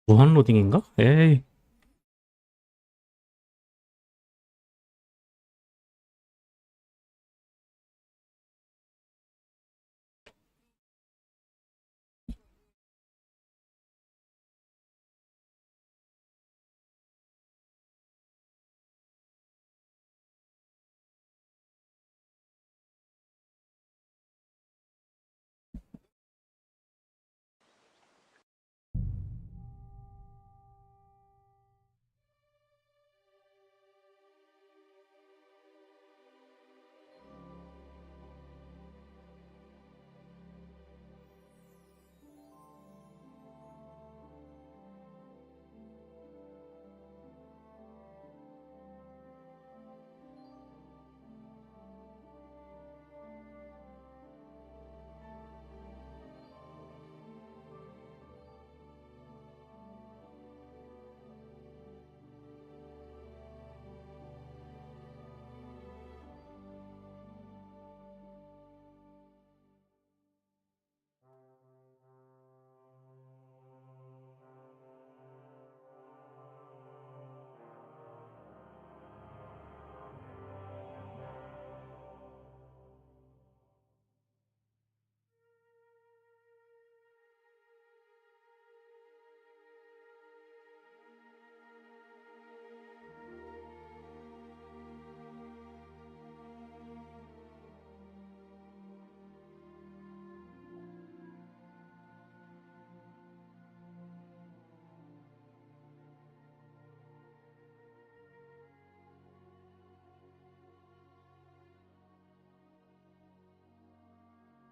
무한 로딩인가? 에이.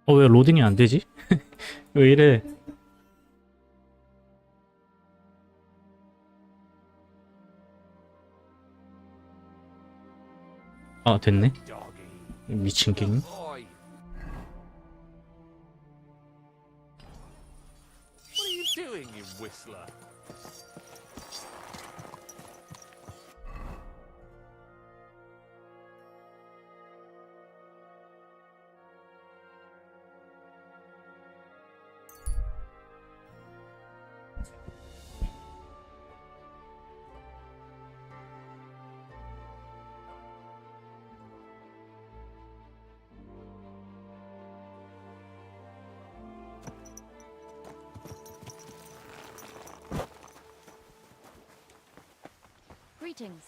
왜 로딩이 안 되지? 왜 이래? 아, 됐네. 미친 게임. What are you doing, you whistler? Greetings.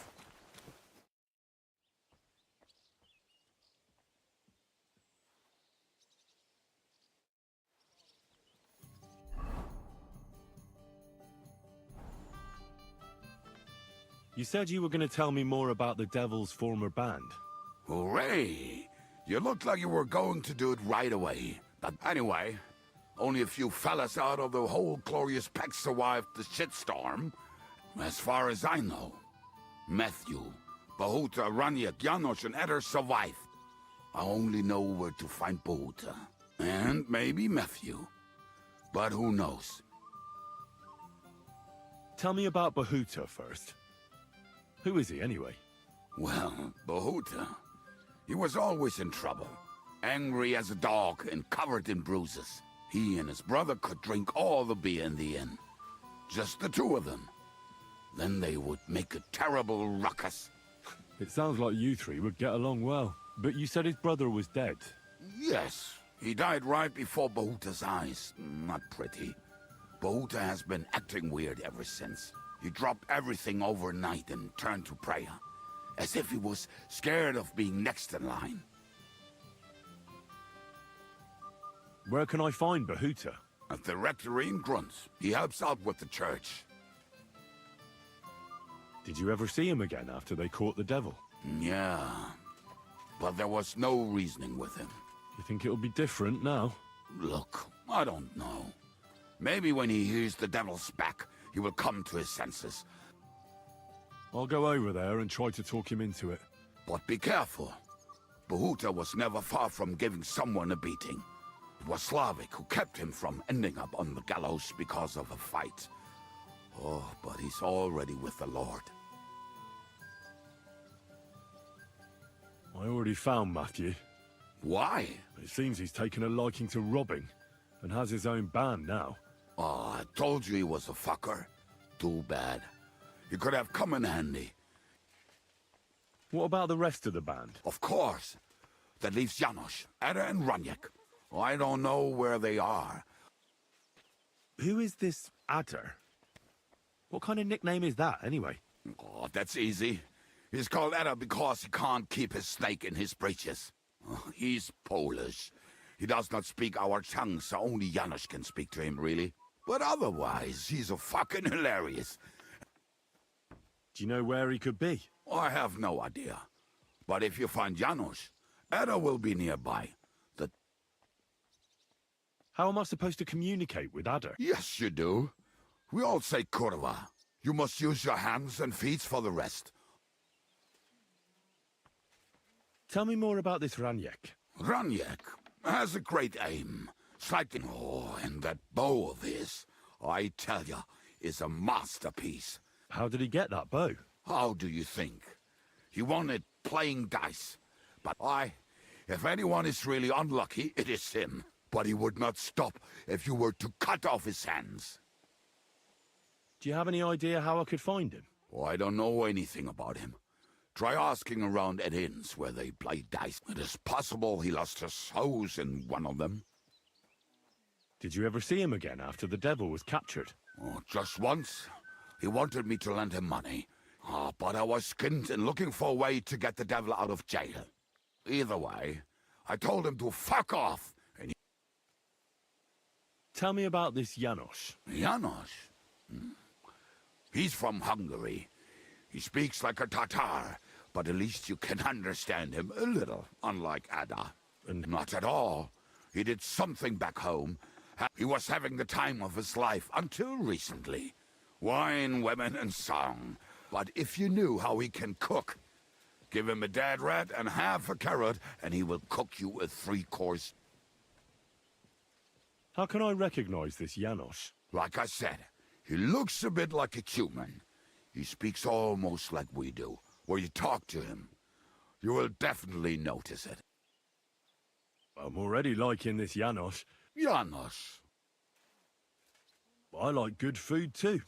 You said you were going to tell me more about the Devil's former band. Hooray! You looked like you were going to do it right away. But anyway, only a few fellas out of the whole glorious pack survived the shitstorm, as far as I know. Matthew, Bahuta, Raniak, Janos, and Eder survive. I only know where to find Bahuta. And maybe Matthew. But who knows? Tell me about Bahuta first. Who is he, anyway? Well, Bahuta, he was always in trouble. Angry as a dog and covered in bruises. He and his brother could drink all the beer in the inn. Just the two of them. Then they would make a terrible ruckus. It sounds like you three would get along well. But you said his brother was dead. Yes, he died right before Bahuta's eyes. Not pretty. Bahuta has been acting weird ever since. He dropped everything overnight and turned to prayer. As if he was scared of being next in line. Where can I find Bahuta? At the rectory in Grunt. He helps out with the church. Did you ever see him again after they caught the devil? Yeah. But there was no reasoning with him. You think it'll be different now? Look, I don't know. Maybe when he hears the devil's back, he will come to his senses. I'll go over there and try to talk him into it. But be careful. Bahuta was never far from giving someone a beating. It was Slavic who kept him from ending up on the gallows because of a fight. Oh, but he's already with the Lord. I already found Matthew. Why? It seems he's taken a liking to robbing, and has his own band now. Oh, I told you he was a fucker. Too bad. He could have come in handy. What about the rest of the band? Of course. That leaves Janos, Ada, and Raniak. I don't know where they are. Who is this Adder? What kind of nickname is that, anyway? Oh, that's easy. He's called Ada because he can't keep his snake in his breeches. Oh, he's Polish. He does not speak our tongue, so only Janos can speak to him, really. But otherwise, he's a fucking hilarious. Do you know where he could be? I have no idea. But if you find Janos, Ada will be nearby. How am I supposed to communicate with Adder? Yes, you do. We all say kurva. You must use your hands and feet for the rest. Tell me more about this Raniak. Raniak has a great aim. Slightly. Oh, and that bow of his, I tell ya, is a masterpiece. How did he get that bow? How do you think? He won it playing dice. But if anyone is really unlucky, it is him. But he would not stop if you were to cut off his hands. Do you have any idea how I could find him? Oh, I don't know anything about him. Try asking around at inns where they play dice. It is possible he lost his hose in one of them. Did you ever see him again after the devil was captured? Oh, just once. He wanted me to lend him money. Oh, but I was skinned and looking for a way to get the devil out of jail. Either way, I told him to fuck off. And Tell me about this Janos. Janos? He's from Hungary. He speaks like a Tatar, but at least you can understand him a little, unlike Ada. And Not at all. He did something back home. He was having the time of his life until recently. Wine, women, and song. But if you knew how he can cook, give him a dead rat and half a carrot, and he will cook you a 3-course. how can I recognize this Janos? Like I said, he looks a bit like a human. He speaks almost like we do, where you talk to him. You will definitely notice it. I'm already liking this Janos. Janos. I like good food too.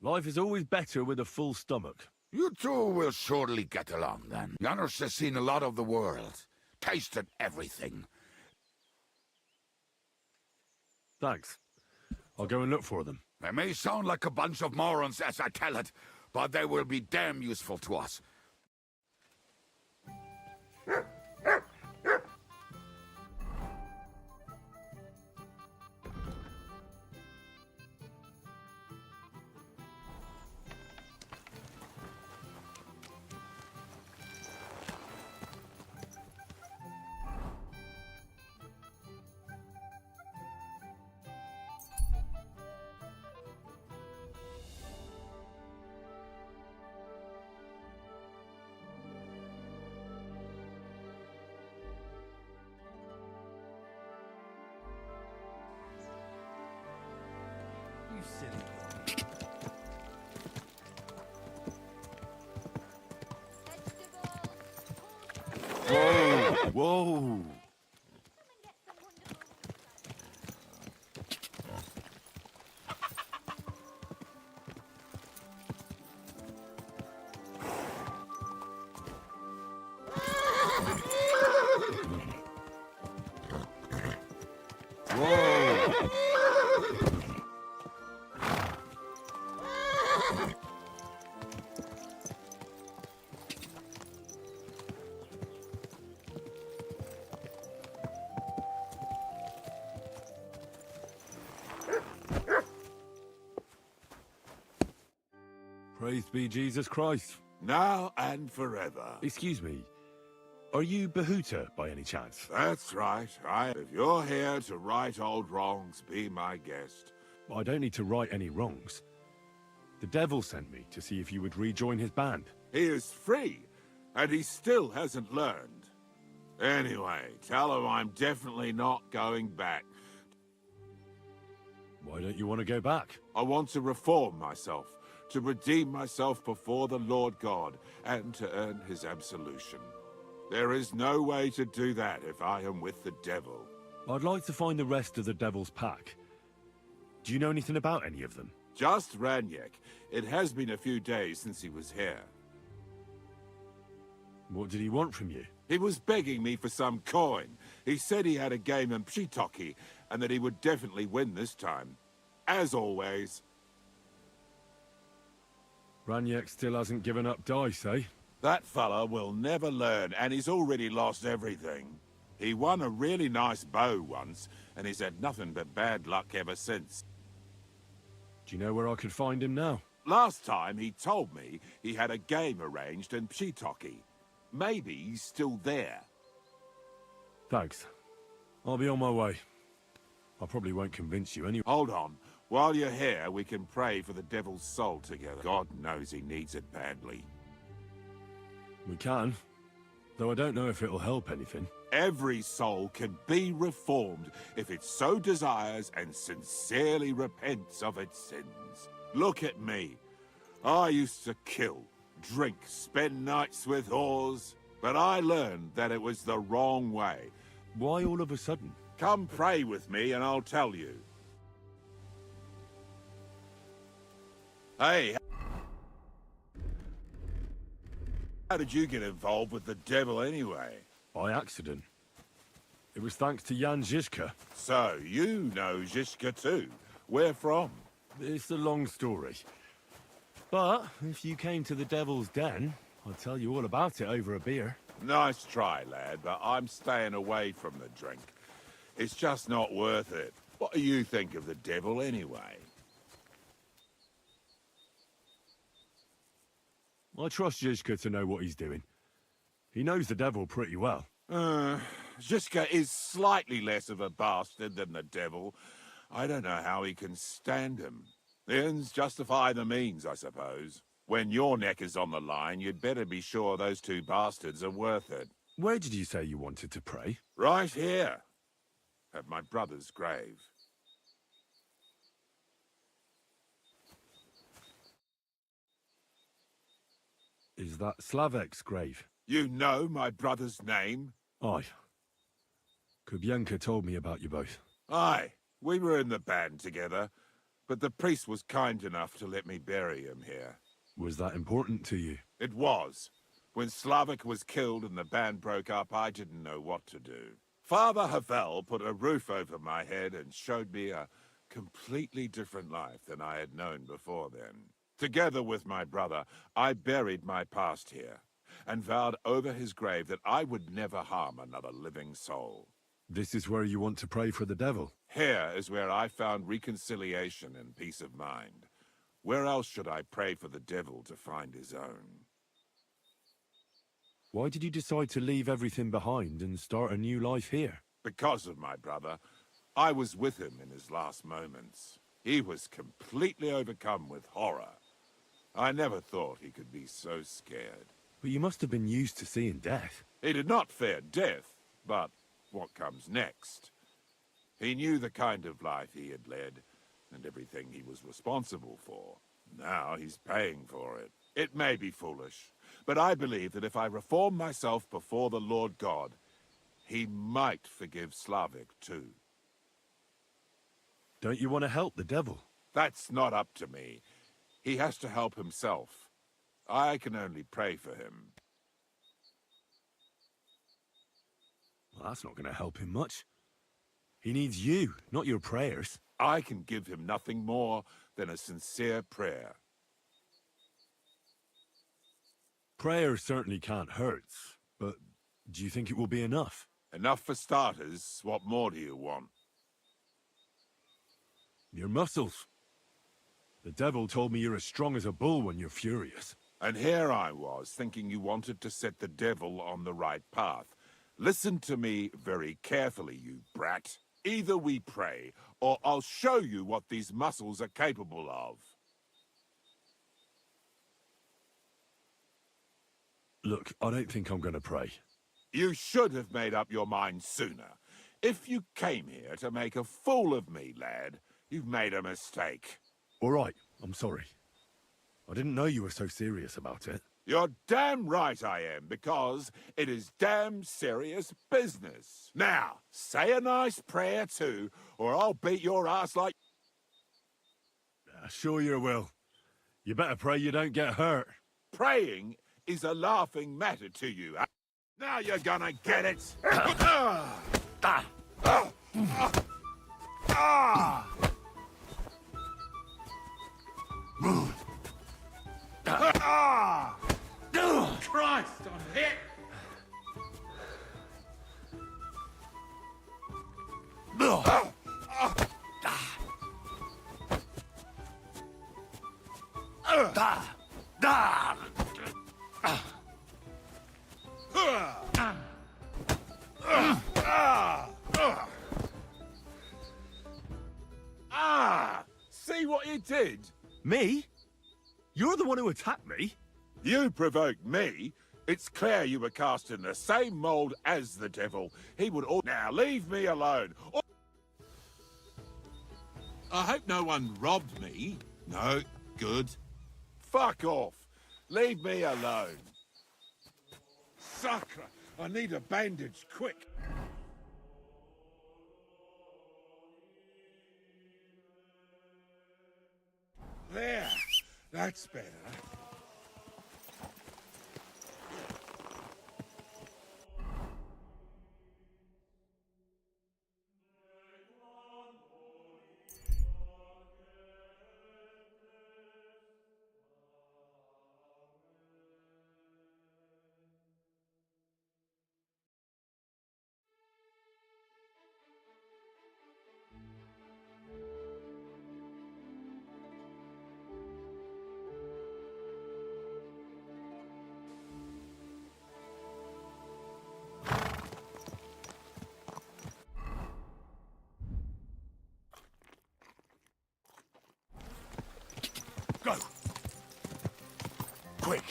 Life is always better with a full stomach. You two will surely get along then. Janos has seen a lot of the world, tasted everything. Thanks. I'll go and look for them. They may sound like a bunch of morons as I tell it, but they will be damn useful to us. Whoa! Whoa! Praise be Jesus Christ. Now and forever. Excuse me. Are you Bahuta by any chance? That's right. If you're here to right old wrongs, be my guest. I don't need to right any wrongs. The devil sent me to see if you would rejoin his band. He is free, and he still hasn't learned. Anyway, tell him I'm definitely not going back. Why don't you want to go back? I want to reform myself, to redeem myself before the Lord God, and to earn his absolution. There is no way to do that if I am with the devil. I'd like to find the rest of the devil's pack. Do you know anything about any of them? Just Ranyek. It has been a few days since he was here. What did he want from you? He was begging me for some coin. He said he had a game in Pshitoki, and that he would definitely win this time. As always. Ranyek still hasn't given up dice, eh? That fella will never learn, and he's already lost everything. He won a really nice bow once, and he's had nothing but bad luck ever since. Do you know where I could find him now? Last time he told me he had a game arranged in Pshitoki. Maybe he's still there. Thanks. I'll be on my way. I probably won't convince you anyway. Hold on. While you're here, we can pray for the devil's soul together. God knows he needs it badly. We can, though I don't know if it'll help anything. Every soul can be reformed if it so desires and sincerely repents of its sins. Look at me. I used to kill, drink, spend nights with whores, but I learned that it was the wrong way. Why all of a sudden? Come pray with me and I'll tell you. Hey, how did you get involved with the devil anyway? By accident. It was thanks to Jan Žižka. So, you know Žižka too. Where from? It's a long story. But if you came to the Devil's Den, I'll tell you all about it over a beer. Nice try, lad, but I'm staying away from the drink. It's just not worth it. What do you think of the devil anyway? I trust Žižka to know what he's doing. He knows the devil pretty well. Žižka is slightly less of a bastard than the devil. I don't know how he can stand him. The ends justify the means, I suppose. When your neck is on the line, you'd better be sure those two bastards are worth it. Where did you say you wanted to pray? Right here, at my brother's grave. Is that Slavek's grave? You know my brother's name? Aye. Kubienka told me about you both. Aye, we were in the band together, but the priest was kind enough to let me bury him here. Was that important to you? It was. When Slavik was killed and the band broke up, I didn't know what to do. Father Havel put a roof over my head and showed me a completely different life than I had known before then. Together with my brother, I buried my past here, and vowed over his grave that I would never harm another living soul. This is where you want to pray for the devil? Here is where I found reconciliation and peace of mind. Where else should I pray for the devil to find his own? Why did you decide to leave everything behind and start a new life here? Because of my brother. I was with him in his last moments. He was completely overcome with horror. I never thought he could be so scared. But you must have been used to seeing death. He did not fear death, but what comes next? He knew the kind of life he had led, and everything he was responsible for. Now he's paying for it. It may be foolish, but I believe that if I reform myself before the Lord God, he might forgive Slavic too. Don't you want to help the devil? That's not up to me. He has to help himself. I can only pray for him. Well, that's not going to help him much. He needs you, not your prayers. I can give him nothing more than a sincere prayer. Prayer certainly can't hurt, but do you think it will be enough? Enough for starters. What more do you want? Your muscles. The devil told me you're as strong as a bull when you're furious. And here I was, thinking you wanted to set the devil on the right path. Listen to me very carefully, you brat. Either we pray, or I'll show you what these muscles are capable of. Look, I don't think I'm going to pray. You should have made up your mind sooner. If you came here to make a fool of me, lad, you've made a mistake. All right, I'm sorry. I didn't know you were so serious about it. You're damn right I am, because it is damn serious business. Now, say a nice prayer too, or I'll beat your ass like... Sure you will. You better pray you don't get hurt. Praying is a laughing matter to you. Huh? Now you're gonna get it. Christ, I'm hit! See what you did? Me? You're the one who attacked me? You provoked me. It's clear you were cast in the same mold as the devil. He would all... Now, leave me alone. I hope no one robbed me. No, good. Fuck off. Leave me alone. Sucker, I need a bandage, quick. There, that's better. Go! Quick!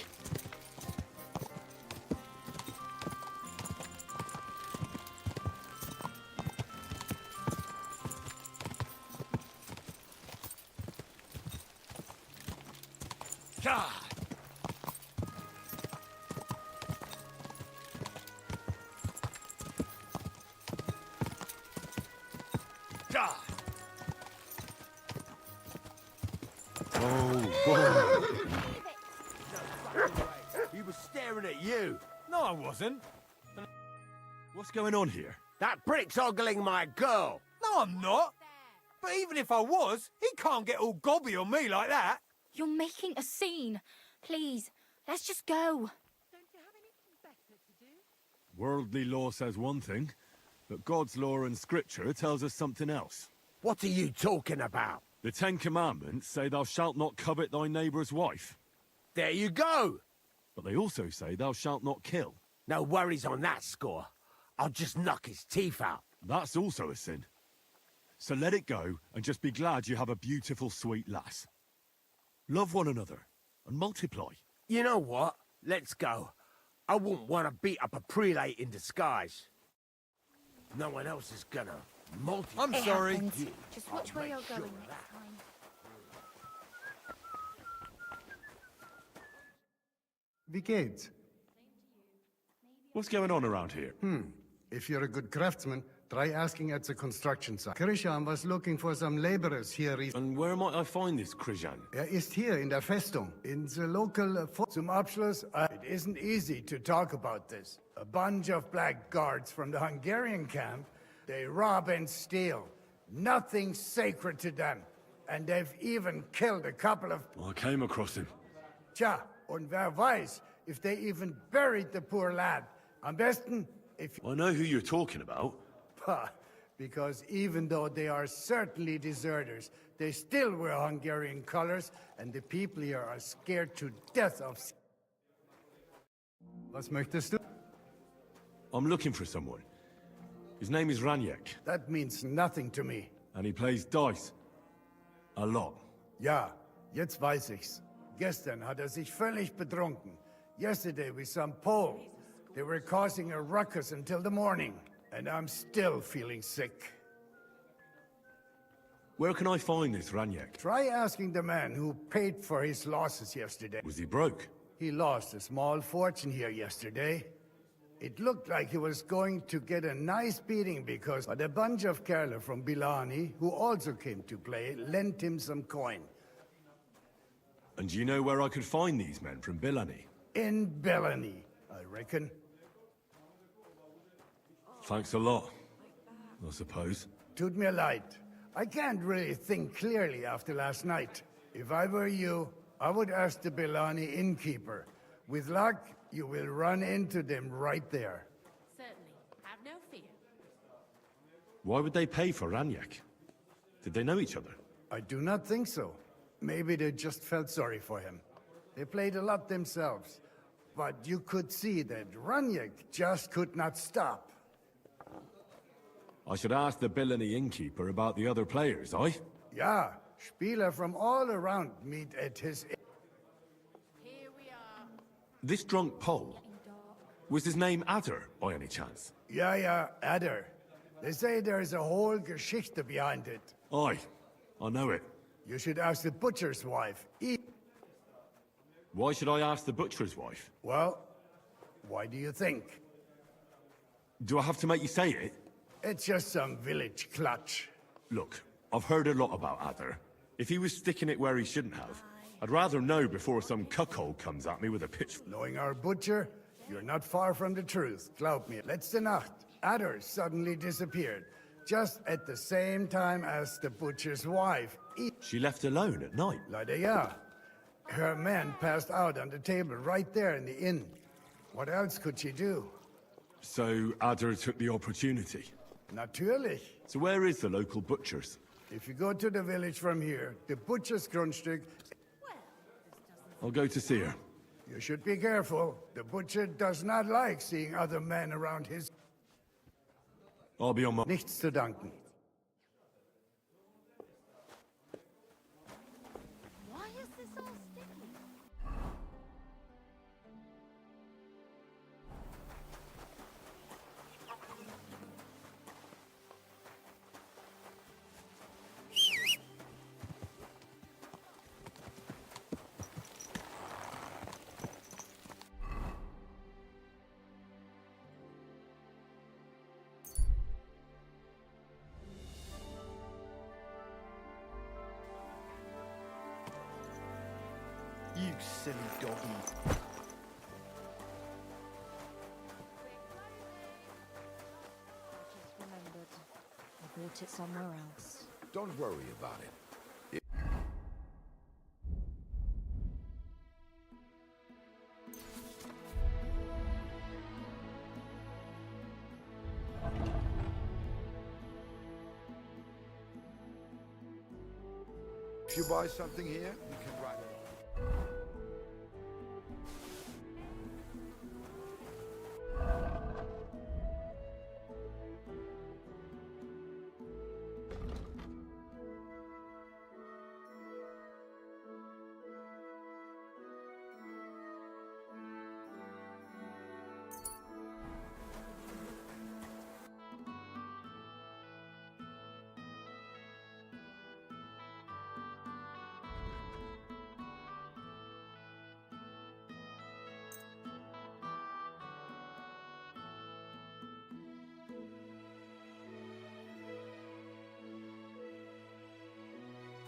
God! God! He was staring at you. No, I wasn't. What's going on here? That prick's ogling my girl. No, I'm not. But even if I was, he can't get all gobby on me like that. You're making a scene. Please, let's just go. Worldly law says one thing, but God's law and scripture tells us something else. What are you talking about? The Ten Commandments say thou shalt not covet thy neighbour's wife. There you go. But they also say thou shalt not kill. No worries on that score. I'll just knock his teeth out. That's also a sin. So let it go and just be glad you have a beautiful, sweet lass. Love one another and multiply. You know what? Let's go. I wouldn't want to beat up a prelate in disguise. No one else is gonna multiply. I'm It sorry. happens. Just watch I'll where make you're sure going of next that. time. Wie geht's? What's going on around here? If you're a good craftsman, try asking at the construction site. Krishan was looking for some laborers here. And where might I find this Krishan? Ist hier in der Festung, in the local... Zum Abschluss, it isn't easy to talk about this. A bunch of black guards from the Hungarian camp, they rob and steal. Nothing sacred to them. And they've even killed a couple of... I came across him. Tja, und wer weiß, if they even buried the poor lad. Am besten, if... I know who you're talking about. Because even though they are certainly deserters, they still wear Hungarian colors, and the people here are scared to death of... Was möchtest du? I'm looking for someone. His name is Raniek, That means nothing to me. and he plays dice. A lot. Ja, jetzt weiß ich's. Gestern hat sich völlig betrunken. Yesterday with some Pole. They were causing a ruckus until the morning. And I'm still feeling sick. Where can I find this Raniek? Try asking the man who paid for his losses yesterday. Was he broke? He lost a small fortune here yesterday. It looked like he was going to get a nice beating because but a bunch of Kerala from Bilani, who also came to play, lent him some coin. And do you know where I could find these men from Bilani? In Bellany, I reckon. Thanks a lot, I suppose. Tut mir leid. I can't really think clearly after last night. If I were you, I would ask the Bellani innkeeper. With luck, you will run into them right there. Certainly. Have no fear. Why would they pay for Raniek? Did they know each other? I do not think so. Maybe they just felt sorry for him. They played a lot themselves. But you could see that Raniek just could not stop. I should ask the Bilani innkeeper about the other players, aye? Ja, Spieler from all around meet at his... Here we are. This drunk Pole, was his name Adder, by any chance? Ja, Adder. They say there's a whole Geschichte behind it. Aye, I know it. You should ask the butcher's wife. Why should I ask the butcher's wife? Well, why do you think? Do I have to make you say it? It's just some village clutch. Look, I've heard a lot about Adder. If he was sticking it where he shouldn't have, I'd rather know before some cuckold comes at me with a pitchfork. Knowing our butcher, you're not far from the truth. Glaub mir. Letzte Nacht, Adder suddenly disappeared. Just at the same time as the butcher's wife. She left alone at night? Leider ja. Her man passed out on the table right there in the inn. What else could she do? So Adder took the opportunity. Natürlich. So where is the local butcher's? If you go to the village from here, the butcher's Grundstück, I'll go to see her. you should be careful. The butcher does not like seeing other men around his... I'll be on my... Nichts zu danken. Why is this all sticky? You silly doggy. I just remembered. I bought it somewhere else. Don't worry about it. If you buy something here, you can write it.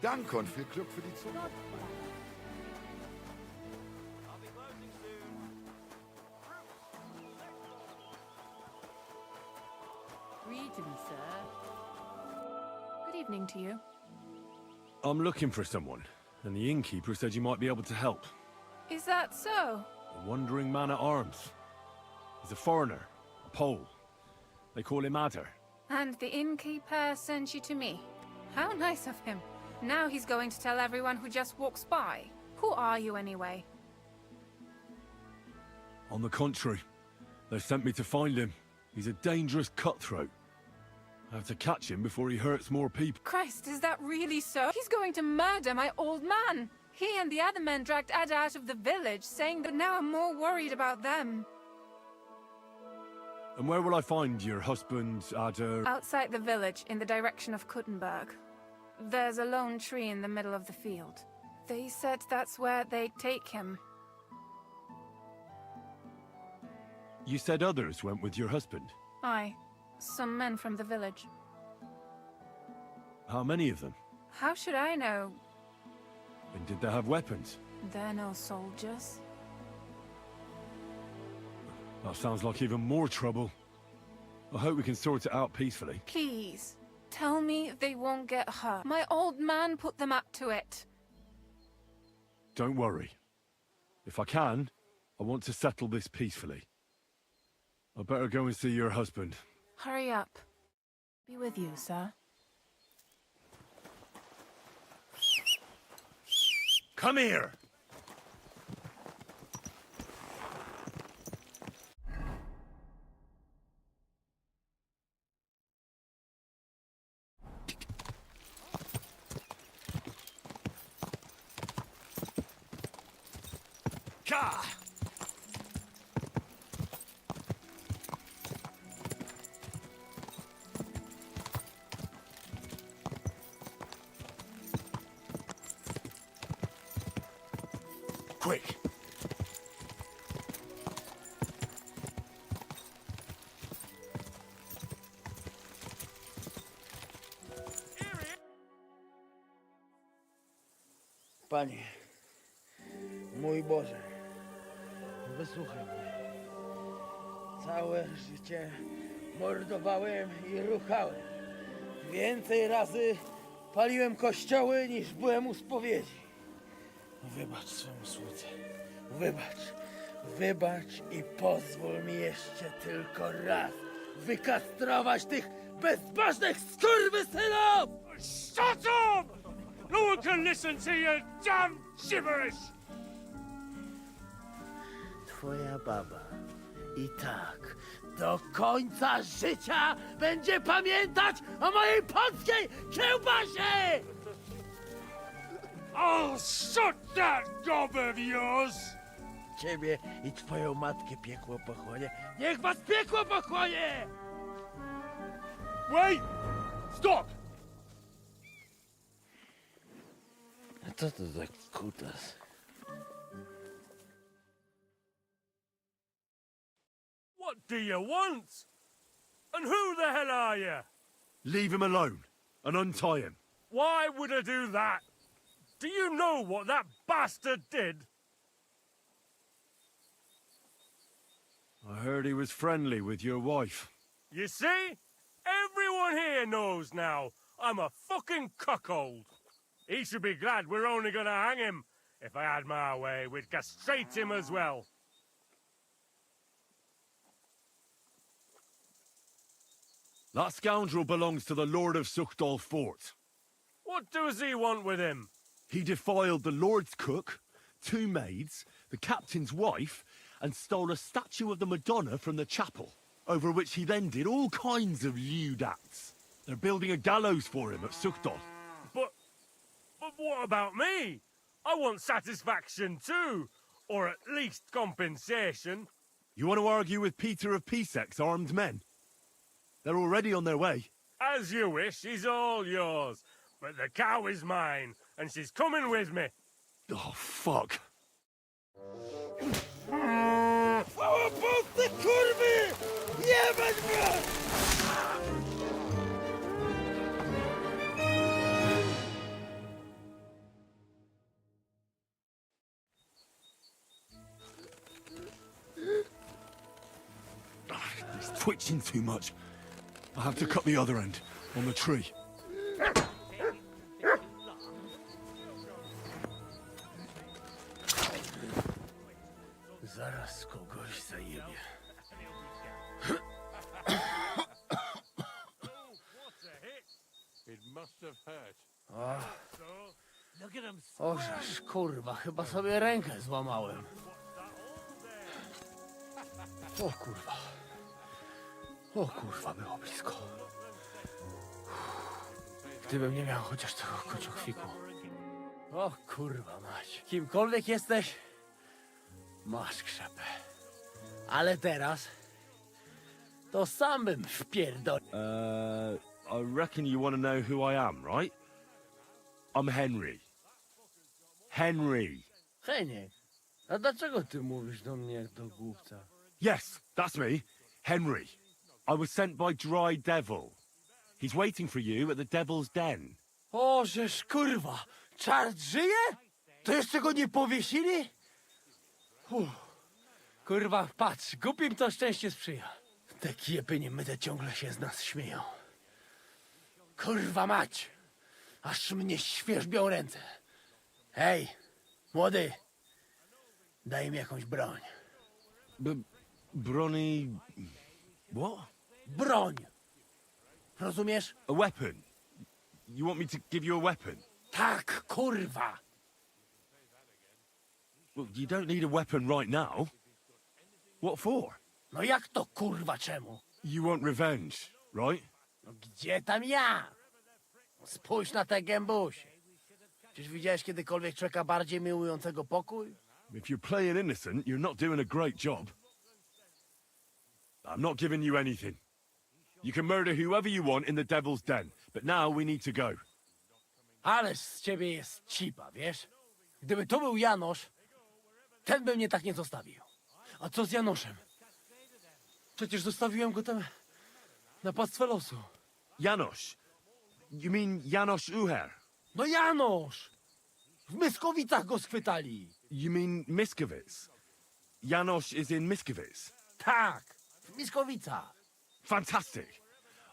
Danke und viel Glück für die Zukunft. Greetings, sir. Good evening to you. I'm looking for someone, and the innkeeper said you might be able to help. Is that so? A wandering man at arms. He's a foreigner, a Pole. They call him Adder. And the innkeeper sent you to me. How nice of him. Now he's going to tell everyone who just walks by. Who are you anyway? On the contrary, they sent me to find him. He's a dangerous cutthroat. I have to catch him before he hurts more people. Christ, is that really so? He's going to murder my old man. He and the other men dragged Ada out of the village, saying that now I'm more worried about them. And where will I find your husband, Adder? Outside the village, in the direction of Kuttenberg. There's a lone tree in the middle of the field. They said that's where they'd take him. You said others went with your husband. Aye. Some men from the village. How many of them? How should I know? And did they have weapons? They're no soldiers. That sounds like even more trouble. I hope we can sort it out peacefully. Please, tell me they won't get hurt. My old man put them up to it. Don't worry. If I can, I want to settle this peacefully. I better go and see your husband. Hurry up. Be with you, sir. Come here! Ka! Quick! Panie, mój Boże, wysłuchaj mnie. Całe życie mordowałem i ruchałem. Więcej razy paliłem kościoły, niż byłem u spowiedzi. Wybacz swemu słudze. Wybacz. Wybacz i pozwól mi jeszcze tylko raz wykastrować tych bezbożnych skurwysynów! Shut up! No one can listen to your damn gibberish! Twoja baba i tak do końca życia będzie pamiętać o mojej polskiej kiełbasie! I'll shut that gob of yours! Ciebie i twoją matkę piekło pochłonie. Niech was piekło pochłonie! Wait! Stop! A co to za kutas? What do you want? And who the hell are you? Leave him alone and untie him. Why would I do that? Do you know what that bastard did? I heard he was friendly with your wife. You see? Everyone here knows now I'm a fucking cuckold. He should be glad we're only gonna hang him. If I had my way, we'd castrate him as well. That scoundrel belongs to the Lord of Suchdol Fort. What does he want with him? He defiled the Lord's cook, 2 maids, the captain's wife, and stole a statue of the Madonna from the chapel, over which he then did all kinds of lewd acts. They're building a gallows for him at Suchdol. But what about me? I want satisfaction too, or at least compensation. You want to argue with Peter of Pisek's armed men? They're already on their way. As you wish, she's all yours. But the cow is mine, and she's coming with me. Oh, fuck. Chwała Polsce, kurwy! Jebać was! twitching too much. I have to cut the other end, on the tree. Zaraz kogoś zajebie. It must have hurt. Ożeż, kurwa, chyba sobie rękę złamałem. O kurwa. O kurwa, było blisko. Gdybym nie miał chociaż tego kociochwiku. O kurwa mać. Kimkolwiek jesteś, masz krzepę. Ale teraz to sam bym wpierdolił. I reckon you want to know who I am, right? I'm Henry. Henry. Heniek, a dlaczego ty mówisz do mnie jak do głupca? Yes, that's me. Henry. I was sent by Dry Devil. He's waiting for you at the Devil's Den. Ożeż, kurwa, czart żyje? To jeszcze go nie powiesili? Kurwa, patrz, głupim to szczęście sprzyja. Te kiepy niemyte ciągle się z nas śmieją. Kurwa mać, aż mnie świerzbią ręce. Hej, młody, daj mi jakąś broń. Bronny... What? Broń! Rozumiesz? A weapon? You want me to give you a weapon? Tak, kurwa! Well, you don't need a weapon right now. What for? No jak to kurwa czemu? You want revenge, right? No gdzie tam ja? Spójrz na te gębusie. Czyż widziałeś kiedykolwiek człowieka bardziej miłującego pokój? If you're playing innocent, you're not doing a great job. I'm not giving you anything. You can murder whoever you want in the Devil's Den, but now we need to go. Ależ z ciebie jest cipa, wiesz? Gdyby to był Janosz, ten by mnie tak nie zostawił. A co z Janoszem? Przecież zostawiłem go tam na pastwę losu. Janosz? You mean Janosz Uher? No Janosz! W Myskowicach go schwytali. You mean Miskovic? Janosz is in Miskovic? Tak, w Myskowicach. Fantastic.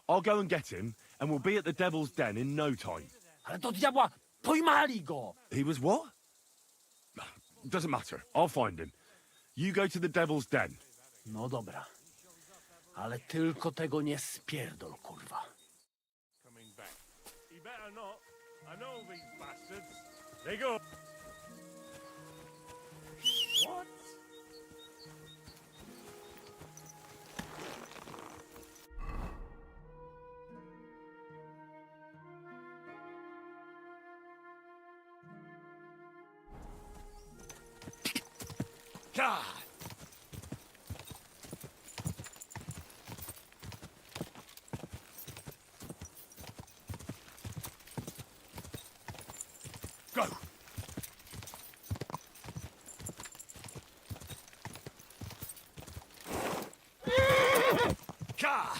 I'll go and get him, and we'll be at the Devil's Den in no time. Ale to diabła, pojmali go! He was what? Doesn't matter. I'll find him. You go to the Devil's Den. No dobra. Ale tylko tego nie spierdol, kurwa. Coming back. He better not. I know these bastards. They go. What? God! Go! God!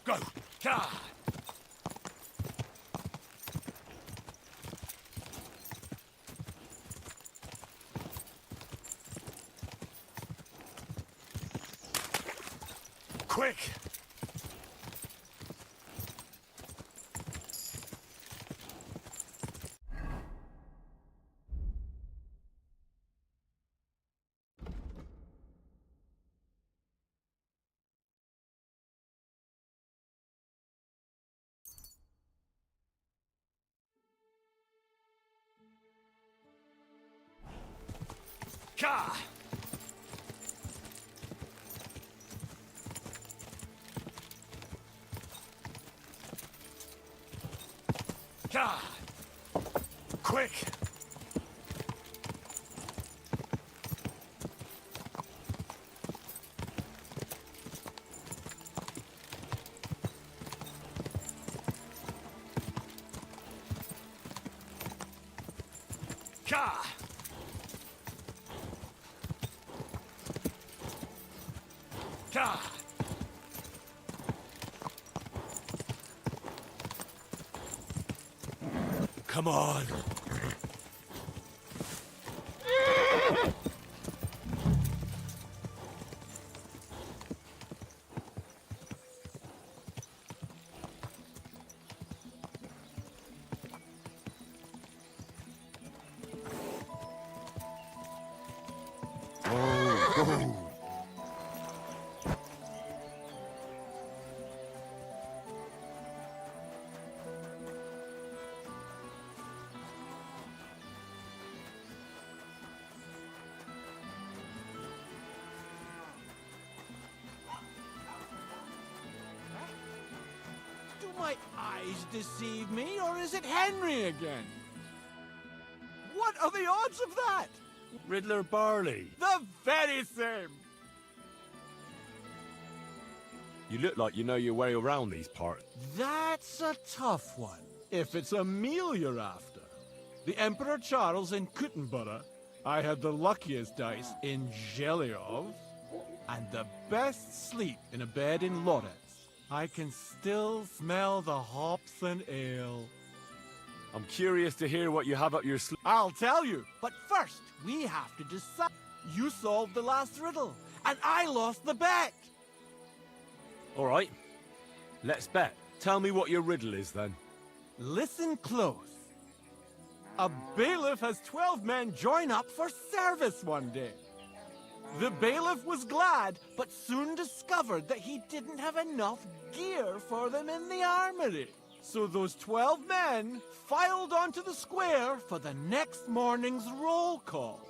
Go! God! Quick! God! God! Quick! God! God! Come on. Do my eyes deceive me, or is it Henry again? What are the odds of that? Riddler Barley. The very same. You look like you know your way around these parts. That's a tough one. If it's a meal you're after. The Emperor Charles in Kuttenborough, I had the luckiest dice in Geliov, and the best sleep in a bed in Lawrence. I can still smell the hops and ale. I'm curious to hear what you have up your sleeve. I'll tell you, but first, we have to decide. You solved the last riddle, and I lost the bet. All right, let's bet. Tell me what your riddle is, then. Listen close. A bailiff has 12 men join up for service one day. The bailiff was glad, but soon discovered that he didn't have enough gear for them in the armory. So those 12 men filed onto the square for the next morning's roll call.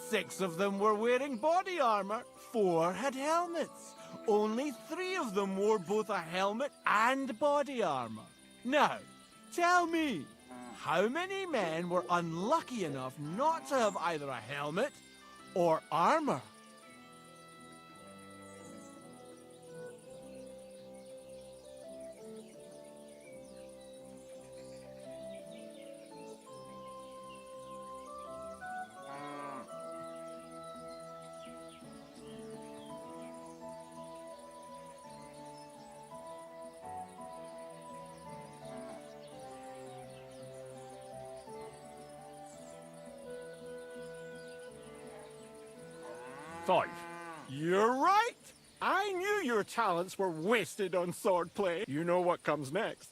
6 of them were wearing body armor, 4 had helmets. Only 3 of them wore both a helmet and body armor. Now, tell me, how many men were unlucky enough not to have either a helmet or armor? Five. You're right. I knew your talents were wasted on swordplay. You know what comes next.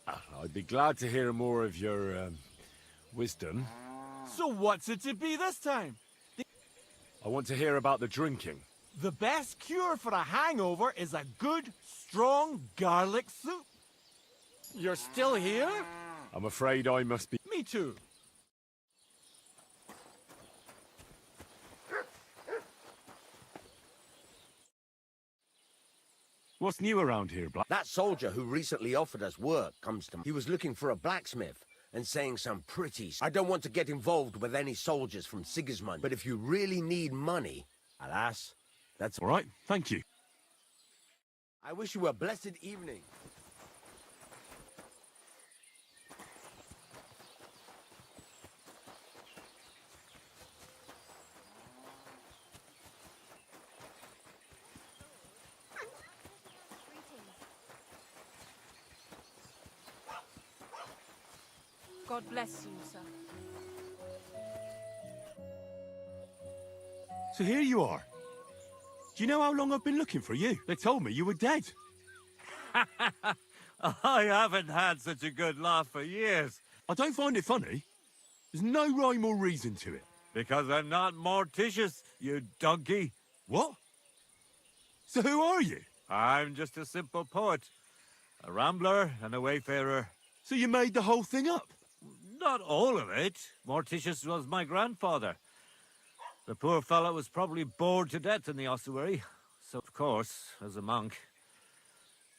I'd be glad to hear more of your, wisdom. So what's it to be this time? I want to hear about the drinking. The best cure for a hangover is a good, strong garlic soup. You're still here? I'm afraid I must be... Me too. What's new around here, Black? That soldier who recently offered us work comes to me. He was looking for a blacksmith and saying some pretty... I don't want to get involved with any soldiers from Sigismund, but if you really need money, alas, that's... All right, thank you. I wish you a blessed evening. God bless you, sir. So here you are. Do you know how long I've been looking for you? They told me you were dead. I haven't had such a good laugh for years. I don't find it funny. There's no rhyme or reason to it. Because I'm not Morticius, you donkey. What? So who are you? I'm just a simple poet. A rambler and a wayfarer. So you made the whole thing up? Not all of it. Morticius was my grandfather. The poor fellow was probably bored to death in the ossuary. So, of course, as a monk,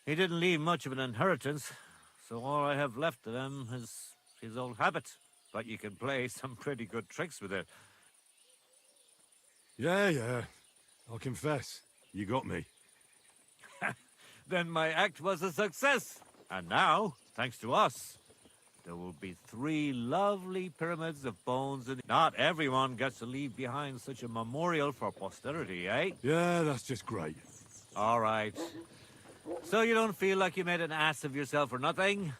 he didn't leave much of an inheritance. So all I have left of him is his old habit. But you can play some pretty good tricks with it. Yeah. I'll confess. You got me. Then my act was a success. And now, thanks to us, there will be 3 lovely pyramids of bones, and not everyone gets to leave behind such a memorial for posterity, eh? Yeah, that's just great. All right. So you don't feel like you made an ass of yourself or nothing?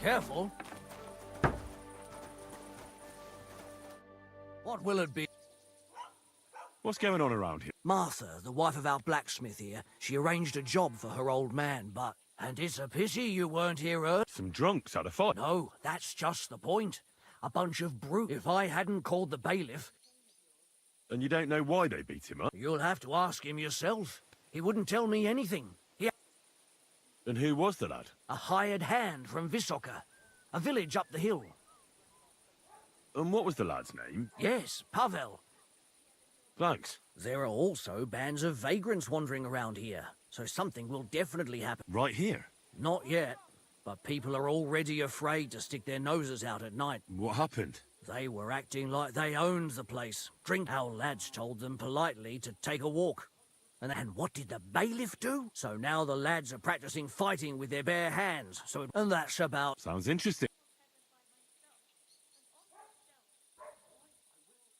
Careful. What will it be? What's going on around here? Martha, the wife of our blacksmith here, she arranged a job for her old man, but... And it's a pity you weren't here earlier. Some drunks had a fight. No, that's just the point. A bunch of brutes. If I hadn't called the bailiff... And you don't know why they beat him up? You'll have to ask him yourself. He wouldn't tell me anything. And who was the lad? A hired hand from Visoka, a village up the hill. And what was the lad's name? Yes, Pavel. Thanks. There are also bands of vagrants wandering around here, so something will definitely happen. Right here? Not yet, but people are already afraid to stick their noses out at night. What happened? They were acting like they owned the place. Our lads told them politely to take a walk. And what did the bailiff do? So now the lads are practicing fighting with their bare hands. And that's about... Sounds interesting.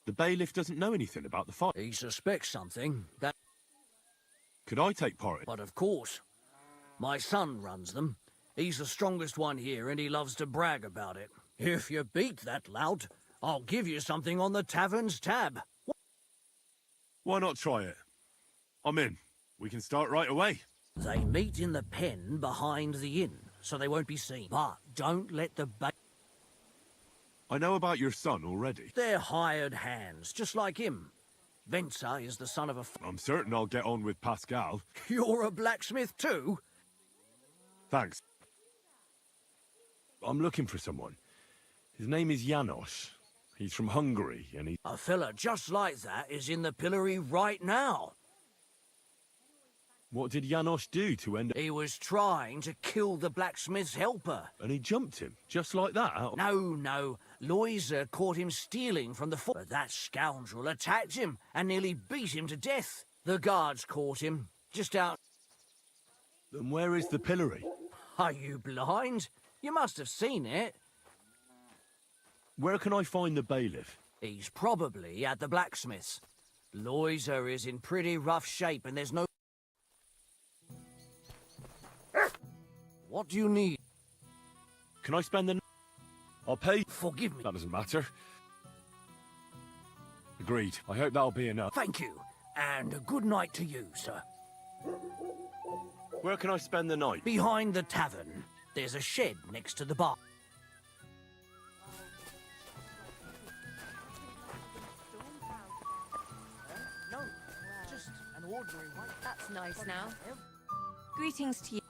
The bailiff doesn't know anything about the fight. He suspects something. Could I take part in it? But of course. My son runs them. He's the strongest one here, and he loves to brag about it. If you beat that lout, I'll give you something on the tavern's tab. Why not try it? I'm in. We can start right away. They meet in the pen behind the inn, so they won't be seen. But don't let the I know about your son already. They're hired hands, just like him. Venza is the son of a... I'm certain I'll get on with Pascal. You're a blacksmith too? Thanks. I'm looking for someone. His name is Janos. He's from Hungary, and he... A fella just like that is in the pillory right now. What did Janos do to end up... He was trying to kill the blacksmith's helper. And he jumped him, just like that? No. Loisa caught him stealing from the but that scoundrel attacked him and nearly beat him to death. The guards caught him, just out... Then where is the pillory? Are you blind? You must have seen it. Where can I find the bailiff? He's probably at the blacksmith's. Loisa is in pretty rough shape and there's no... What do you need? Can I spend the... I'll pay... Forgive me. That doesn't matter. Agreed. I hope that'll be enough. Thank you. And a good night to you, sir. Where can I spend the night? Behind the tavern. There's a shed next to the bar. No, just an ordinary one. That's nice now. Greetings to you.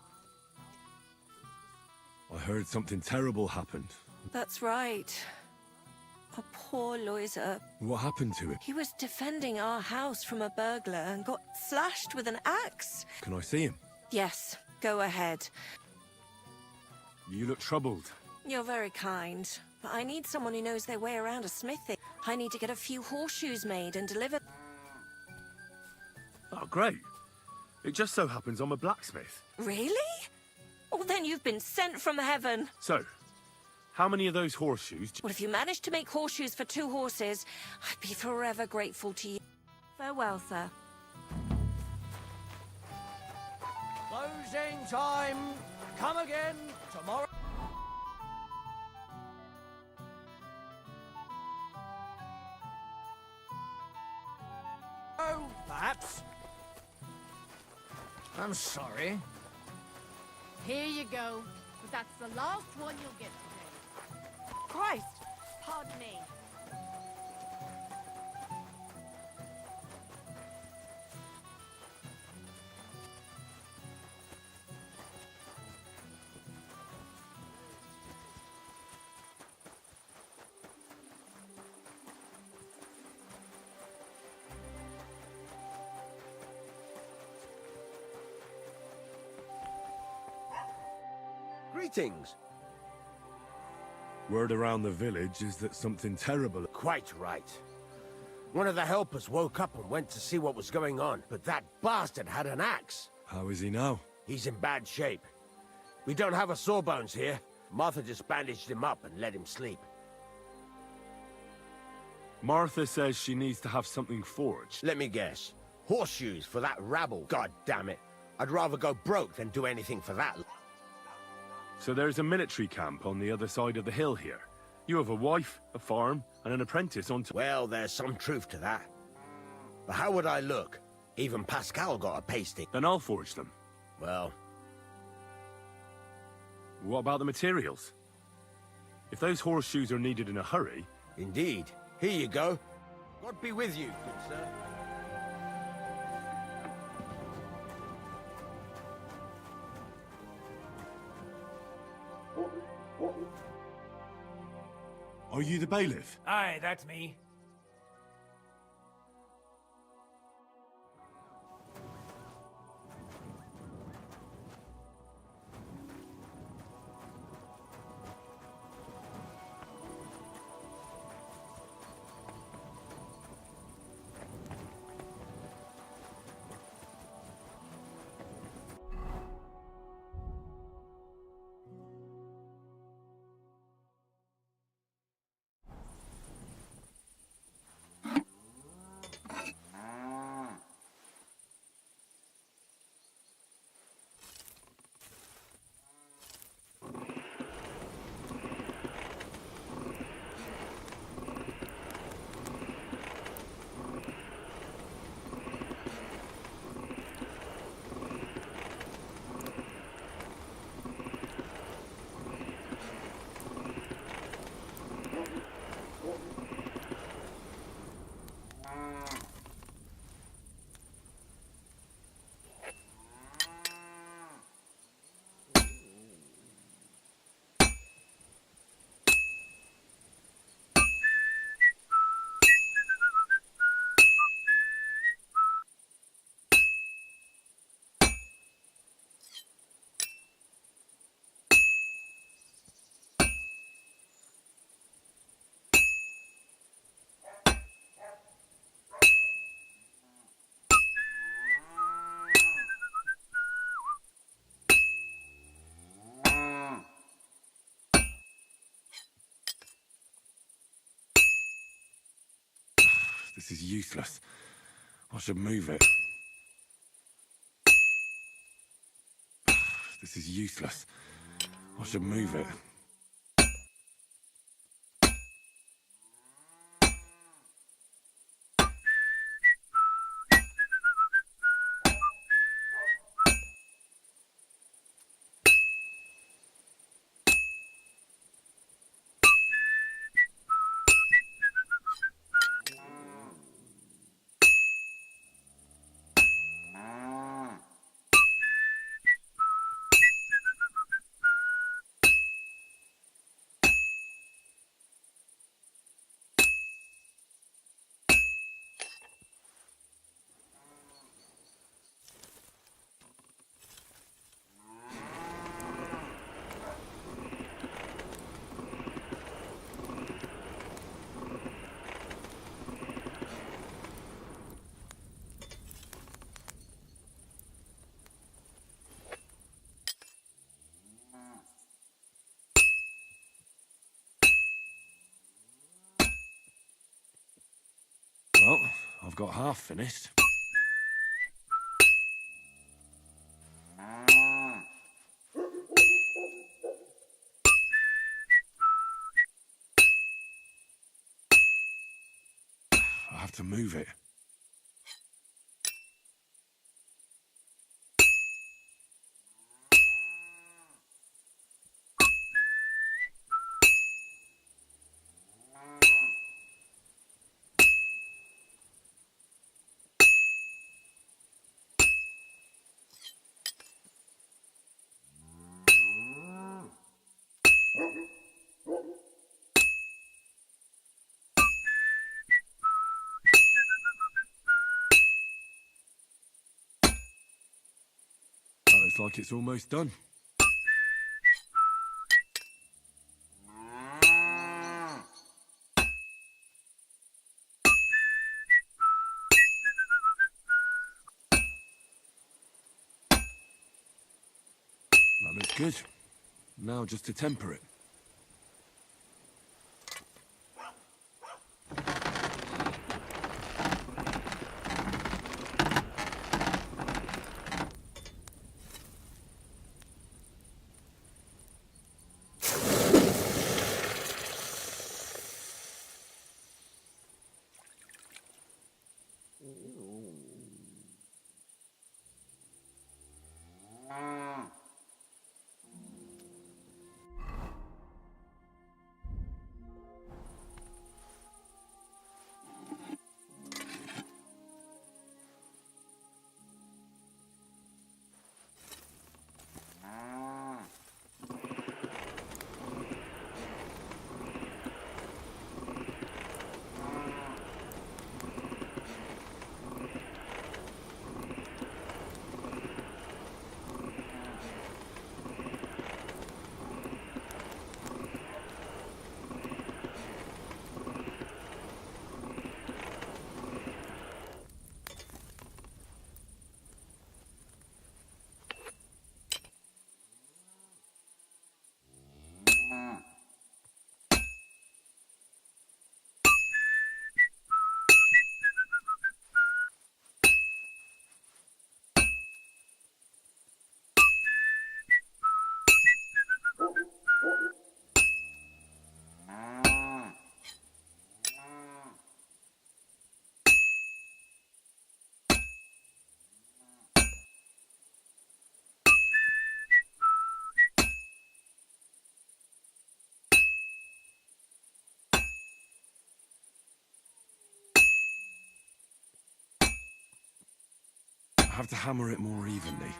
I heard something terrible happened. That's right. A poor Loisa. What happened to him? He was defending our house from a burglar and got slashed with an axe. Can I see him? Yes, go ahead. You look troubled. You're very kind, but I need someone who knows their way around a smithy. I need to get a few horseshoes made and delivered. Oh, great. It just so happens I'm a blacksmith. Really? Oh, then you've been sent from heaven. So, how many of those horseshoes... Well, if you manage to make horseshoes for 2 horses, I'd be forever grateful to you. Farewell, sir. Closing time. Come again tomorrow. Oh, perhaps. I'm sorry. Here you go. But that's the last one you'll get today. Christ! Pardon me. Greetings. Word around the village is that something terrible... Quite right. One of the helpers woke up and went to see what was going on, but that bastard had an axe. How is he now? He's in bad shape. We don't have a sawbones here. Martha just bandaged him up and let him sleep. Martha says she needs to have something forged. Let me guess. Horseshoes for that rabble. God damn it. I'd rather go broke than do anything for that. So there's a military camp on the other side of the hill here. You have a wife, a farm, and an apprentice on top. Well, there's some truth to that. But how would I look? Even Pascal got a pasting. Then I'll forge them. Well, what about the materials? If those horseshoes are needed in a hurry... Indeed. Here you go. God be with you, good sir. Are you the bailiff? Aye, that's me. This is useless. I should move it. This is useless. I should move it. Well, I've got half finished. I have to move it. Looks like it's almost done. That looks good. Now just to temper it. have to hammer it more evenly.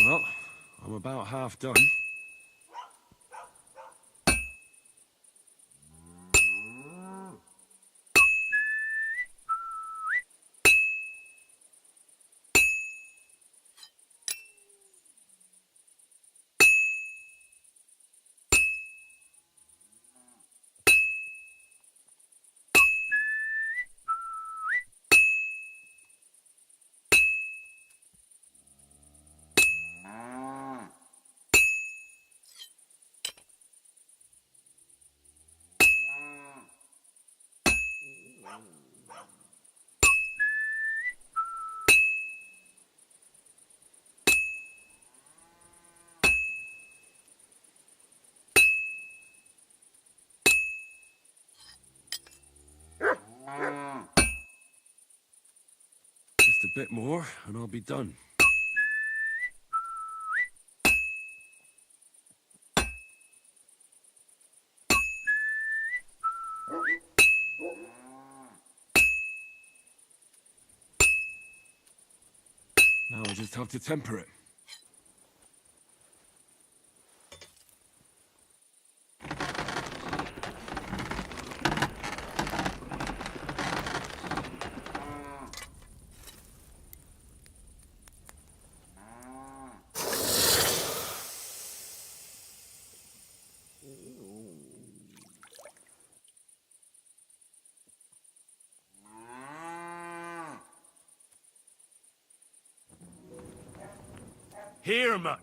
Well, I'm about half done. Just a bit more, and I'll be done. Now I just have to temper it. Here, mutt.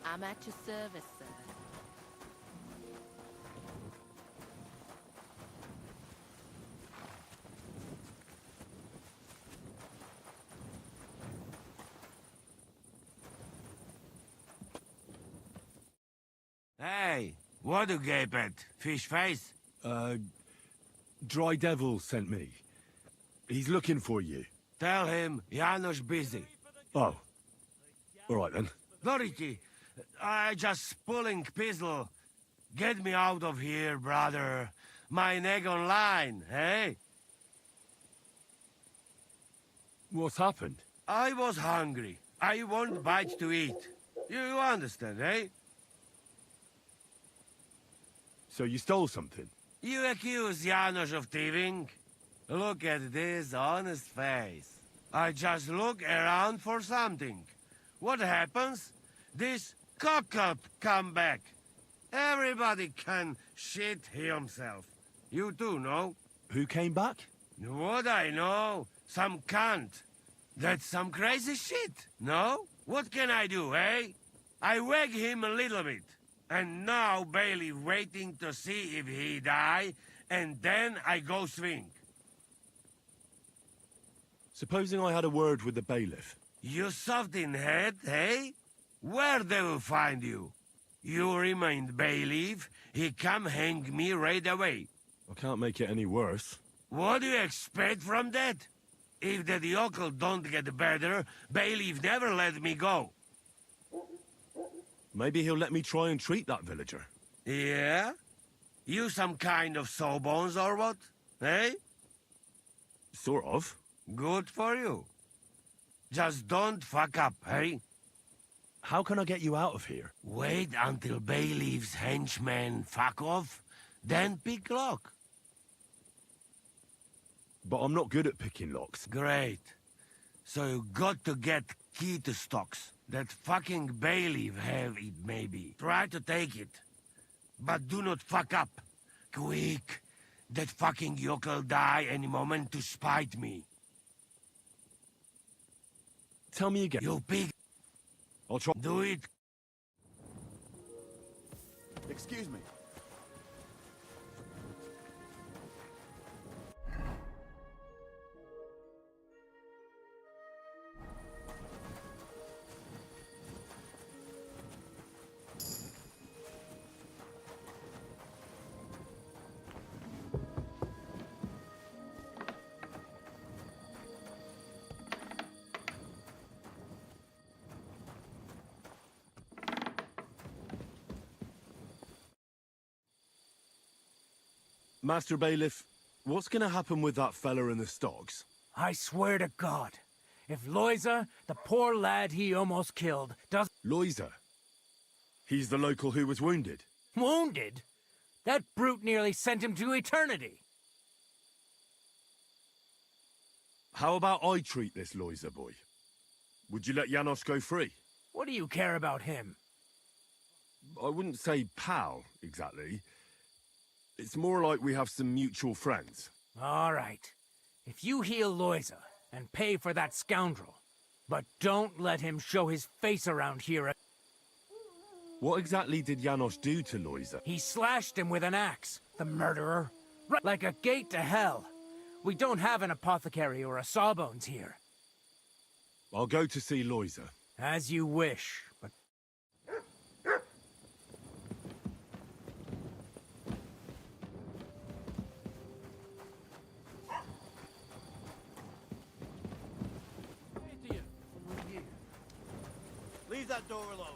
I'm at your service, sir. Hey, what do gape at? Fish face? Dry Devil sent me. He's looking for you. Tell him Janos busy. Oh. All right, then. Dorothy, I just pulling pistol. Get me out of here, brother. My neck on line, hey? What's happened? I was hungry. I want bites to eat. You understand, eh? So you stole something? You accuse Janos of thieving? Look at this honest face. I just look around for something. What happens? This cock-up come back. Everybody can shit himself. You too, no? Who came back? What I know? Some cunt. That's some crazy shit, no? What can I do, eh? I wag him a little bit. And now Bailey waiting to see if he die, and then I go swing. Supposing I had a word with the bailiff. You soft in head, eh? Where they will find you? You remind bailiff, he come hang me right away. I can't make it any worse. What do you expect from that? If the yokel don't get better, bailiff never let me go. Maybe he'll let me try and treat that villager. Yeah? You some kind of sawbones or what? Eh? Sort of. Good for you. Just don't fuck up, eh? How can I get you out of here? Wait until bailiff's henchmen fuck off, then pick lock. But I'm not good at picking locks. Great. So you got to get key to stocks. That fucking bailiff have it, maybe. Try to take it. But do not fuck up. Quick. That fucking yokel die any moment to spite me. Tell me again. You pig. I'll try. Do it. Excuse me. Master Bailiff, what's gonna happen with that fella in the stocks? I swear to God, if Loiza, the poor lad he almost killed, does... Loiza? He's the local who was wounded. Wounded? That brute nearly sent him to eternity. How about I treat this Loiza boy? Would you let Janos go free? What do you care about him? I wouldn't say pal, exactly. It's more like we have some mutual friends. All right. If you heal Loiza and pay for that scoundrel, but don't let him show his face around here. What exactly did Janos do to Loiza? He slashed him with an axe, the murderer. Right like a gate to hell. We don't have an apothecary or a sawbones here. I'll go to see Loiza. As you wish, but... Leave that door alone.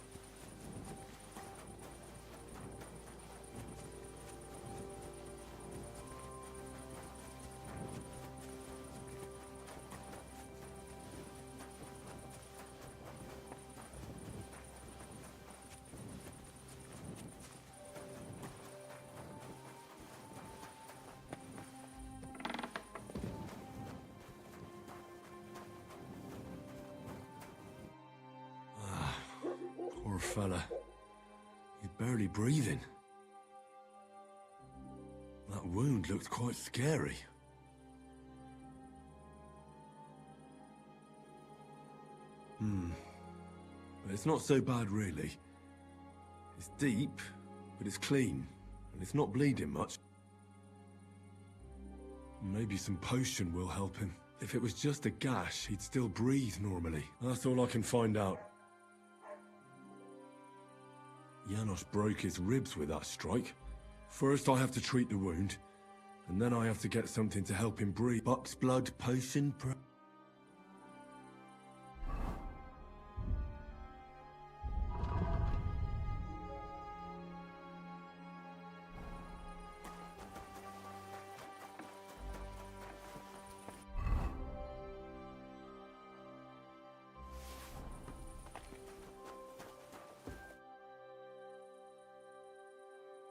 Poor fella. He's barely breathing. That wound looked quite scary. But it's not so bad, really. It's deep, but it's clean, and it's not bleeding much. Maybe some potion will help him. If it was just a gash, he'd still breathe normally. That's all I can find out. Janos broke his ribs with that strike. First I have to treat the wound, and then I have to get something to help him breathe. Buck's blood potion,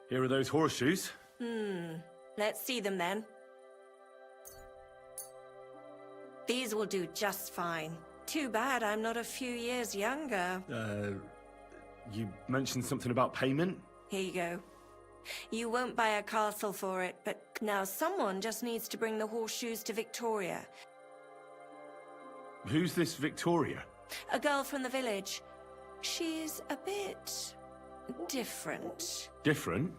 Here are those horseshoes. Let's see them then. These will do just fine. Too bad I'm not a few years younger. You mentioned something about payment? Here you go. You won't buy a castle for it, but now someone just needs to bring the horseshoes to Victoria. Who's this Victoria? A girl from the village. She's a bit... different. Different?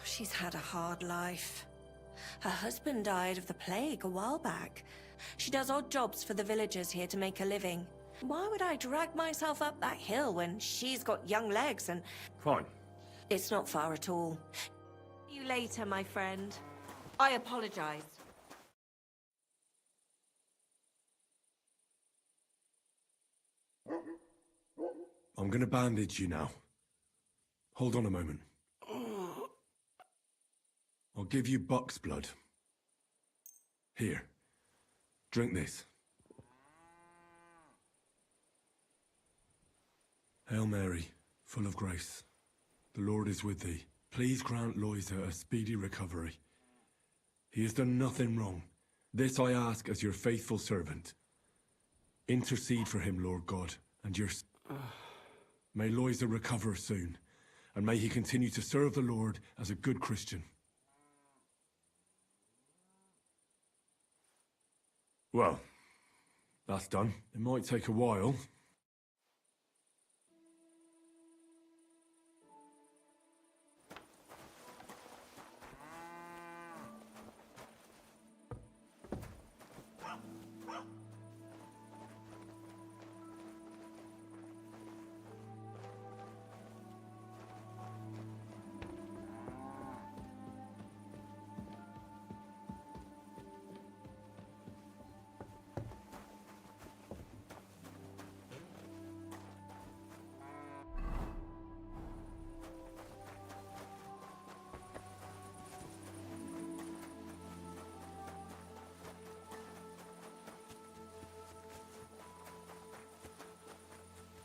She's had a hard life. Her husband died of the plague a while back. She does odd jobs for the villagers here to make a living. Why would I drag myself up that hill when she's got young legs and... Fine. It's not far at all. See you later, my friend. I apologize. I'm gonna bandage you now. Hold on a moment. I'll give you buck's blood. Here. Drink this. Hail Mary, full of grace. The Lord is with thee. Please grant Loisa a speedy recovery. He has done nothing wrong. This I ask as your faithful servant. Intercede for him, Lord God, and your... May Loisa recover soon, and may he continue to serve the Lord as a good Christian. Well, that's done. It might take a while.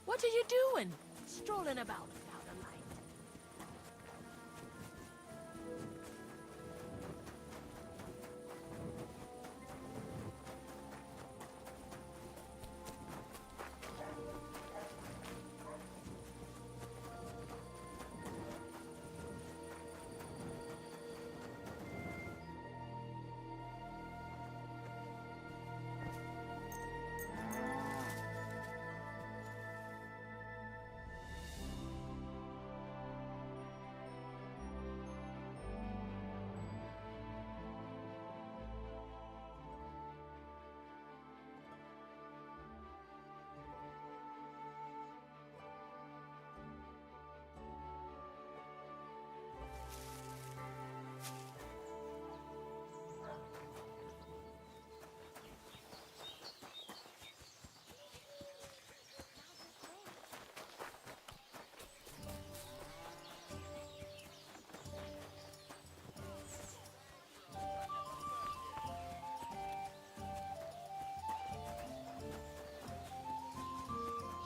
What are you doing? Strolling about without a light.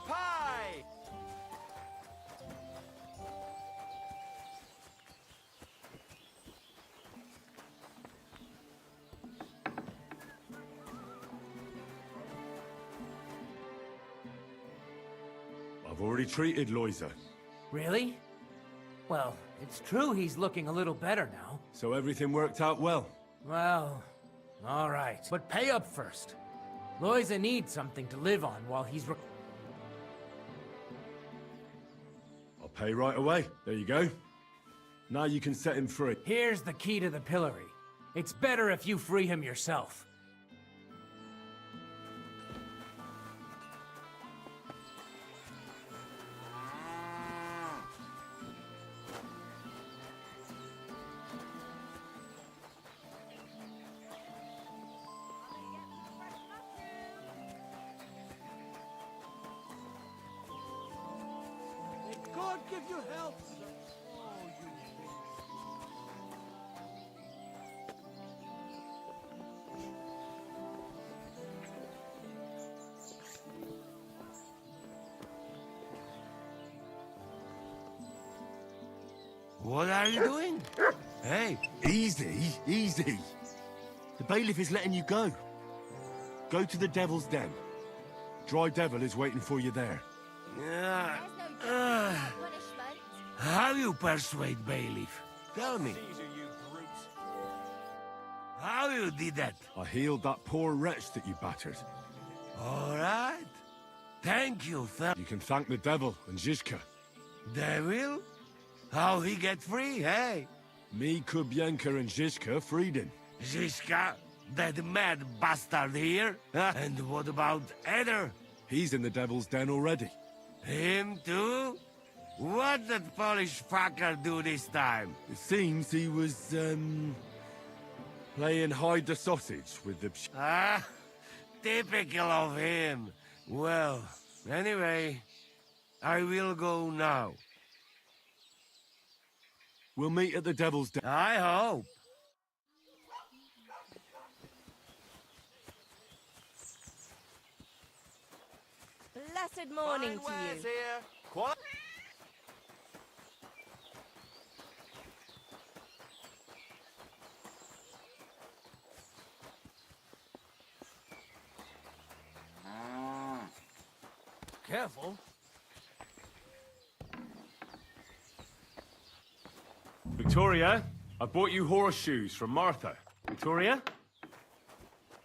Pie! I've already treated Loisa. Really? Well, it's true he's looking a little better now. So everything worked out well. Well, all right. But pay up first. Loisa needs something to live on while he's I'll pay right away. There you go. Now you can set him free. Here's the key to the pillory. It's better if you free him yourself. May God give you help. What are you doing? Hey, easy, easy. The bailiff is letting you go. Go to the Devil's Den. Dry Devil is waiting for you there. How you persuade bailiff? Tell me. Caesar, you brute. How you did that? I healed that poor wretch that you battered. All right. Thank you, You can thank the devil and Zizka. Devil? How he get free, hey? Me, Kubienka, and Zizka freed him. Ziska, that mad bastard here? And what about Eder? He's in the Devil's Den already. Him too? What did Polish fucker do this time? It seems he was, playing hide the sausage with the... Ah, typical of him. Well, anyway, I will go now. We'll meet at the Devil's Den. I hope. Blessed morning to you. Here. What? Careful. Victoria, I bought you horseshoes from Martha. Victoria?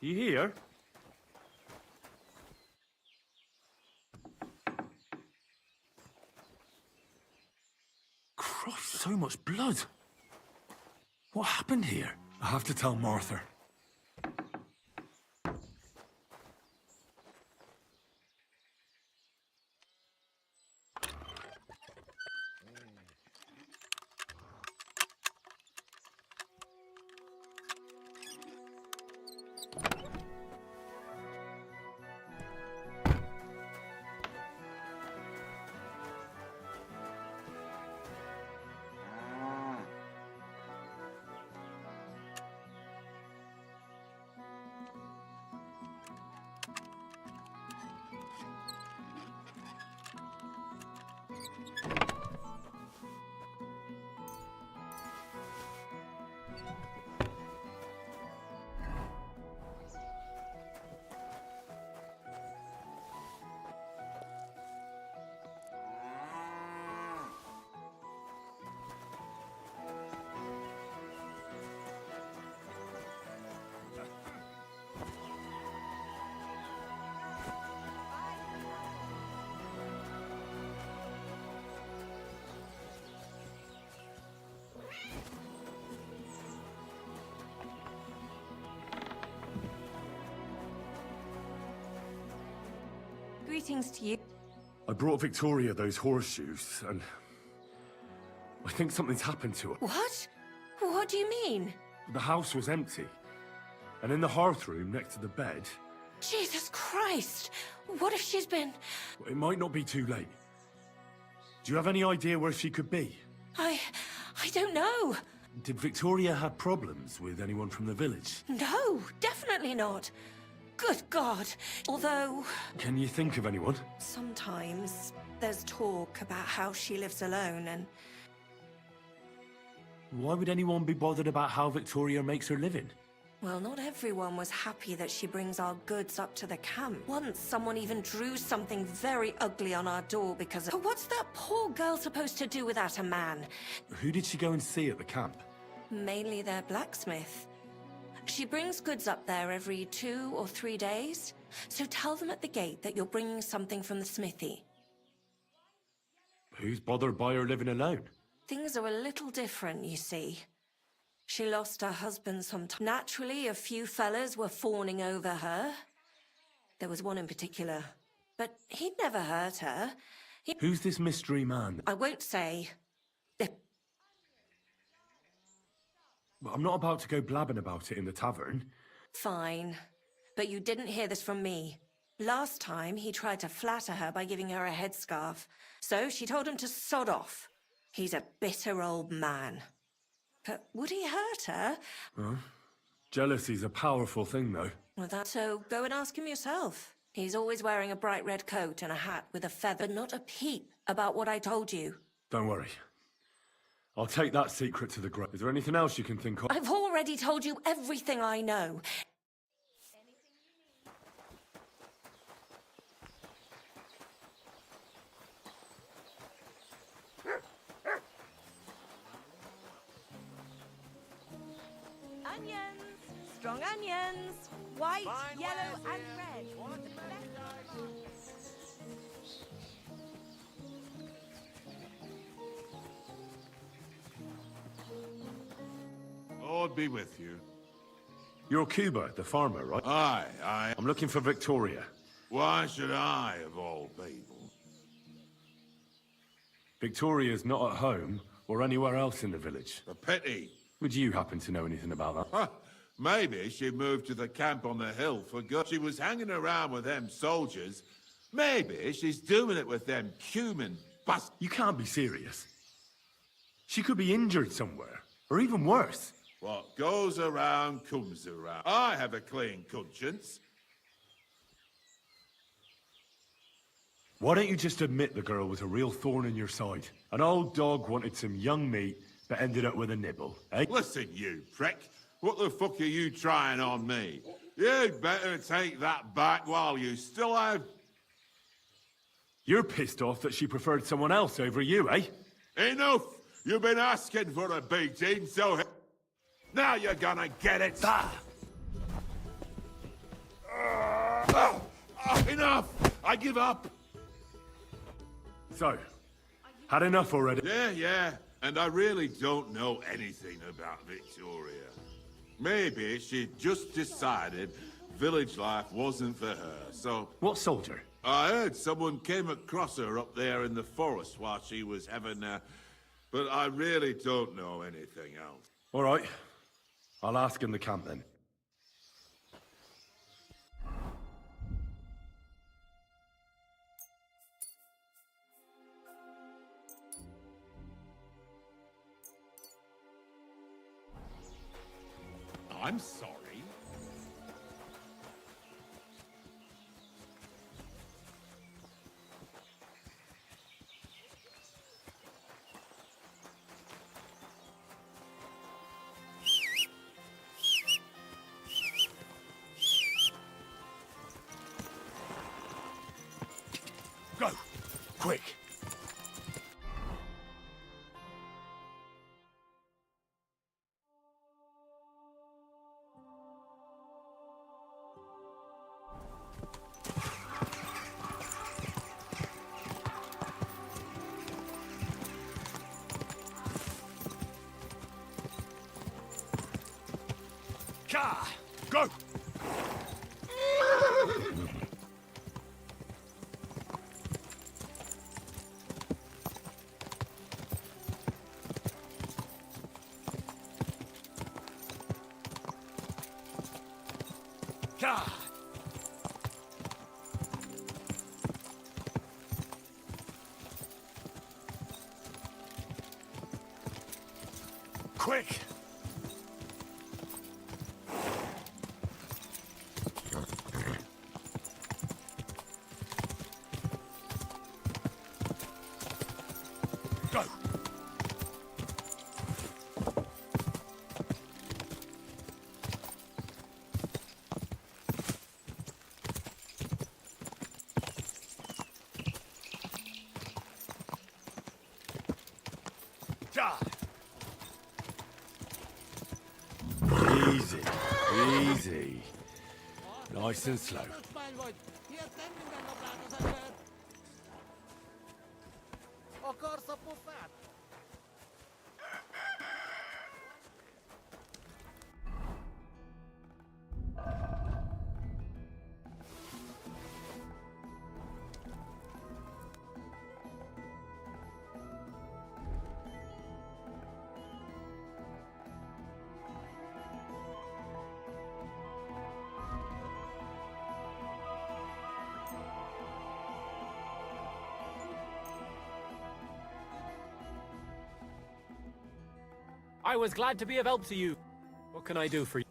You here? Christ, so much blood. What happened here? I have to tell Martha. Greetings to you. I brought Victoria those horseshoes, and... I think something's happened to her. What? What do you mean? The house was empty. And in the hearth room next to the bed... Jesus Christ! What if she's been... It might not be too late. Do you have any idea where she could be? I don't know. Did Victoria have problems with anyone from the village? No, definitely not. Good God. Although... Can you think of anyone? sometimes there's talk about how she lives alone and... Why would anyone be bothered about how Victoria makes her living? Well, not everyone was happy that she brings our goods up to the camp. Once, someone even drew something very ugly on our door because of... But what's that poor girl supposed to do without a man? Who did she go and see at the camp? Mainly their blacksmith. She brings goods up there every 2 or 3 days. So tell them at the gate that you're bringing something from the smithy. Who's bothered by her living alone? Things are a little different, you see. She lost her husband sometime. Naturally, a few fellas were fawning over her. There was one in particular. But he'd never hurt her. Who's this mystery man? I won't say. I'm not about to go blabbing about it in the tavern. Fine. But you didn't hear this from me. Last time, he tried to flatter her by giving her a headscarf. So she told him to sod off. He's a bitter old man. But would he hurt her? Huh? Jealousy's a powerful thing, though. Well, so go and ask him yourself. He's always wearing a bright red coat and a hat with a feather, not a peep about what I told you. Don't worry. I'll take that secret to the grave. Is there anything else you can think of? I've already told you everything I know. Onions! Strong onions! White, yellow, and red. Lord be with you. You're Cuba, the farmer, right? Aye. I'm looking for Victoria. Why should I, of all people? Victoria's not at home or anywhere else in the village. A pity. Would you happen to know anything about that? Huh. Maybe she moved to the camp on the hill for good. She was hanging around with them soldiers. Maybe she's doing it with them cumin bust. You can't be serious. She could be injured somewhere, or even worse. What goes around comes around. I have a clean conscience. Why don't you just admit the girl was a real thorn in your side? An old dog wanted some young meat, but ended up with a nibble, eh? Listen, you prick. What the fuck are you trying on me? You'd better take that back while you still have... You're pissed off that she preferred someone else over you, eh? Enough! You've been asking for a beating, so... Now you're gonna get it! Enough! I give up! So, had enough already? Yeah. And I really don't know anything about Victoria. Maybe she just decided village life wasn't for her, so... What soldier? I heard someone came across her up there in the forest while she was having but I really don't know anything else. All right. I'll ask in the camp then. I'm sorry. Go! Quick! Car! Go! Car! Quick! Go! Easy. Easy. Nice and slow. I was glad to be of help to you. What can I do for you?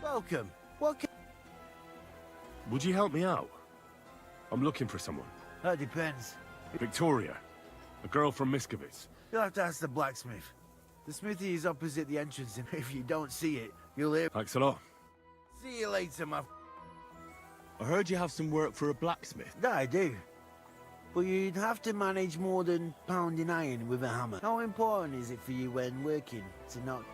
Welcome. What can... Would you help me out? I'm looking for someone. That depends. Victoria. A girl from Miskovitz. You'll have to ask the blacksmith. The smithy is opposite the entrance, and if you don't see it, you'll hear... Thanks a lot. See you later, my... I heard you have some work for a blacksmith. That I do. But you'd have to manage more than pounding iron with a hammer. How important is it for you when working to not...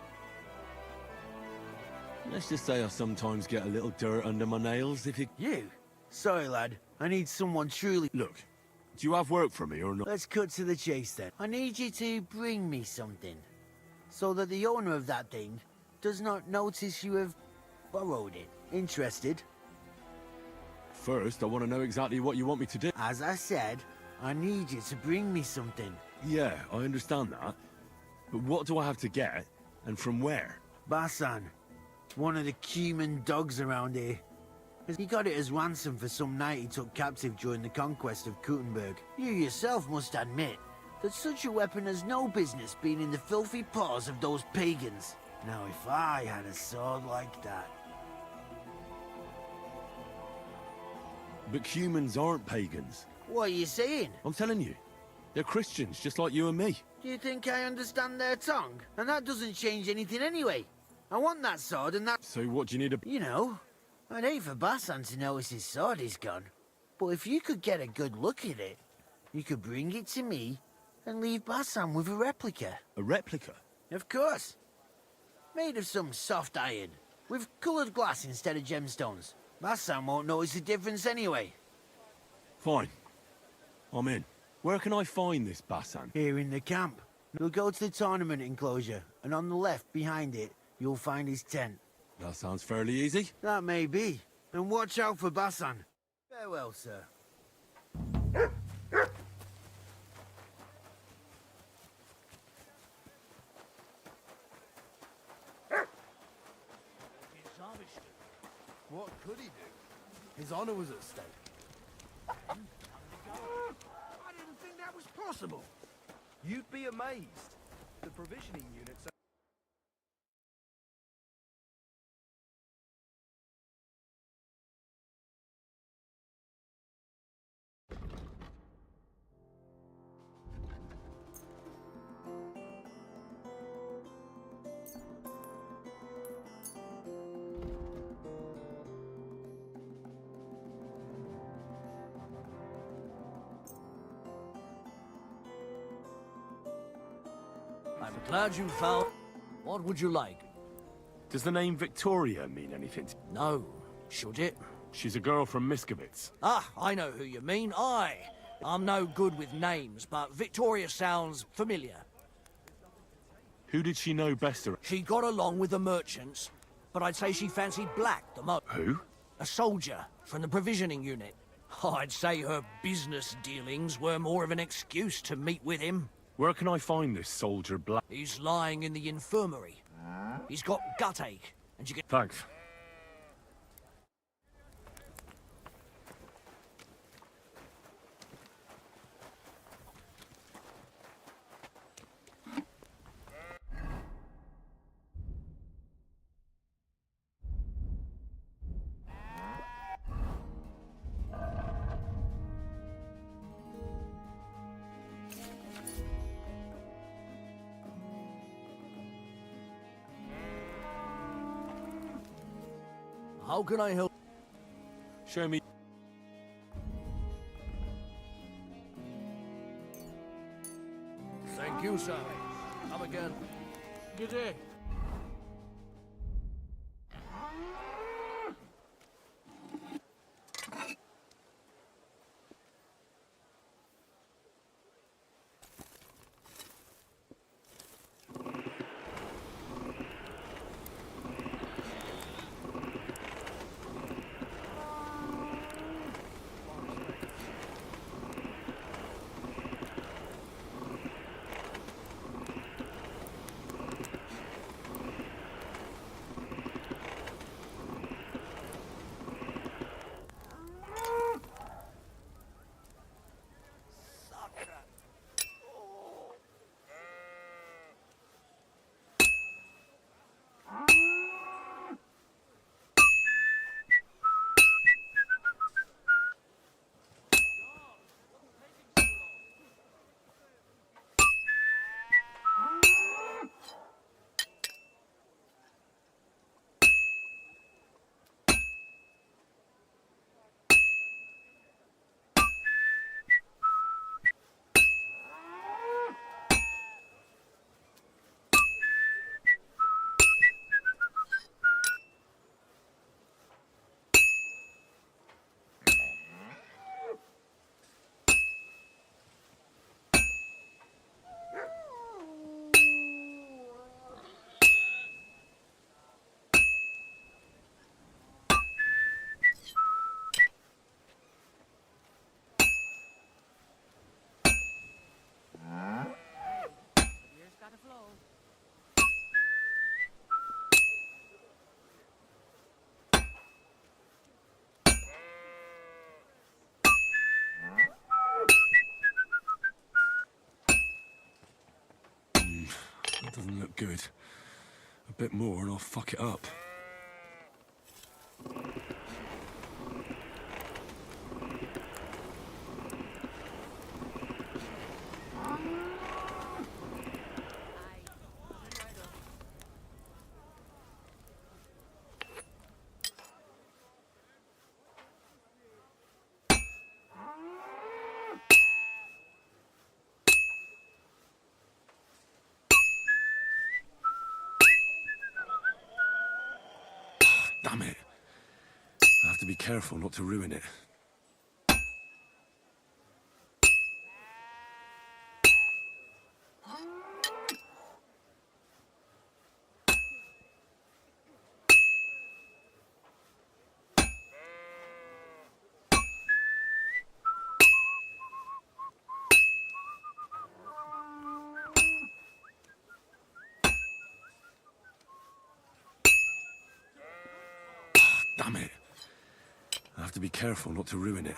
Let's just say I sometimes get a little dirt under my nails if you... You? Sorry, lad. I need someone truly... Look, do you have work for me or not? Let's cut to the chase then. I need you to bring me something, so that the owner of that thing does not notice you have borrowed it. Interested? First, I want to know exactly what you want me to do. As I said, I need you to bring me something. Yeah, I understand that. But what do I have to get, and from where? Basan, one of the Cuman dogs around here. He got it as ransom for some knight he took captive during the conquest of Kuttenberg. You yourself must admit that such a weapon has no business being in the filthy paws of those pagans. Now, if I had a sword like that... But humans aren't pagans. What are you saying? I'm telling you. They're Christians, just like you and me. Do you think I understand their tongue? And that doesn't change anything anyway. I want that sword and that... So what do you need You know, I'd hate for Basan to notice his sword is gone. But if you could get a good look at it, you could bring it to me and leave Basan with a replica. A replica? Of course. Made of some soft iron, with coloured glass instead of gemstones. Basan won't notice the difference anyway. Fine. I'm in. Where can I find this Basan? Here in the camp. You'll go to the tournament enclosure, and on the left, behind it, you'll find his tent. That sounds fairly easy. That may be. And watch out for Basan. Farewell, sir. What could he do? His honor was at stake. I didn't think that was possible. You'd be amazed. The provisioning units are... I'm glad you found... What would you like? Does the name Victoria mean anything? No. Should it? She's a girl from Miskovitz. Ah, I know who you mean. I'm no good with names, but Victoria sounds familiar. Who did she know best around? She got along with the merchants, but I'd say she fancied Black the most. Who? A soldier from the provisioning unit. I'd say her business dealings were more of an excuse to meet with him. Where can I find this soldier Black? He's lying in the infirmary. He's got gut ache, and you get... Thanks. How can I help? Show me. Thank you, sir. Come again. Good day. look good. A bit more and I'll fuck it up. Damn it. I have to be careful not to ruin it. Damn it. I have to be careful not to ruin it.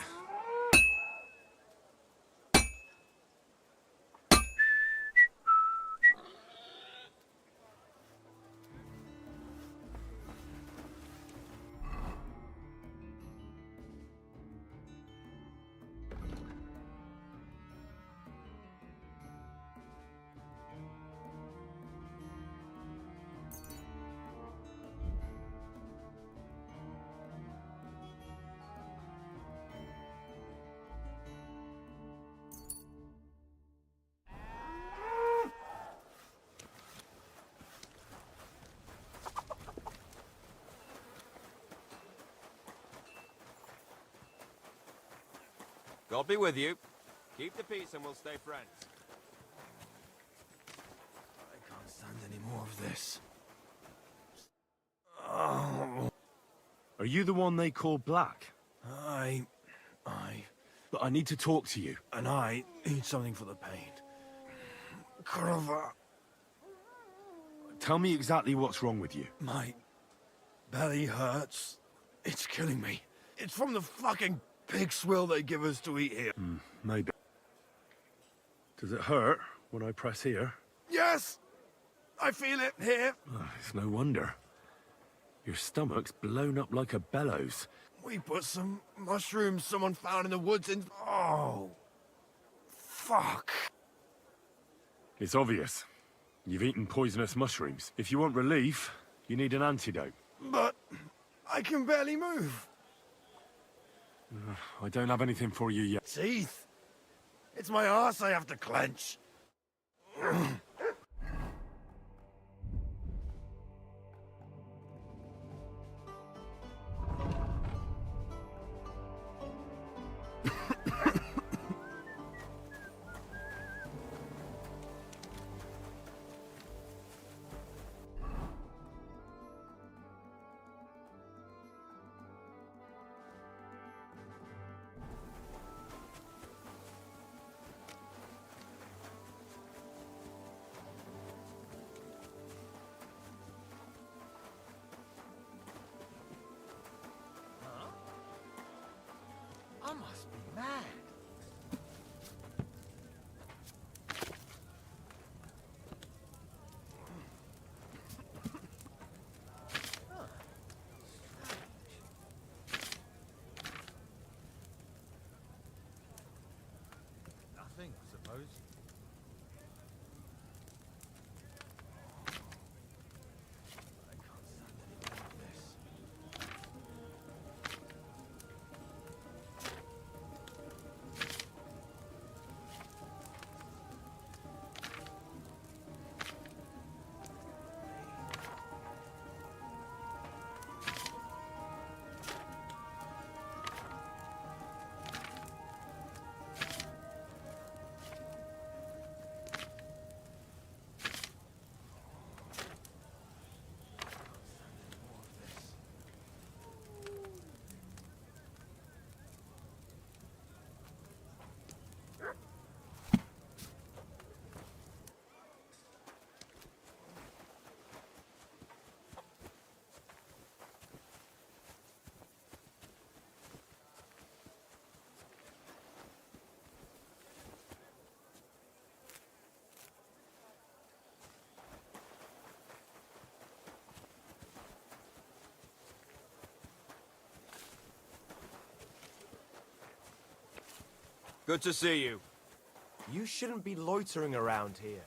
God be with you. Keep the peace and we'll stay friends. I can't stand any more of this. Oh. Are you the one they call Black? I... But I need to talk to you. And I need something for the pain. Kurva. Tell me exactly what's wrong with you. My belly hurts. It's killing me. It's from the fucking pig swill they give us to eat here. Maybe. Does it hurt when I press here? Yes! I feel it here. It's no wonder. Your stomach's blown up like a bellows. We put some mushrooms someone found in the woods in... Oh. Fuck. It's obvious. You've eaten poisonous mushrooms. If you want relief, you need an antidote. But I can barely move. I don't have anything for you yet. Teeth. It's my arse I have to clench. I must be mad. Nothing, I suppose. Good to see you. You shouldn't be loitering around here.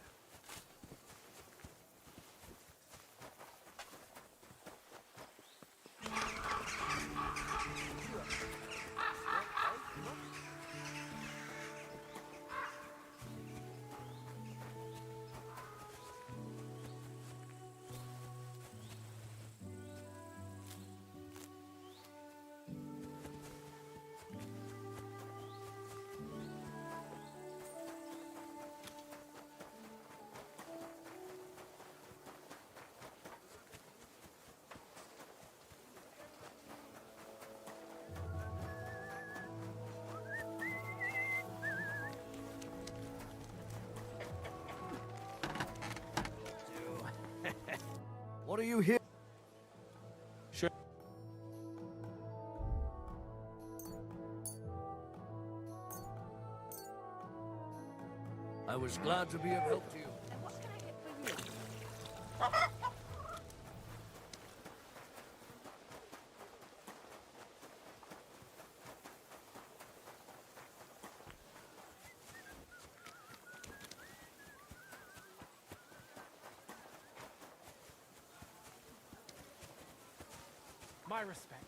What are you here? Sure. I was glad to be of help to you. What can I get for you? My respects.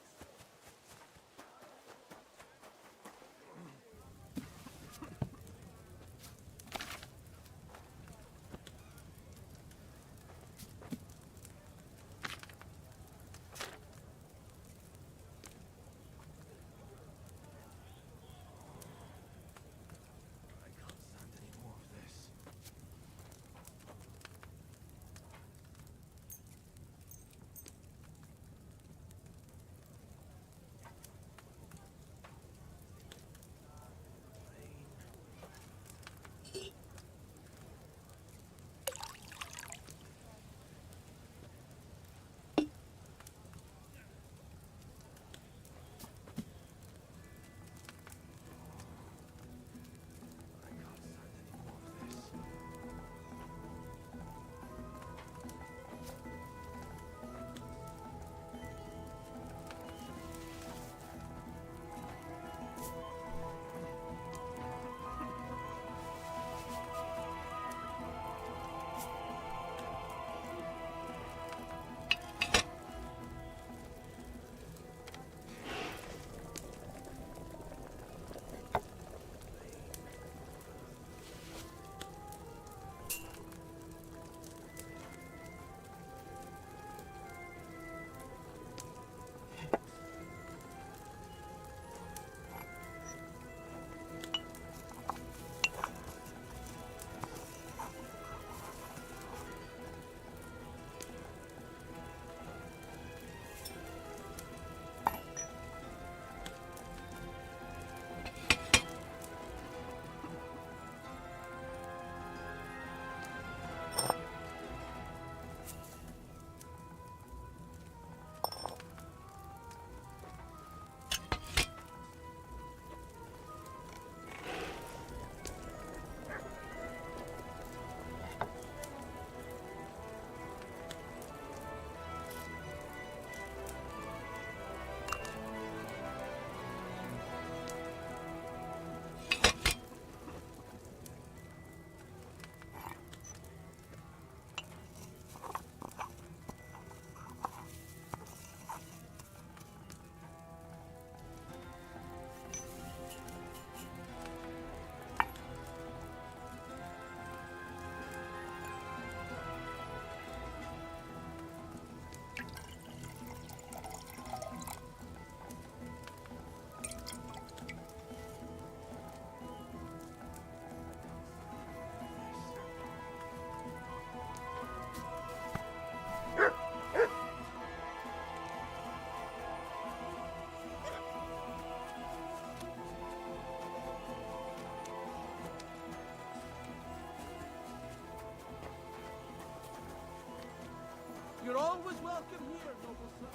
You're always welcome here, noble sir.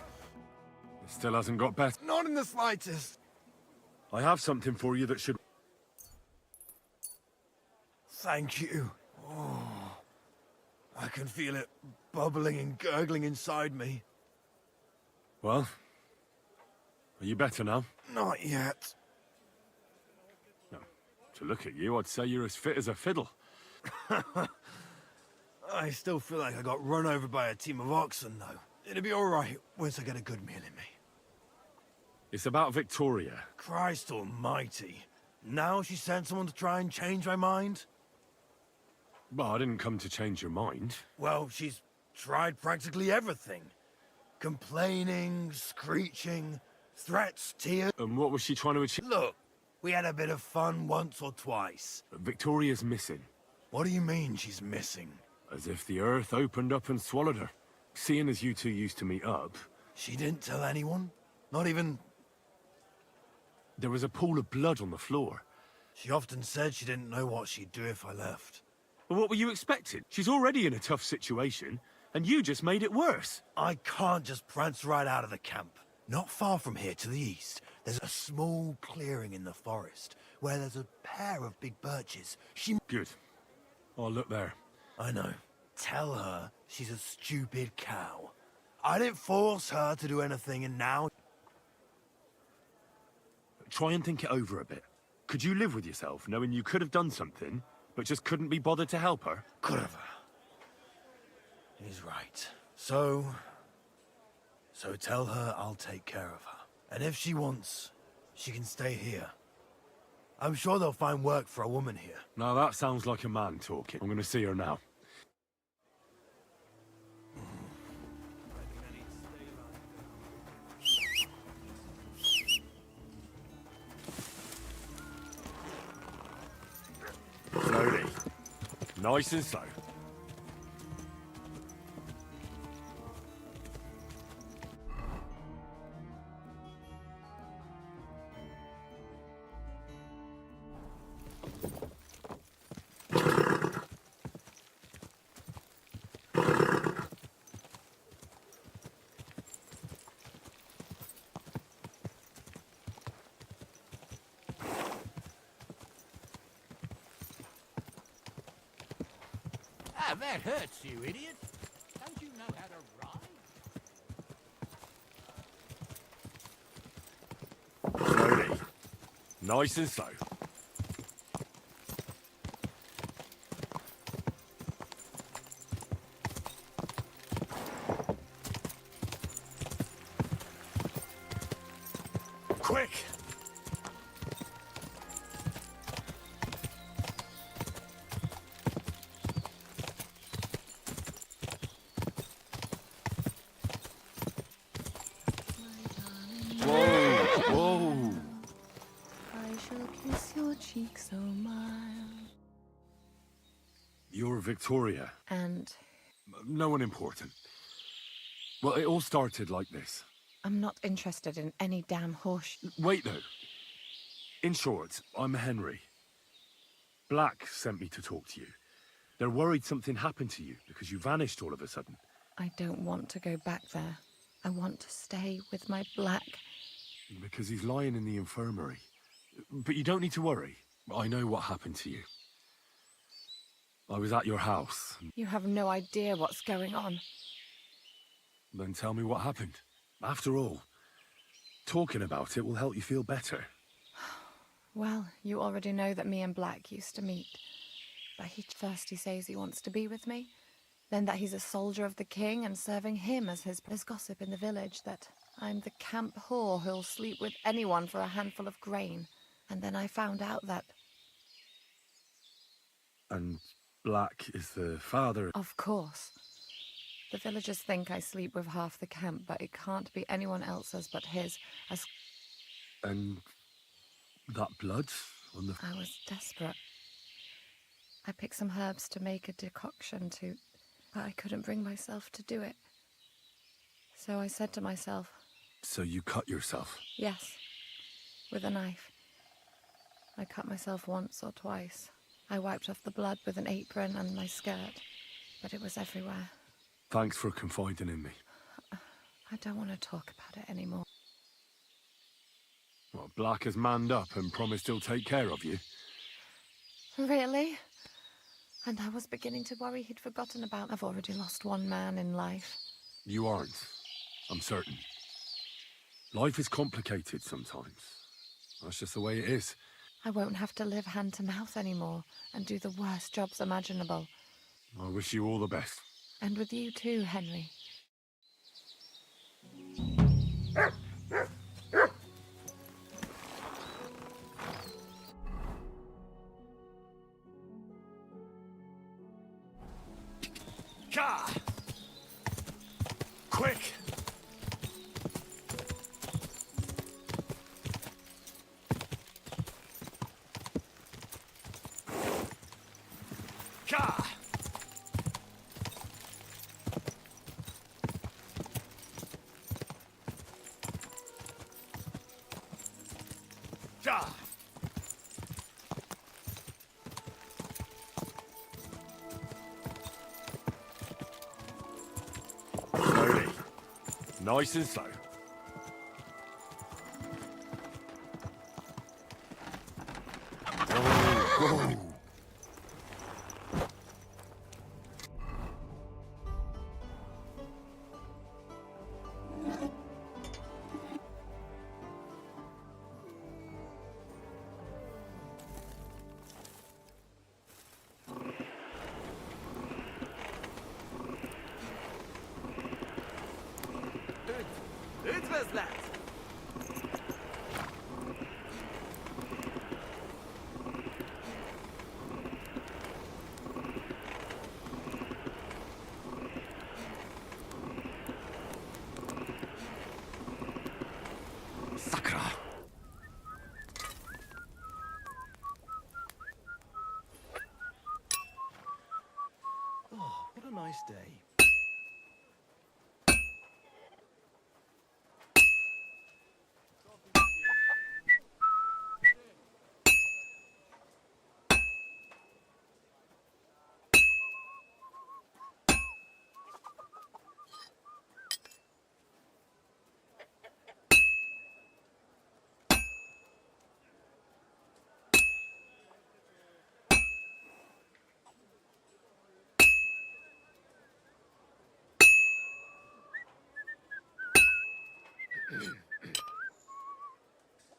It still hasn't got better. Not in the slightest. I have something for you that should... Thank you. Oh, I can feel it bubbling and gurgling inside me. Well, are you better now? Not yet. No. To look at you, I'd say you're as fit as a fiddle. I still feel like I got run over by a team of oxen, though. It'll be all right once I get a good meal in me. It's about Victoria. Christ almighty. Now she sent someone to try and change my mind? Well, I didn't come to change your mind. Well, she's tried practically everything. Complaining, screeching, threats, tears. And what was she trying to achieve? Look, we had a bit of fun once or twice. Victoria's missing. What do you mean she's missing? As if the earth opened up and swallowed her. Seeing as you two used to meet up... She didn't tell anyone? Not even... There was a pool of blood on the floor. She often said she didn't know what she'd do if I left. But what were you expecting? She's already in a tough situation, and you just made it worse. I can't just prance right out of the camp. Not far from here to the east, there's a small clearing in the forest, where there's a pair of big birches. Good. I'll look there. I know. Tell her she's a stupid cow. I didn't force her to do anything, and now... Try and think it over a bit. Could you live with yourself, knowing you could have done something, but just couldn't be bothered to help her? Could have. He's right. So tell her I'll take care of her. And if she wants, she can stay here. I'm sure they'll find work for a woman here. Now that sounds like a man talking. I'm gonna see her now. Slowly. Nice and slow. Ah, that hurts, you idiot. Don't you know how to ride? Slowly. Nice and slow. Quick! Cheek so mild. You're Victoria. And No one important. Well, it all started like this. I'm not interested in any damn horse. Wait, though. In short, I'm Henry. Black sent me to talk to you. They're worried something happened to you because you vanished all of a sudden. I don't want to go back there. I want to stay with my Black. Because he's lying in the infirmary. But you don't need to worry. I know what happened to you. I was at your house. You have no idea what's going on. Then tell me what happened. After all, talking about it will help you feel better. Well, you already know that me and Black used to meet. But first he says he wants to be with me. Then that he's a soldier of the king and serving him as his... There's gossip in the village that I'm the camp whore who'll sleep with anyone for a handful of grain. And then I found out that... And Black is the father... Of course. The villagers think I sleep with half the camp, but it can't be anyone else's but his, as... And that blood on the... I was desperate. I picked some herbs to make a decoction to... But I couldn't bring myself to do it. So I said to myself... So you cut yourself? Yes, with a knife. I cut myself once or twice. I wiped off the blood with an apron and my skirt, but it was everywhere. Thanks for confiding in me. I don't want to talk about it anymore. Well, Black has manned up and promised he'll take care of you. Really? And I was beginning to worry he'd forgotten about... I've already lost one man in life. You aren't. I'm certain. Life is complicated sometimes. That's just the way it is. I won't have to live hand to mouth anymore and do the worst jobs imaginable. I wish you all the best. And with you too, Henry. Car! Quick! Car! Car! Slowly. Nice and slow. Whoa. Dit was dat. Sakra! Oh, what a nice day.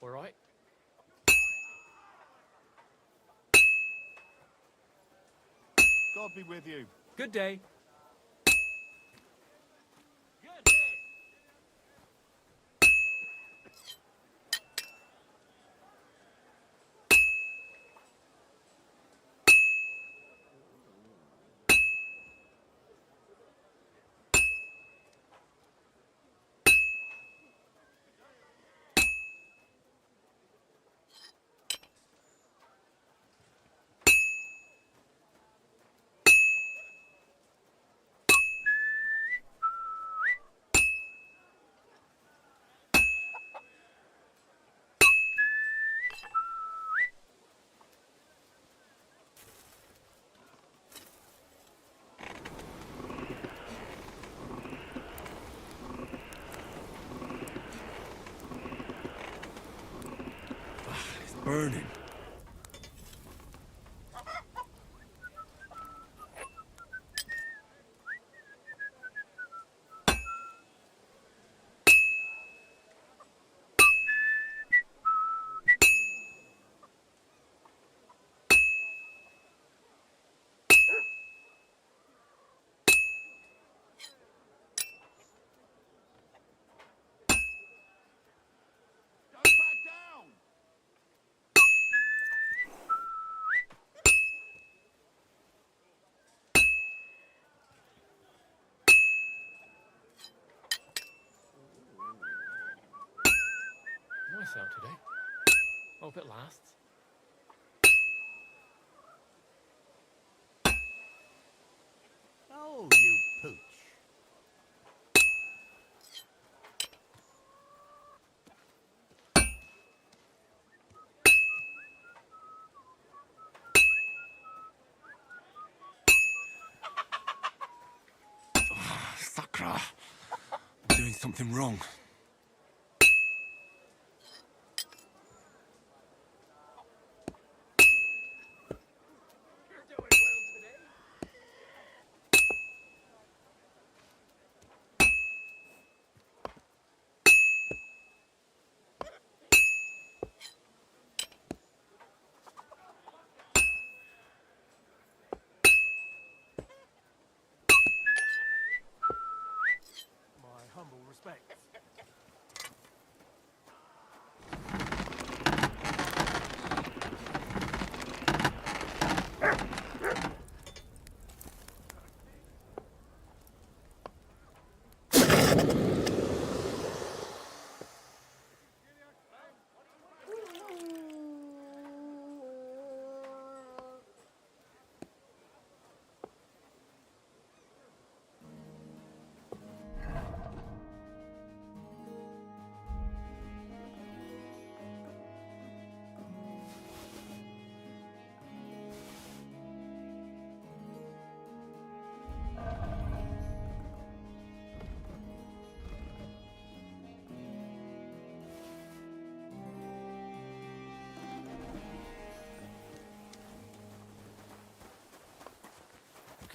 All right. God be with you. Good day. It's burning. Nice out today. Hope it lasts. Oh, you pooch. Sakra! I'm doing something wrong.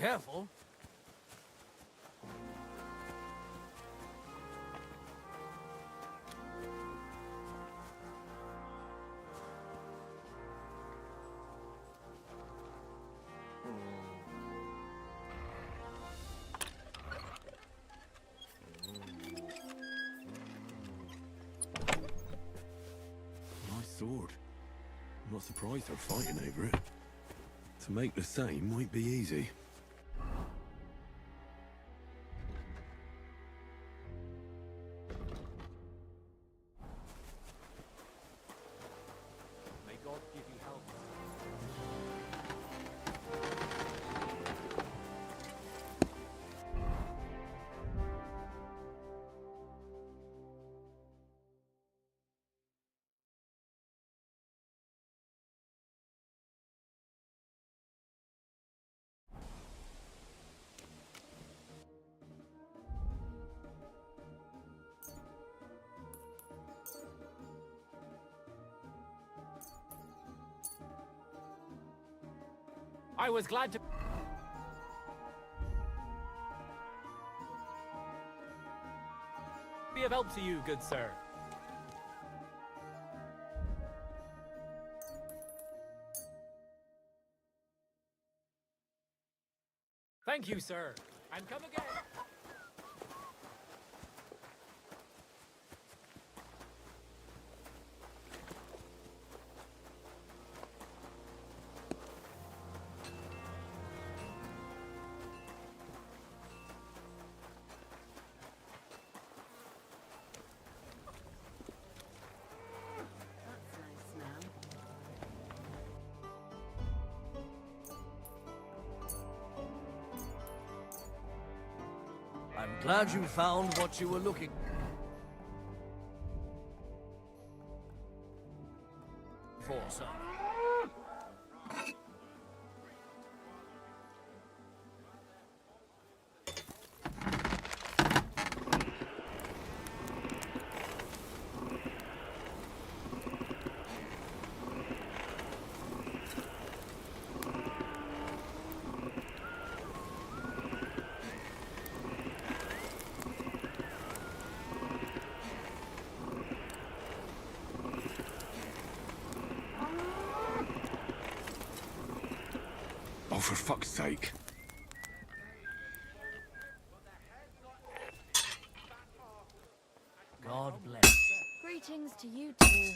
Careful. Nice sword. I'm not surprised they're fighting over it. To make the same might be easy. May God give you help. I was glad to be of help to you, good sir. Thank you, sir. And come again. I'm glad you found what you were looking for, sir. Oh, for fuck's sake. God bless. Greetings to you too.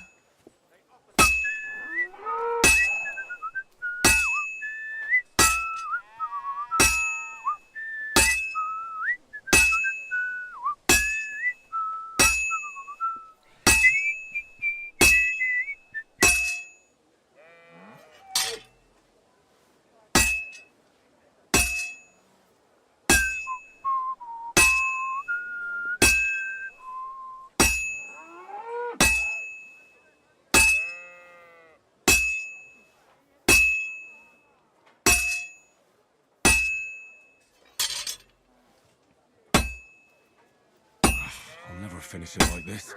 I'll never finish it like this.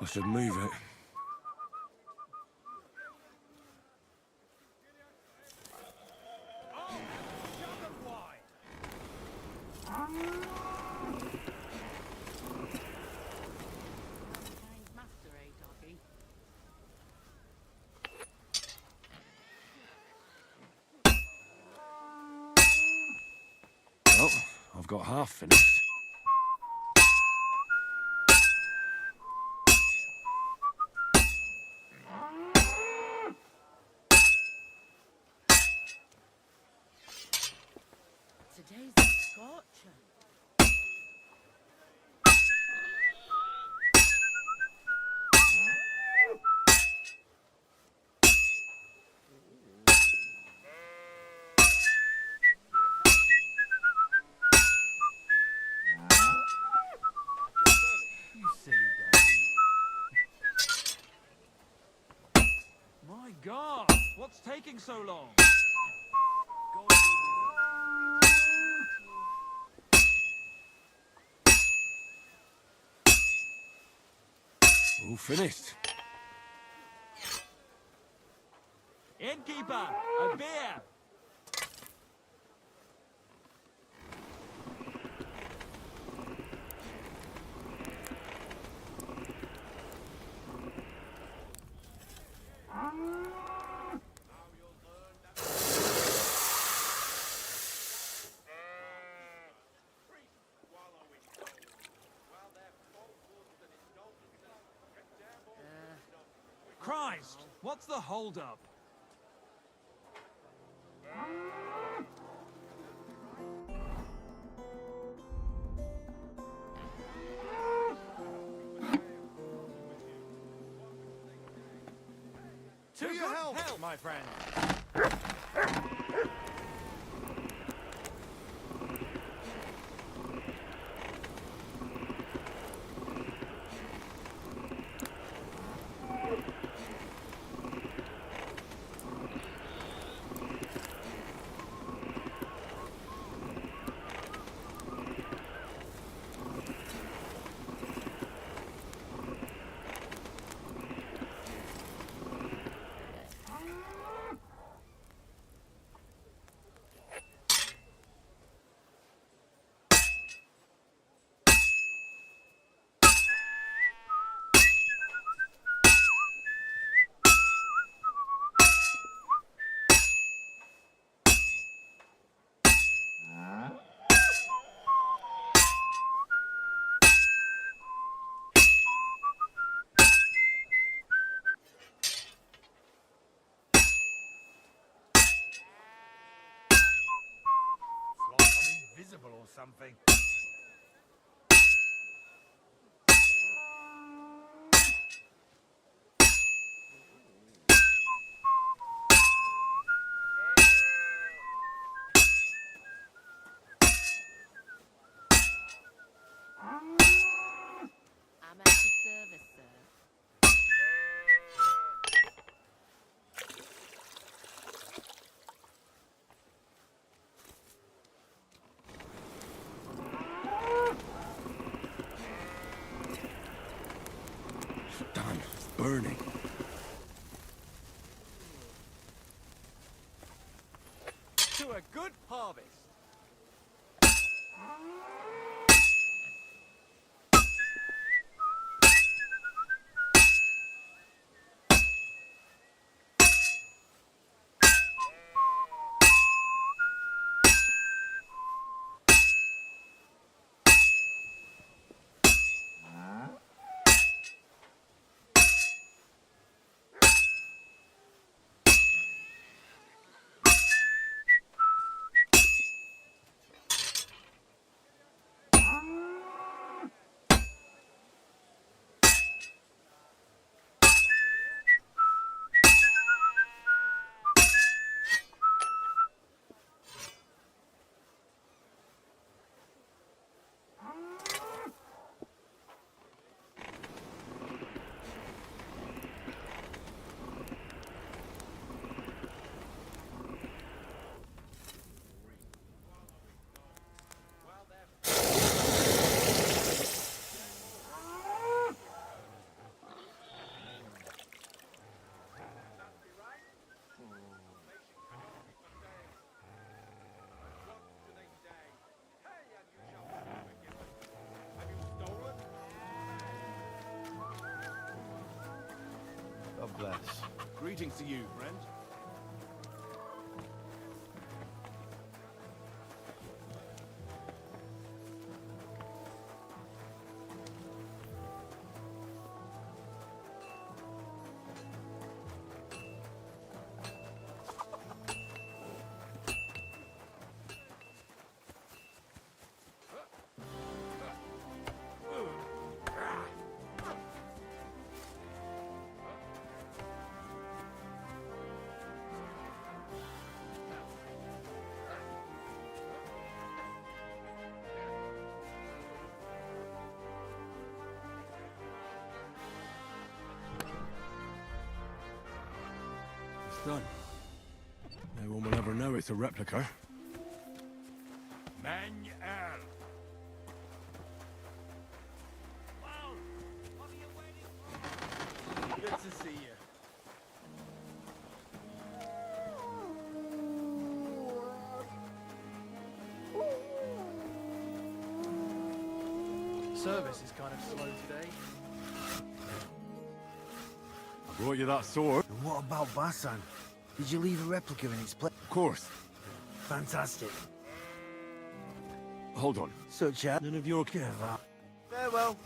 I should move it. Well, I've got half finished. Today's a scorcher. You silly dog. My God, what's taking so long? All finished. Innkeeper, a beer! Christ! What's the holdup? To your help, my friend. Invisible or something. I'm at your service, sir. Damn, it's burning. To a good harvest. God bless. Greetings to you, friend. It's done. No one will ever know it's a replica. Manuel. Good to see you. Service is kind of slow today. I brought you that sword. And what about Basan? Did you leave a replica in its place? Of course. Fantastic. Hold on. Such a... None of your... Farewell.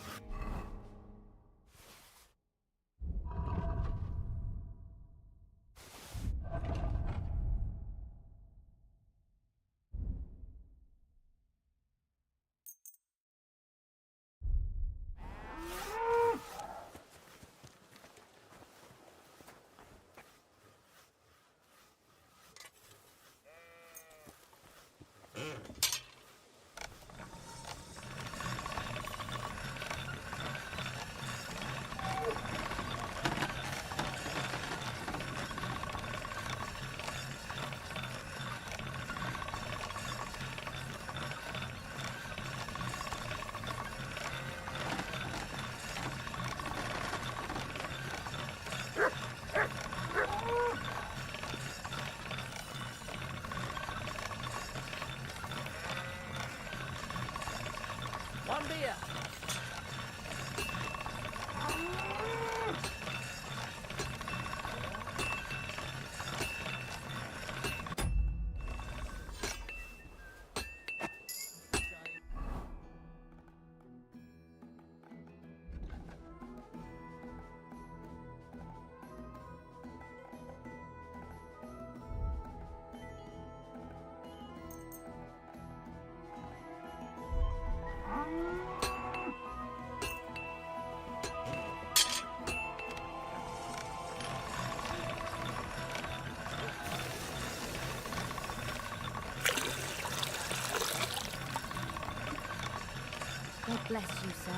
Bless you, sir.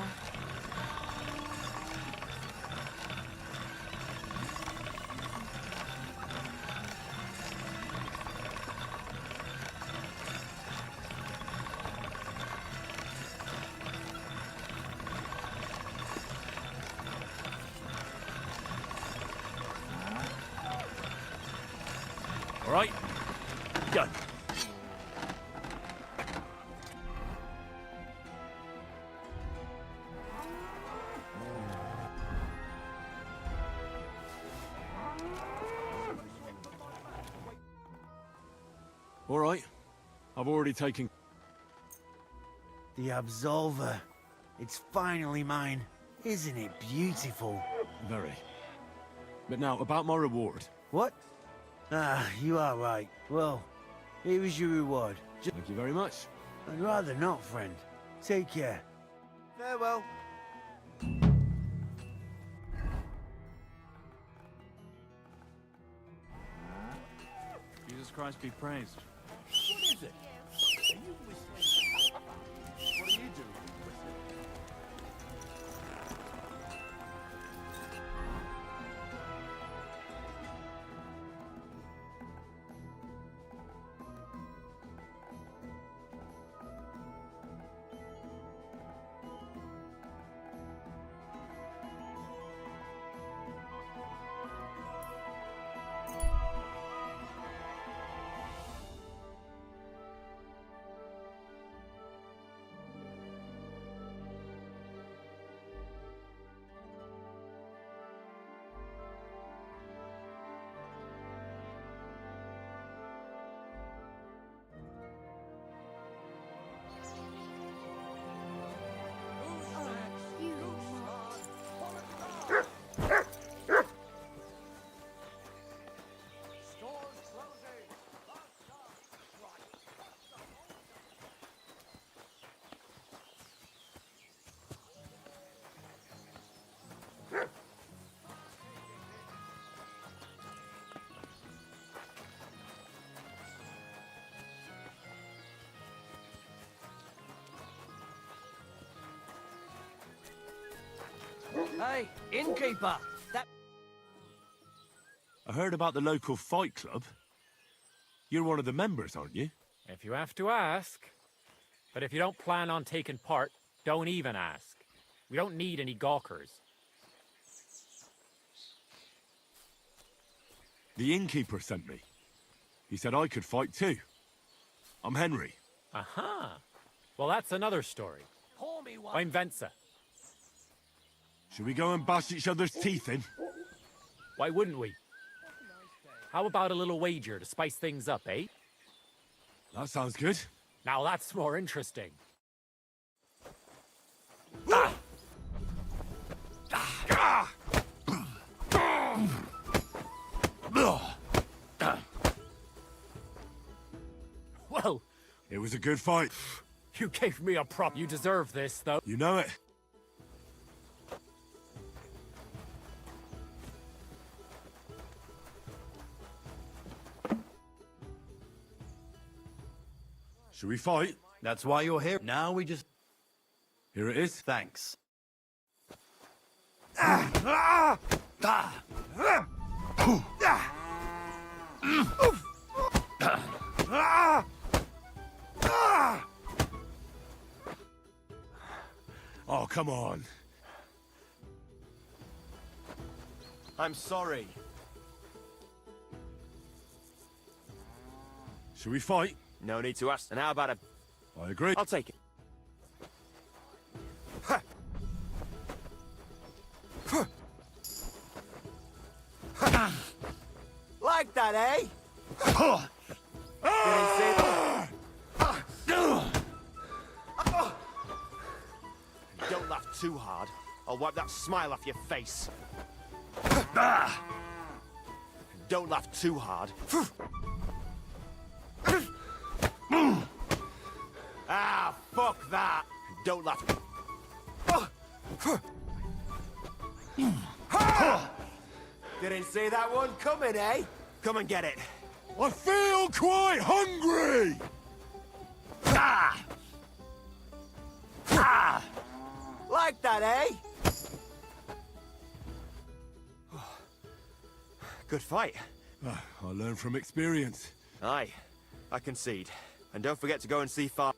All right, go. All right. I've already taken... The Absolver. It's finally mine. Isn't it beautiful? Very. But now, about my reward. What? Ah, you are right. Well, here is your reward. Thank you very much. I'd rather not, friend. Take care. Farewell. Jesus Christ be praised. What is it? Are you whistling? What are you doing? Hey, innkeeper! That... I heard about the local fight club. You're one of the members, aren't you? If you have to ask. But if you don't plan on taking part, don't even ask. We don't need any gawkers. The innkeeper sent me. He said I could fight too. I'm Henry. Aha! Well, that's another story. Pour me one. I'm Venza. Should we go and bash each other's teeth in? Why wouldn't we? How about a little wager to spice things up, eh? That sounds good. Now that's more interesting. Well, it was a good fight. You gave me a prop. You deserve this, though. You know it. Should we fight? That's why you're here. Now we just... Here it is. Thanks. Oh, come on. I'm sorry. Should we fight? No need to ask. And how about a... I agree. I'll take it. Like that, eh? Did he say that? Don't laugh too hard. I'll wipe that smile off your face. Don't laugh too hard. Ah, fuck that! Don't laugh. Didn't see that one coming, eh? Come and get it. I feel quite hungry! like that, eh? Good fight. I learn from experience. Aye, I concede. And don't forget to go and see Far. As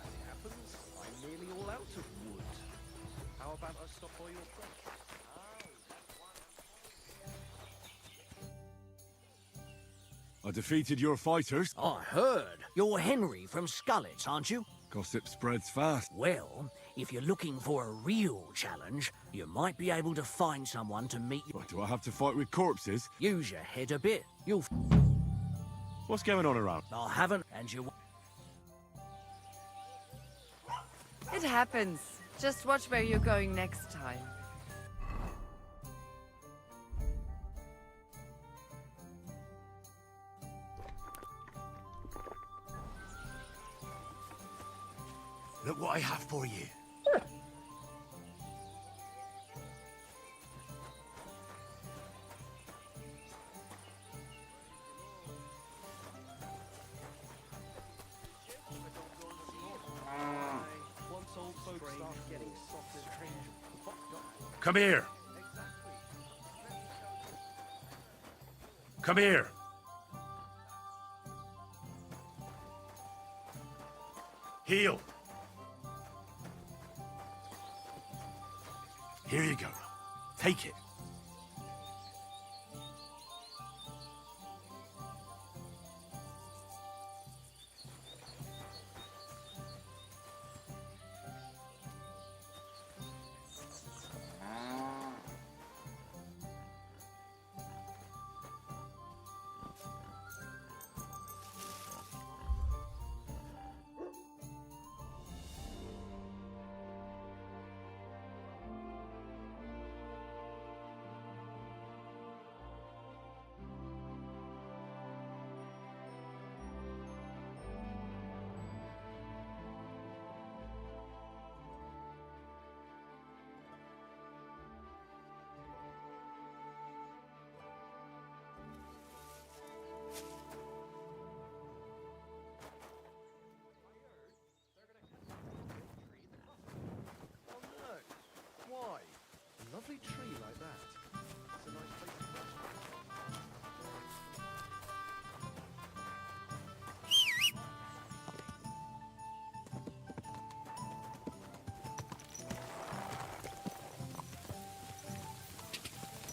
it happens, I'm nearly all out of wood. How about I stop by your place? I defeated your fighters. I heard. You're Henry from Scullets, aren't you? Gossip spreads fast. Well, if you're looking for a real challenge, you might be able to find someone to meet you. Do I have to fight with corpses? Use your head a bit. You'll... What's going on around? I haven't, and you... It happens. Just watch where you're going next time. Look what I have for you. Come here. Come here. Heal. Here you go. Take it. Why? A lovely tree like that. It's a nice place to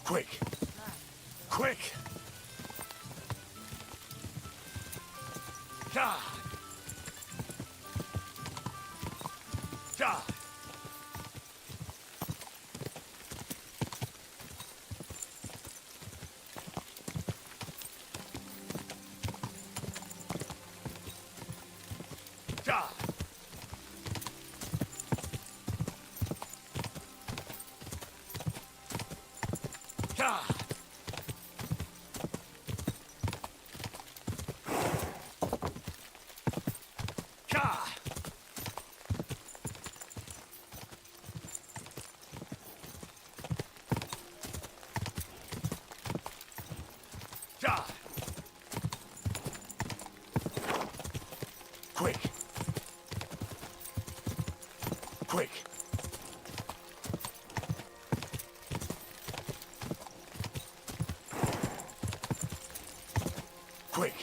Quick. Quick. Ja. Ja. Ja. Ja. Ja. Ja. Quick. Quick. Quick.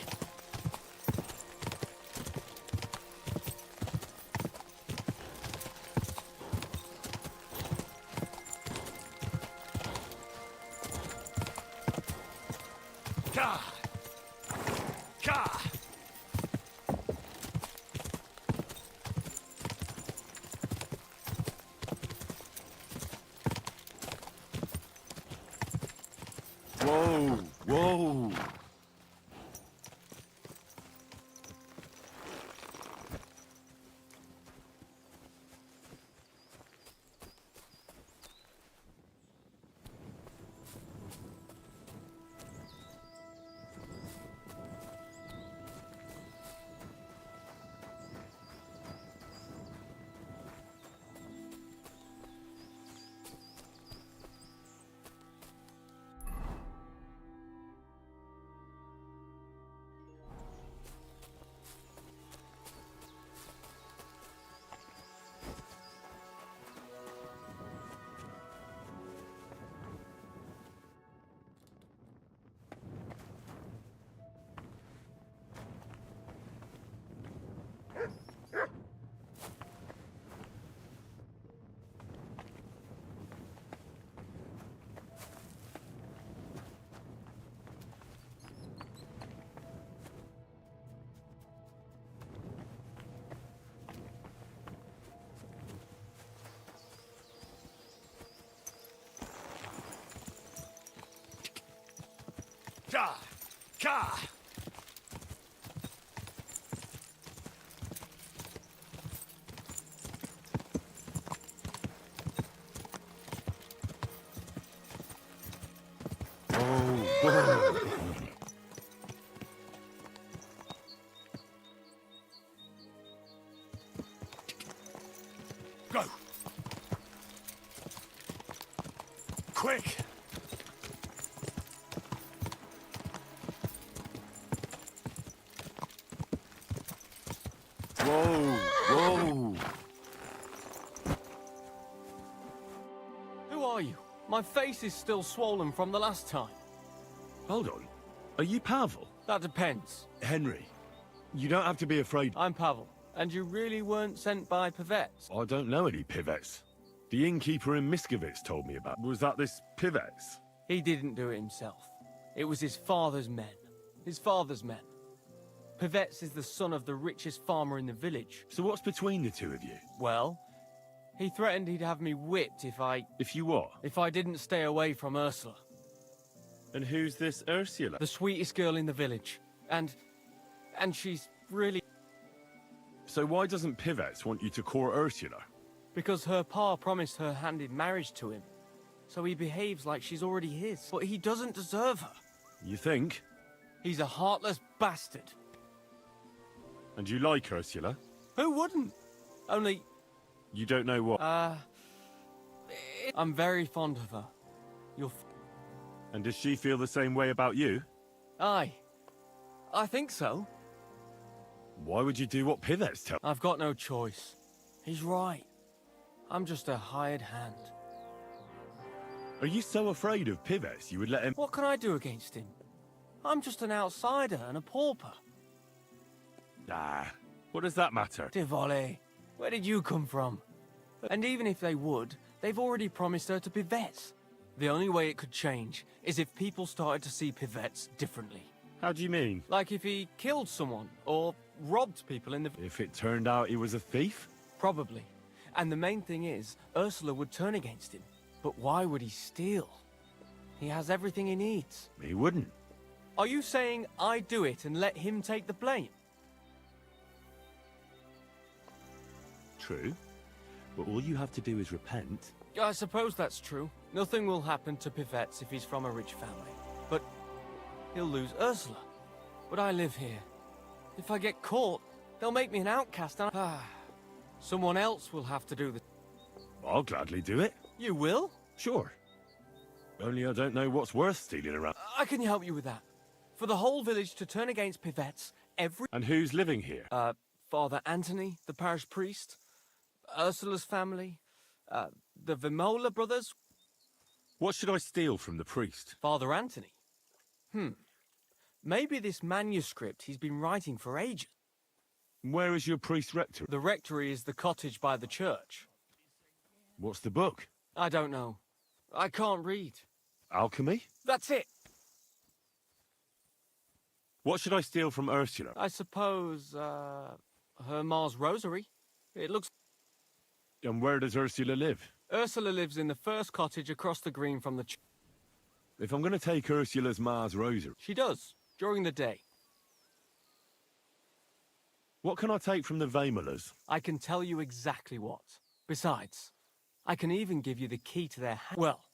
Ja. Ja. Whoa, whoa. Ka! Ka! Go! Quick! Whoa! Whoa! Who are you? My face is still swollen from the last time. Hold on. Are you Pavel? That depends. Henry, you don't have to be afraid. I'm Pavel, and you really weren't sent by Pivets? I don't know any Pivets. The innkeeper in Miskovitz told me about. Was that this Pivets? He didn't do it himself. It was his father's men. His father's men. Pivets is the son of the richest farmer in the village. So what's between the two of you? Well, he threatened he'd have me whipped if I... If you what? If I didn't stay away from Ursula. And who's this Ursula? The sweetest girl in the village. And she's really... So why doesn't Pivets want you to court Ursula? Because her pa promised her hand in marriage to him. So he behaves like she's already his. But he doesn't deserve her. You think? He's a heartless bastard. And you like Ursula? Who wouldn't? Only... You don't know what? I'm very fond of her. And does she feel the same way about you? Aye. I think so. Why would you do what Pivets tell? I've got no choice. He's right. I'm just a hired hand. Are you so afraid of Pivets you would let him... What can I do against him? I'm just an outsider and a pauper. Nah, what does that matter? Divole, where did you come from? And even if they would, they've already promised her to Pivets. The only way it could change is if people started to see Pivets differently. How do you mean? Like if he killed someone, or robbed people in the... If it turned out he was a thief? Probably. And the main thing is, Ursula would turn against him. But why would he steal? He has everything he needs. He wouldn't. Are you saying I do it and let him take the blame? True. But all you have to do is repent. I suppose that's true. Nothing will happen to Pivets if he's from a rich family. But he'll lose Ursula. But I live here. If I get caught, they'll make me an outcast and someone else will have to do the... I'll gladly do it. You will? Sure. Only I don't know what's worth stealing around. I can help you with that. For the whole village to turn against Pivets, And who's living here? Father Anthony, the parish priest, Ursula's family, the Vimola brothers. What should I steal from the priest? Father Anthony? Maybe this manuscript he's been writing for ages. Where is your priest rector? The rectory is the cottage by the church. What's the book? I don't know. I can't read. Alchemy? That's it. What should I steal from Ursula? I suppose, her Ma's rosary. It looks... And where does Ursula live? Ursula lives in the first cottage across the green from the church. If I'm going to take Ursula's Ma's rosary... She does, during the day. What can I take from the Vamolas? I can tell you exactly what. Besides, I can even give you the key to their house. Well,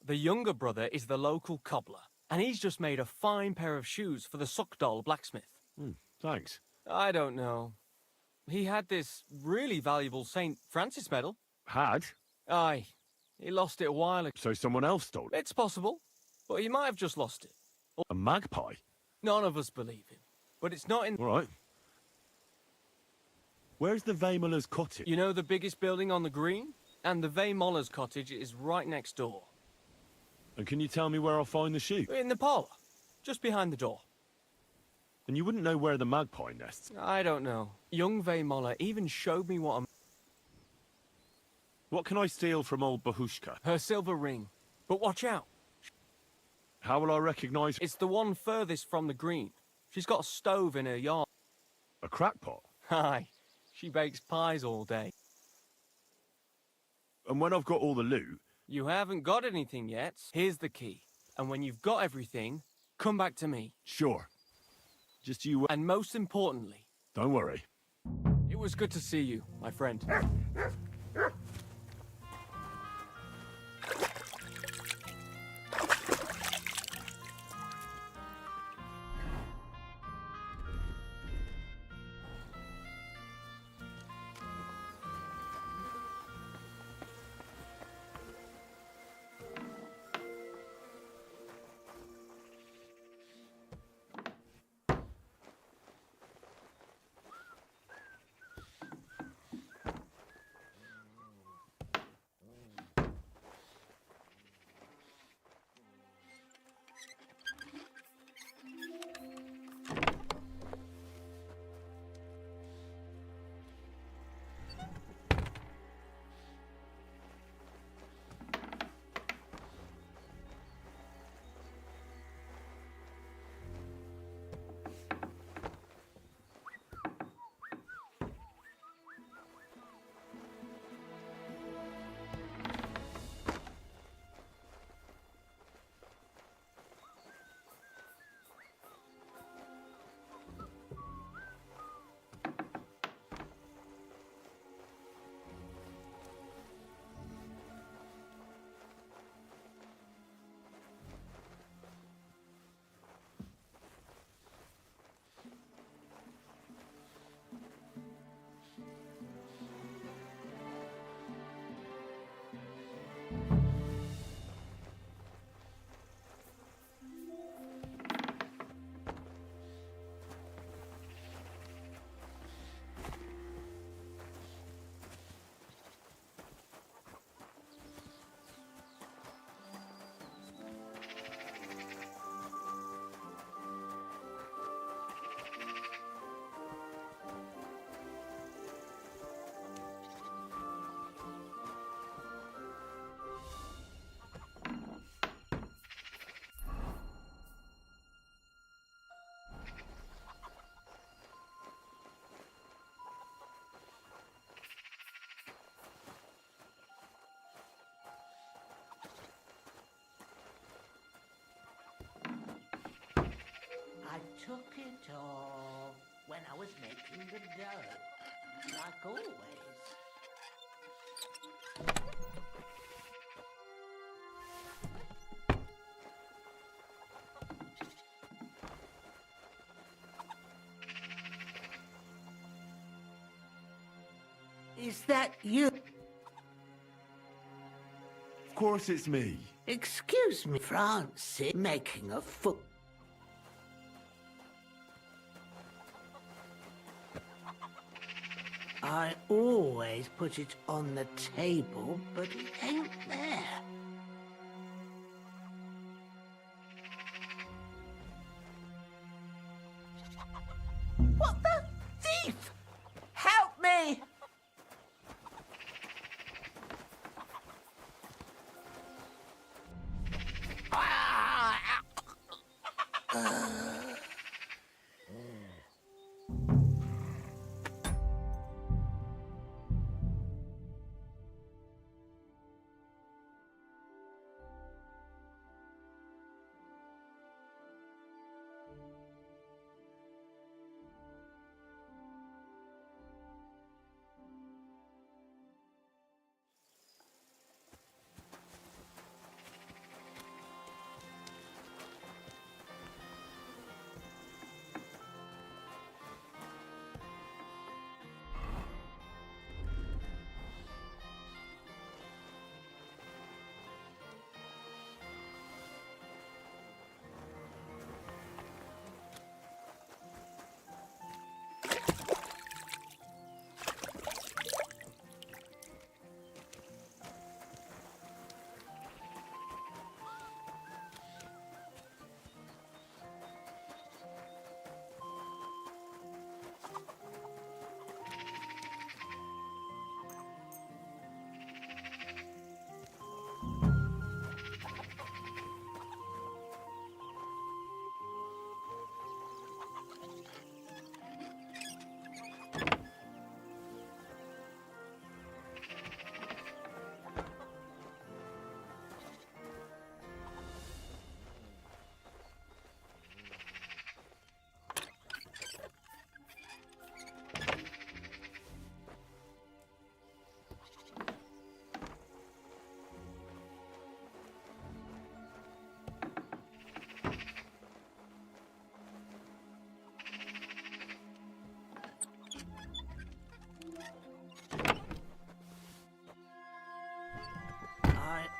the younger brother is the local cobbler, and he's just made a fine pair of shoes for the Suckdoll blacksmith. Thanks. I don't know. He had this really valuable St. Francis medal. Had? Aye. He lost it a while ago. So someone else stole it? It's possible, but he might have just lost it. A magpie? None of us believe him, but it's not in... All right. Where's the Vamola's cottage? You know the biggest building on the green? And the Vaymoller's cottage is right next door. And can you tell me where I'll find the shoe? In the parlour, just behind the door. And you wouldn't know where the magpie nests? I don't know. Young Vaymoller even showed me what What can I steal from old Bahushka? Her silver ring. But watch out. How will I recognise her? It's the one furthest from the green. She's got a stove in her yard. A crackpot? Aye. She bakes pies all day. And when I've got all the loot... You haven't got anything yet. Here's the key. And when you've got everything, come back to me. Sure. Just you... And most importantly... Don't worry. It was good to see you, my friend. I took it all when I was making the dough, like always. Is that you? Of course it's me. Excuse me, Francis, making a foot. I always put it on the table, but it ain't there. What the thief? Help me!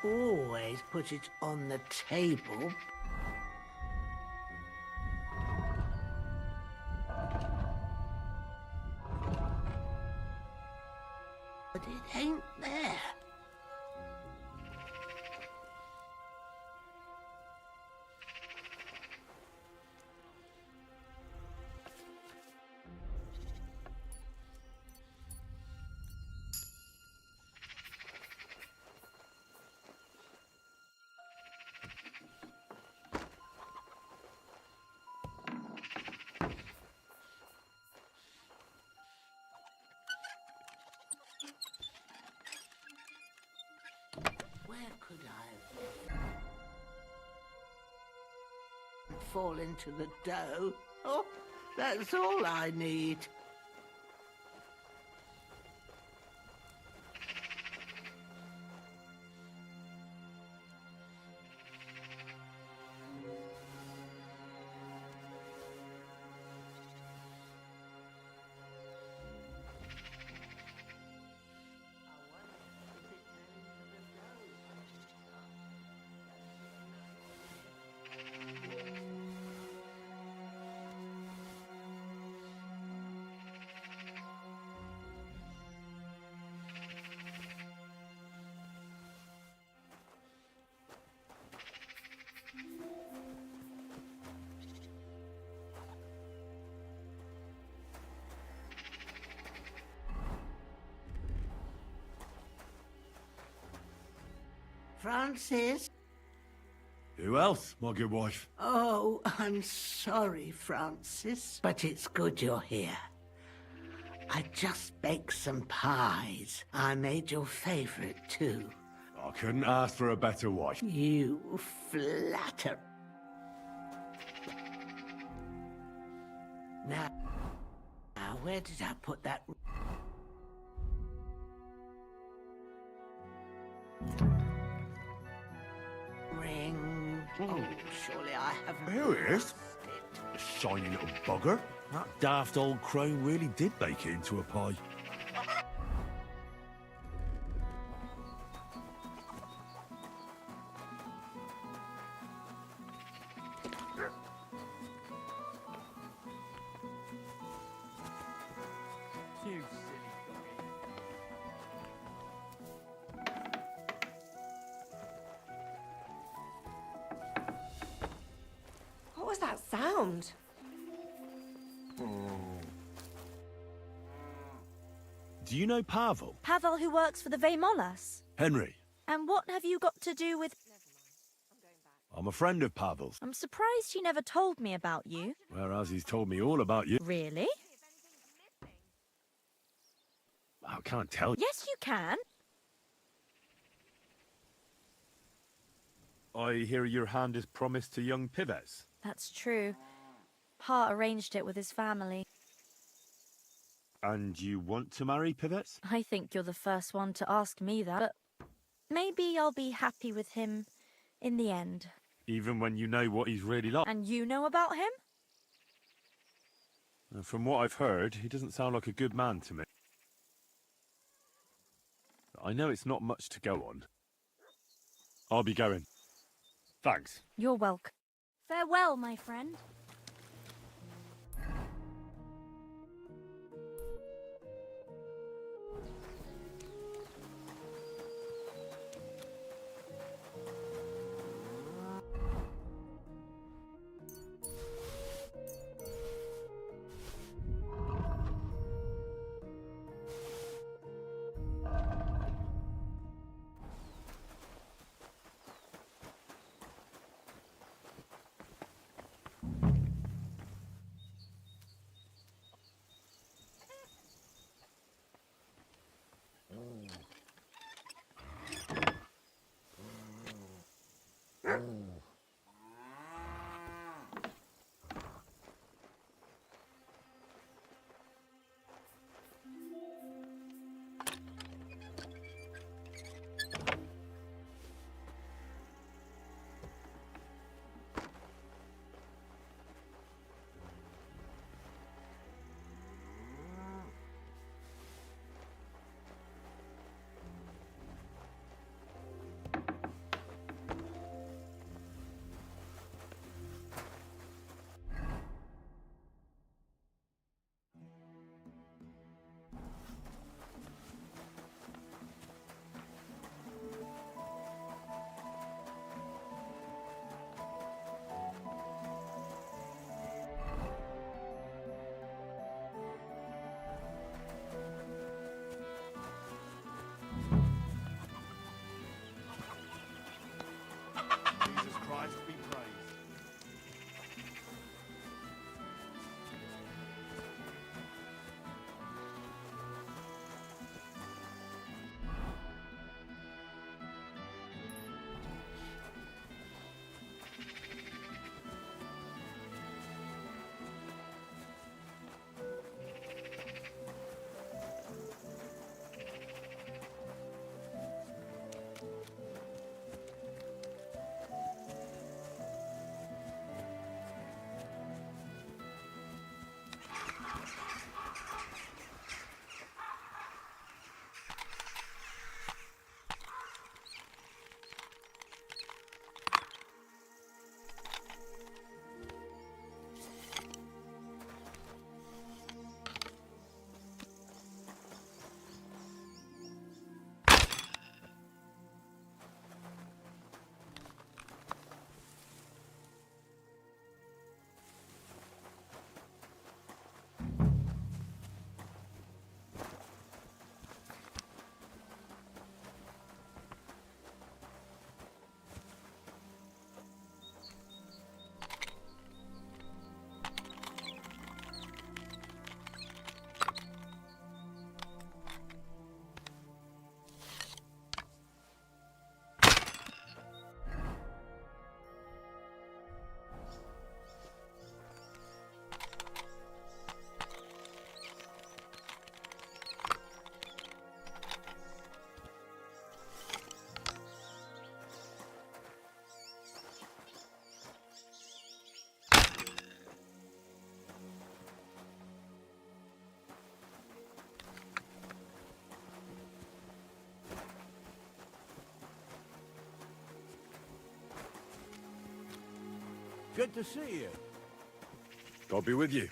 always put it on the table. But it ain't there. Where could I fall into the dough? Oh, that's all I need. Francis? Who else, my good wife? Oh, I'm sorry, Francis, but it's good you're here. I just baked some pies. I made your favourite, too. I couldn't ask for a better wife. You flatter. Now, where did I put that? Ring. Oh, surely I haven't. Here it is. A shiny little bugger. That daft old crone really did bake it into a pie. You silly doggy. What was that sound? Do you know Pavel? Pavel, who works for the Vemolas. Henry. And what have you got to do with... I'm a friend of Pavel's. I'm surprised he never told me about you. Whereas he's told me all about you. Really? I can't tell you. Yes, you can. I hear your hand is promised to young Pives. That's true. Pa arranged it with his family. And you want to marry Pives? I think you're the first one to ask me that, but maybe I'll be happy with him in the end. Even when you know what he's really like? And you know about him? From what I've heard, he doesn't sound like a good man to me. I know it's not much to go on. I'll be going. Thanks. You're welcome. Farewell, my friend. Good to see you. God be with you.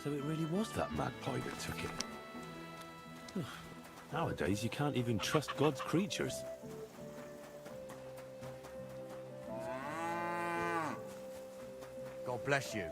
So it really was that magpie that took it. Nowadays, you can't even trust God's creatures. God bless you.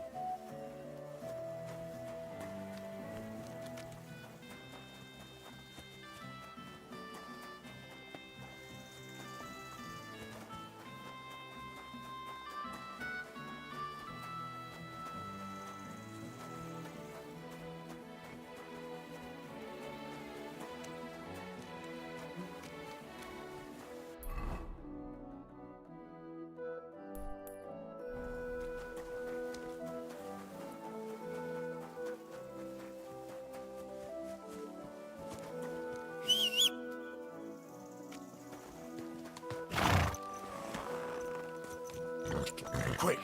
Quick!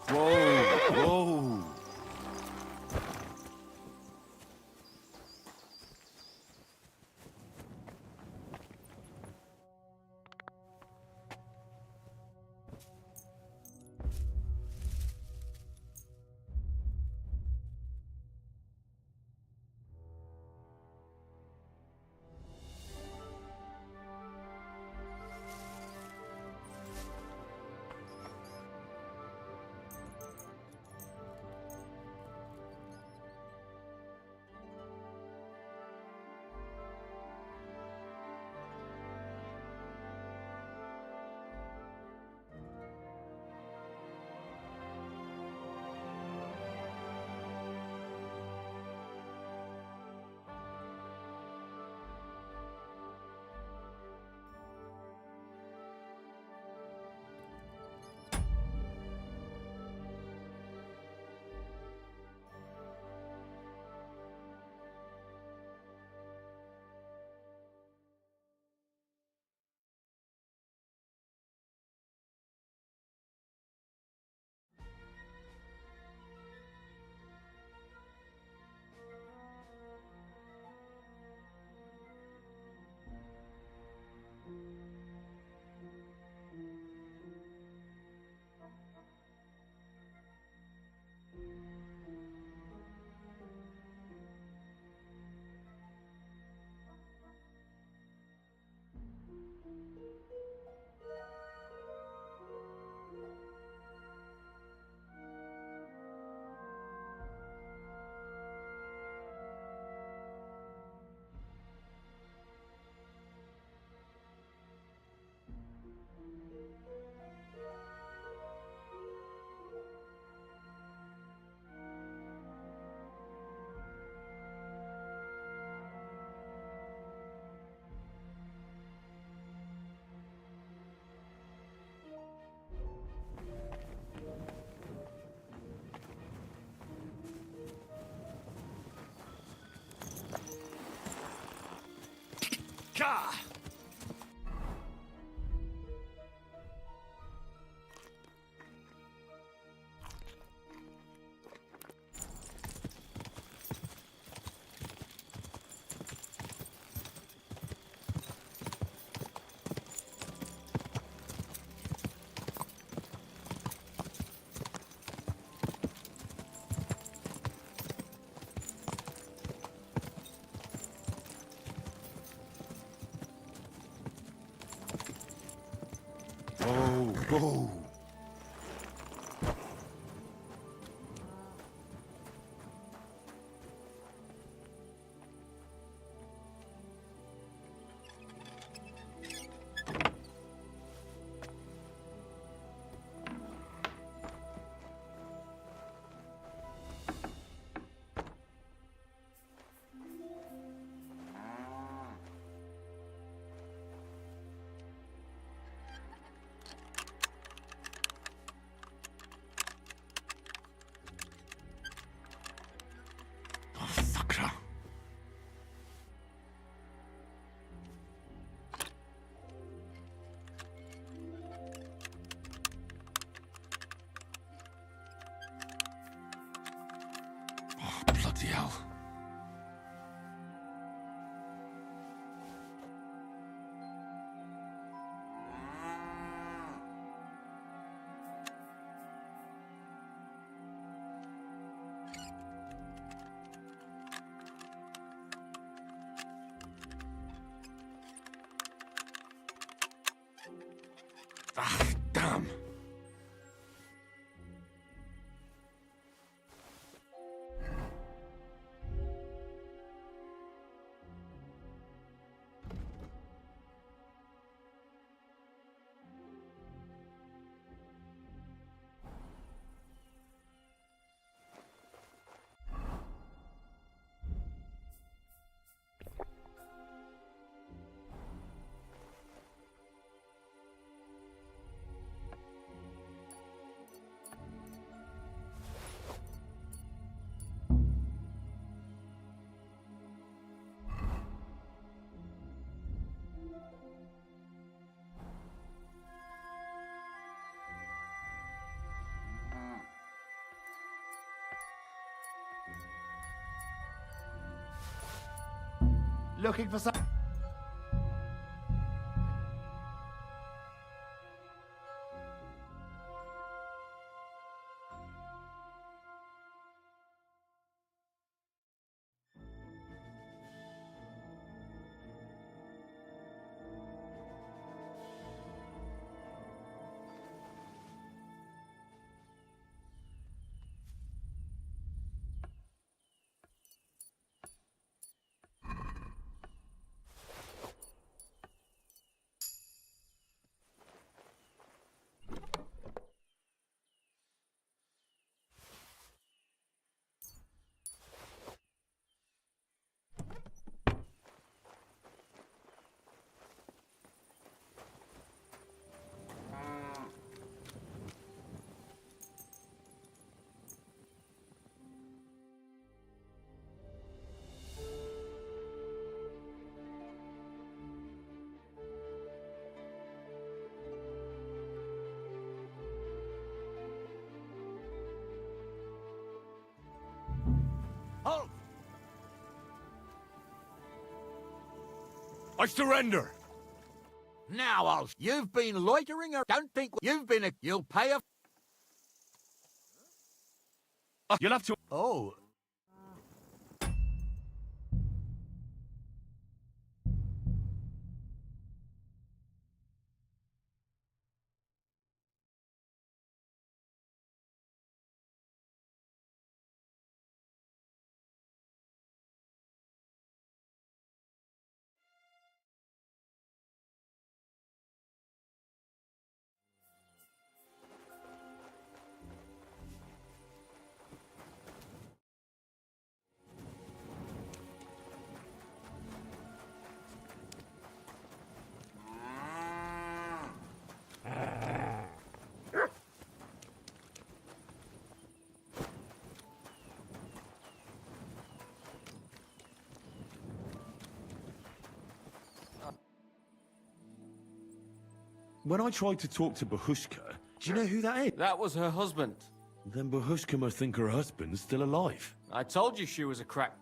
Whoa! Whoa! Gah! Oh. Bloody hell. Ah, damn. Looking for some... Halt! I surrender. Now, Ulf, you've been loitering or don't think you've been a... You'll pay a... You'll have to... Oh. When I tried to talk to Bahushka, do you know who that is? That was her husband. Then Bahushka must think her husband's still alive. I told you she was a crack.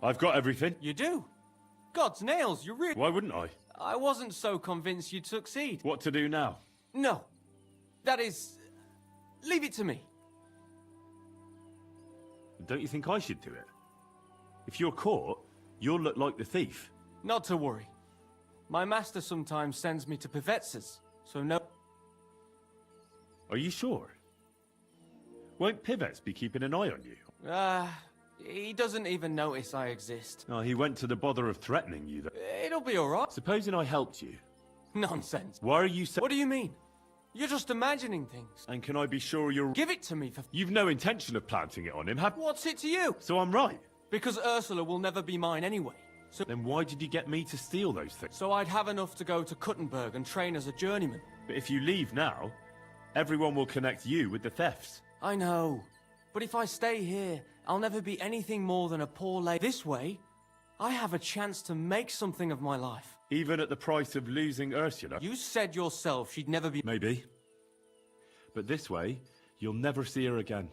I've got everything. You do? God's nails, you really... Why wouldn't I? I wasn't so convinced you'd succeed. What to do now? No. That is... Leave it to me. Don't you think I should do it? If you're caught, you'll look like the thief. Not to worry. My master sometimes sends me to Pevetsas, so no... Are you sure? Won't Pivets be keeping an eye on you? He doesn't even notice I exist. Oh, he went to the bother of threatening you, though. It'll be alright. Supposing I helped you. Nonsense. Why are you so— What do you mean? You're just imagining things. And can I be sure you're— Give it to me for— You've no intention of planting it on him, have— What's it to you? So I'm right. Because Ursula will never be mine anyway. So Then why did you get me to steal those things? So I'd have enough to go to Kuttenberg and train as a journeyman. But if you leave now, everyone will connect you with the thefts. I know. But if I stay here, I'll never be anything more than a poor lady. This way, I have a chance to make something of my life. Even at the price of losing Ursula? You said yourself she'd never be— Maybe. But this way, you'll never see her again.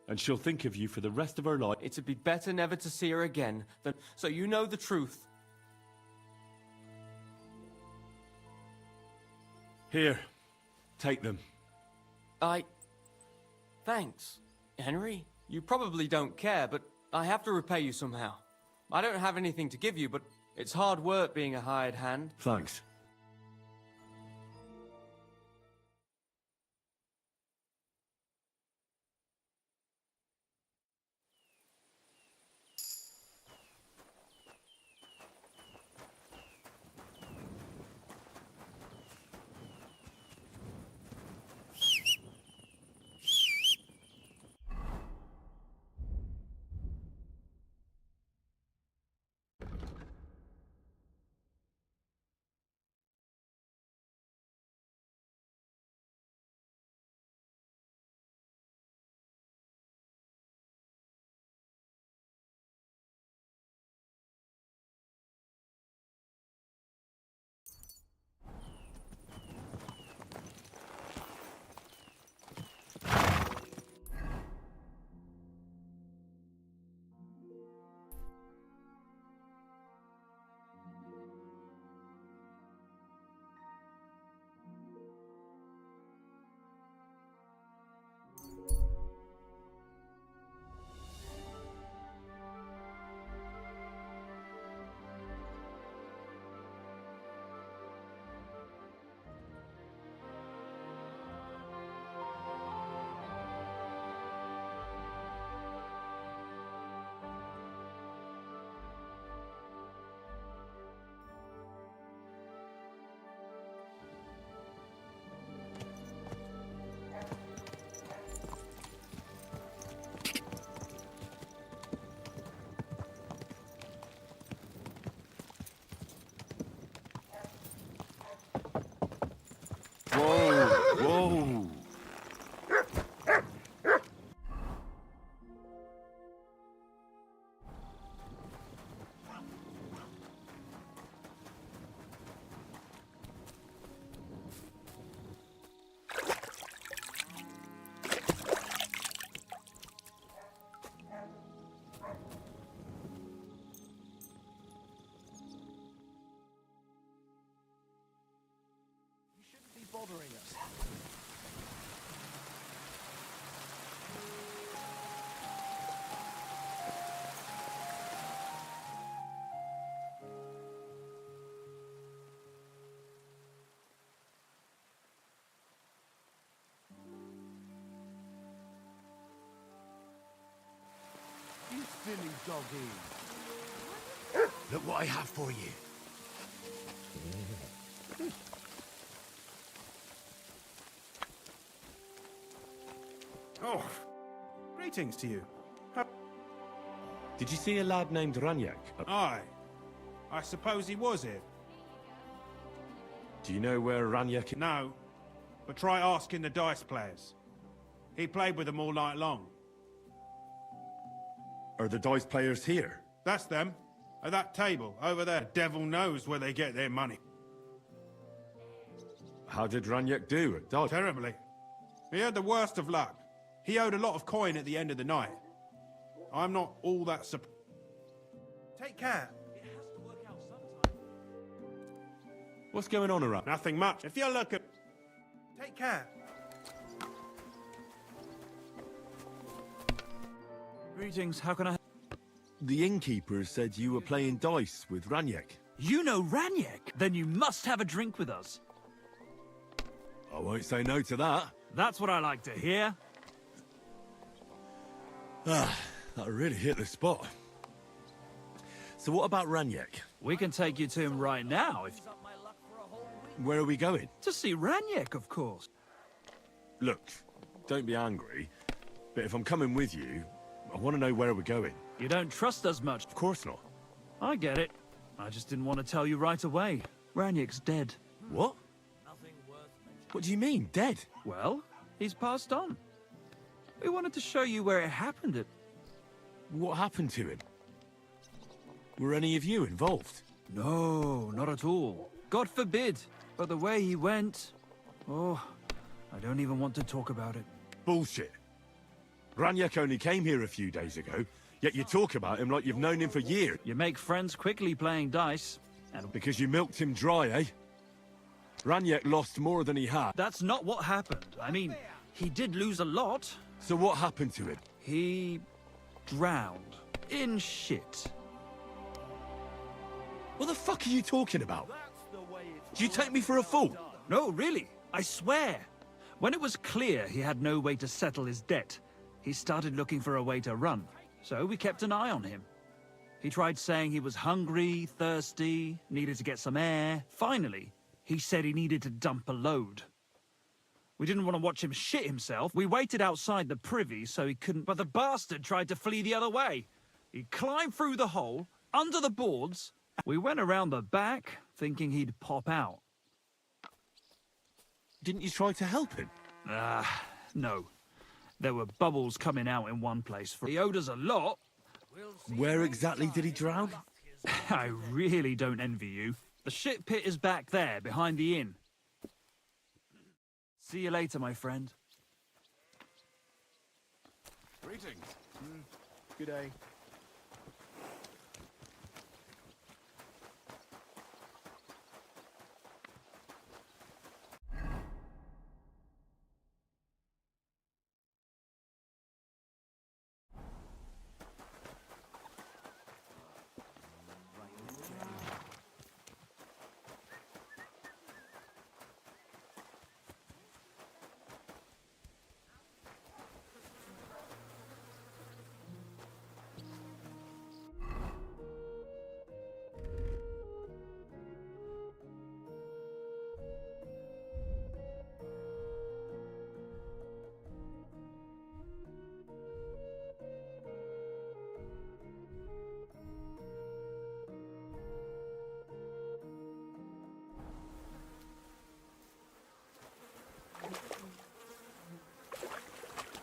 And she'll think of you for the rest of her life. It'd be better never to see her again than— So you know the truth. Here, take them. Thanks, Henry. You probably don't care, but I have to repay you somehow. I don't have anything to give you, but it's hard work being a hired hand. Thanks. Whoa, whoa. Bothering us. You silly doggy. Look what I have for you. Oh, greetings to you. Did you see a lad named Ranyak? Aye. I suppose he was here. Do you know where Ranyak is? No, but try asking the dice players. He played with them all night long. Are the dice players here? That's them. At that table, over there. The devil knows where they get their money. How did Ranyak do at dice? Terribly. He had the worst of luck. He owed a lot of coin at the end of the night. I'm not all that Take care. It has to work out sometime. What's going on around? Nothing much. If you look at... Take care. Greetings, how can I... The innkeeper said you were playing dice with Ranyak. You know Ranyak? Then you must have a drink with us. I won't say no to that. That's what I like to hear. Ah, that really hit the spot. So what about Ranyek? We can take you to him right now if... Where are we going? To see Ranyek, of course. Look, don't be angry, but if I'm coming with you, I want to know where we're going. You don't trust us much. Of course not. I get it. I just didn't want to tell you right away. Ranyek's dead. What? What do you mean, dead? Well, he's passed on. We wanted to show you where it happened at. What happened to him? Were any of you involved? No, not at all. God forbid. But the way he went... Oh, I don't even want to talk about it. Bullshit. Ranyek only came here a few days ago, yet you talk about him like you've known him for years. You make friends quickly playing dice, and... Because you milked him dry, eh? Ranyek lost more than he had. That's not what happened. I mean, he did lose a lot. So what happened to him? He... drowned. In shit. What the fuck are you talking about? Do you take me for a fool? No, really. I swear. When it was clear he had no way to settle his debt, he started looking for a way to run. So we kept an eye on him. He tried saying he was hungry, thirsty, needed to get some air. Finally, he said he needed to dump a load. We didn't want to watch him shit himself. We waited outside the privy so he couldn't... But the bastard tried to flee the other way. He climbed through the hole, under the boards. We went around the back, thinking he'd pop out. Didn't you try to help him? No. There were bubbles coming out in one place. He owed us a lot. Where exactly did he drown? I really don't envy you. The shit pit is back there, behind the inn. See you later, my friend. Greetings. Good day.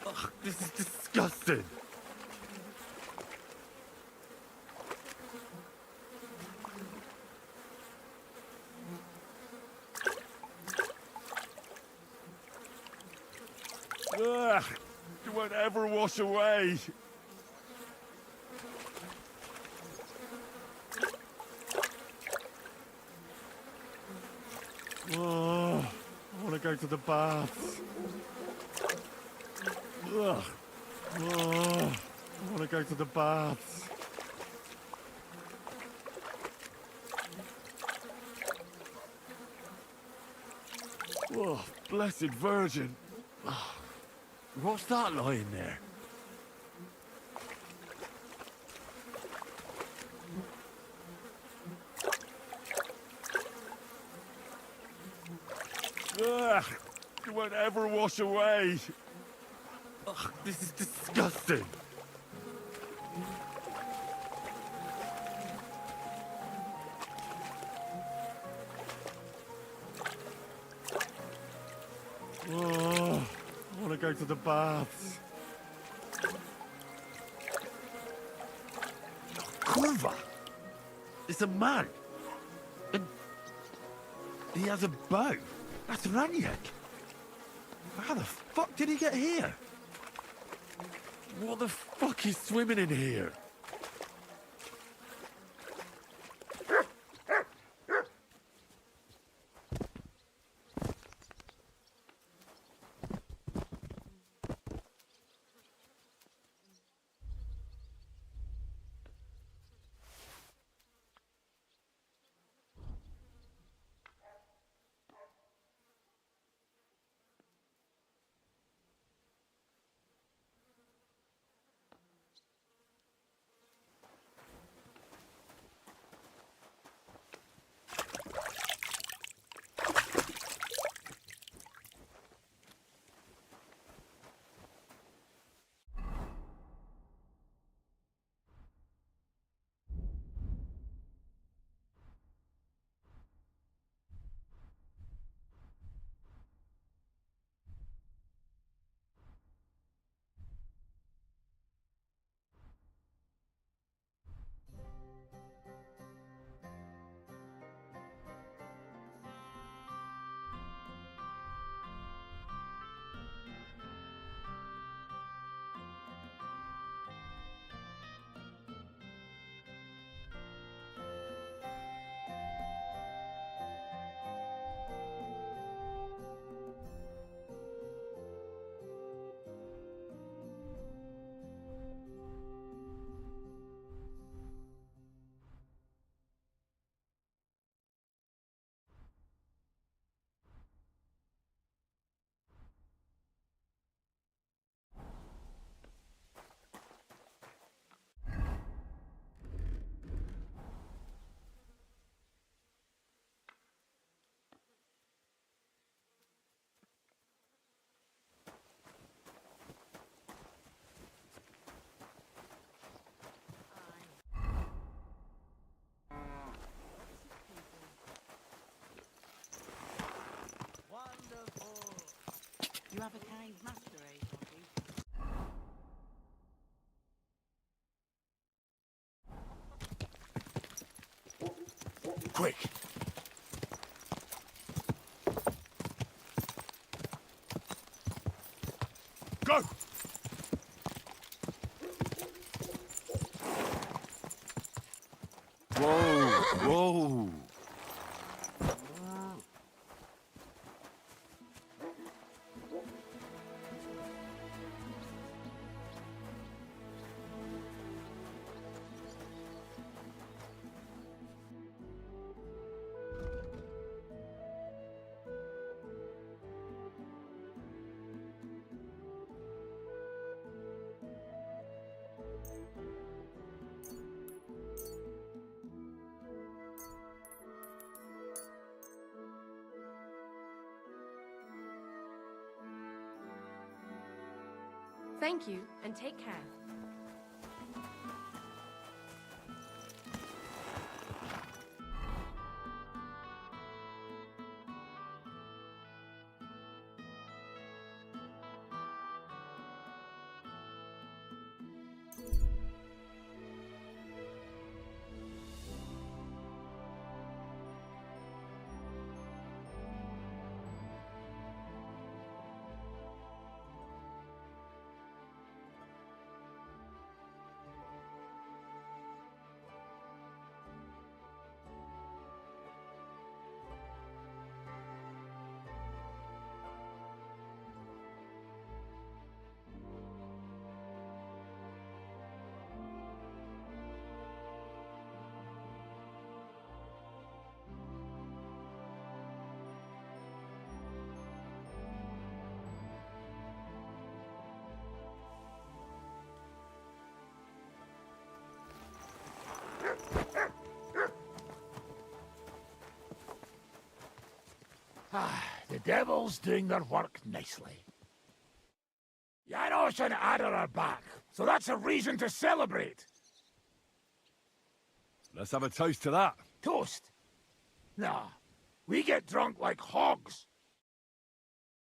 Ugh, this is disgusting. Ugh, it won't ever wash away. Oh, I want to go to the baths. Ugh. Oh, I want to go to the baths. Oh, blessed Virgin. Oh, what's that lying there? Ugh, it won't ever wash away. Ugh, this is disgusting. Oh, I want to go to the baths. Kurva! It's a man. And he has a bow. That's Ranyek. How the fuck did he get here? What the fuck is swimming in here? You have a kind master, eh, Bobby? Quick! Go! Whoa, whoa. Thank you, and take care. The devil's doing their work nicely. Janos and Ada are back, so that's a reason to celebrate. Let's have a toast to that. Toast? Nah, we get drunk like hogs.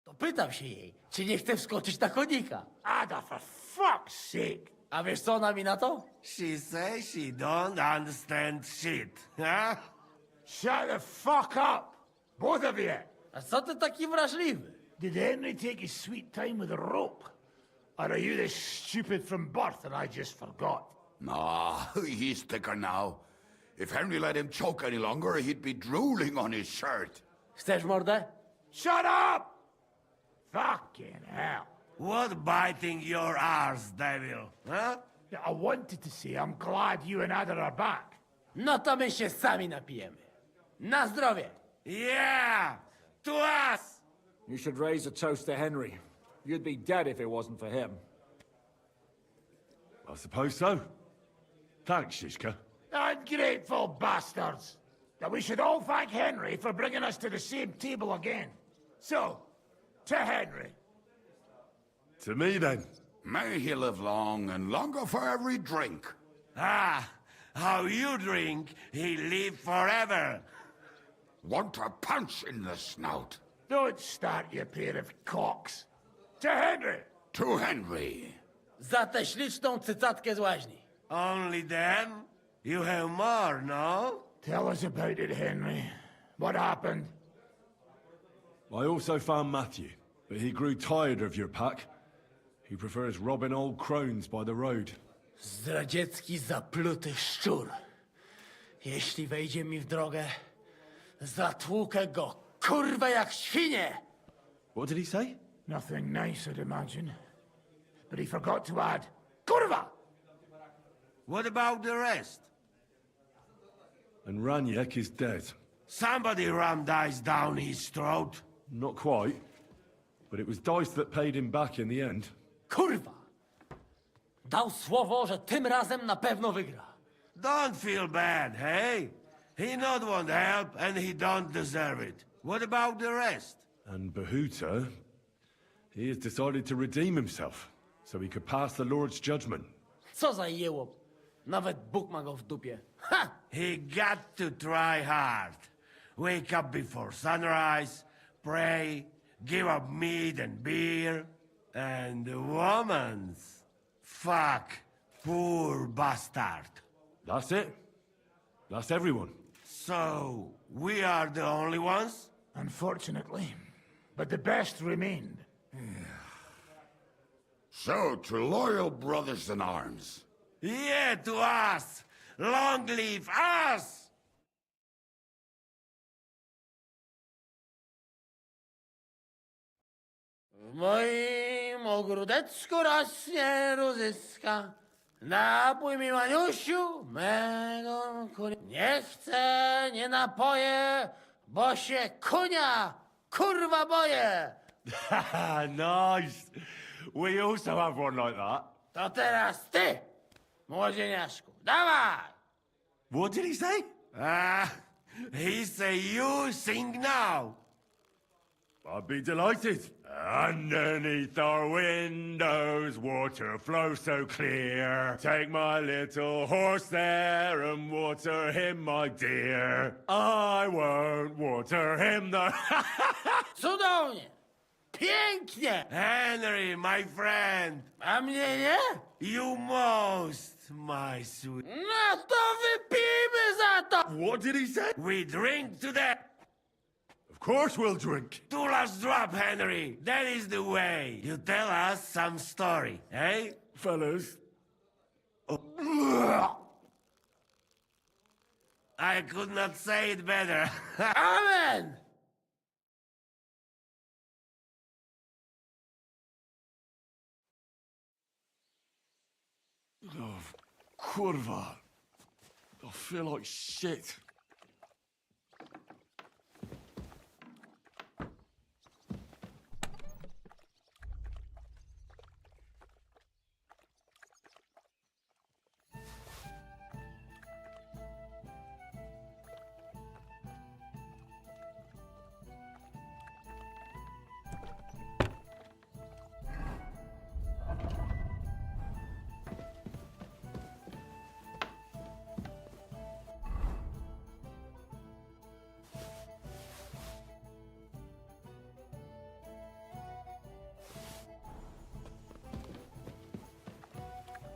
To pytam się jej, czy nie chce wskoczyć na konika. Ada, for fuck's sake. A wiesz co ona mi na to? She says she don't understand shit, huh? Shut the fuck up, both of you. A co ty taki wrażliwy? Did Henry take his sweet time with a rope? Or are you this stupid from birth and I just forgot? Nah, he's thicker now. If Henry let him choke any longer, he'd be drooling on his shirt. Chcesz mordę? Shut up! Fucking hell. What biting your arse, devil, huh? Yeah, I wanted to say I'm glad you and Ada are back. No to my się sami napijemy. Na zdrowie! Yeah! To us! You should raise a toast to Henry. You'd be dead if it wasn't for him. I suppose so. Thanks, Shishka. Ungrateful bastards! That we should all thank Henry for bringing us to the same table again. So, to Henry. To me, then. May he live long and longer for every drink. Ah, how you drink, he live forever. Want a punch in the snout. Don't start, you pair of cocks. To Henry! To Henry. Za tę śliczną cycatkę z łaźni. Only them? You have more, no? Tell us about it, Henry. What happened? I also found Matthew, but he grew tired of your pack. He prefers robbing old crones by the road. Zdradziecki, zapluty szczur. Jeśli wejdzie mi w drogę, zatłukę go, kurwa, jak świnie! What did he say? Nothing nice, I'd imagine. But he forgot to add, kurwa! What about the rest? And Raniek is dead. Somebody rammed dice down his throat. Not quite. But it was Dice that paid him back in the end. Kurwa! Dał słowo, że tym razem na pewno wygra. Don't feel bad, hey? He not want help, and he don't deserve it. What about the rest? And Bahuta, he has decided to redeem himself, so he could pass the Lord's judgment. Co za jełop. Nawet Bóg ma go w dupie. Ha! He got to try hard. Wake up before sunrise, pray, give up meat and beer, and the woman's. Fuck, poor bastard. That's it. That's everyone. So, we are the only ones? Unfortunately. But the best remained. So, to loyal brothers in arms. Yeah, to us! Long live us! W moim ogródeczku rośnie różyska. Napój mi, Maniusiu, mego kunia. Nie chcę, nie napoję, bo się kunia, kurwa boję. Nice. We also have one like that. To teraz ty, młodzieniaszku, dawaj! What did he say? He say you sing now. I'd be delighted. Underneath our windows, water flows so clear. Take my little horse there and water him, my dear. I won't water him, though. Cudownie! Pięknie! Henry, my friend. A mnie nie? You most, my sweet. No to wypijmy za to! What did he say? We drink to that. Of course we'll drink. Two last drop, Henry. That is the way. You tell us some story, eh? Fellas. I could not say it better. Amen! Oh, kurwa. I feel like shit.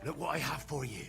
Look what I have for you.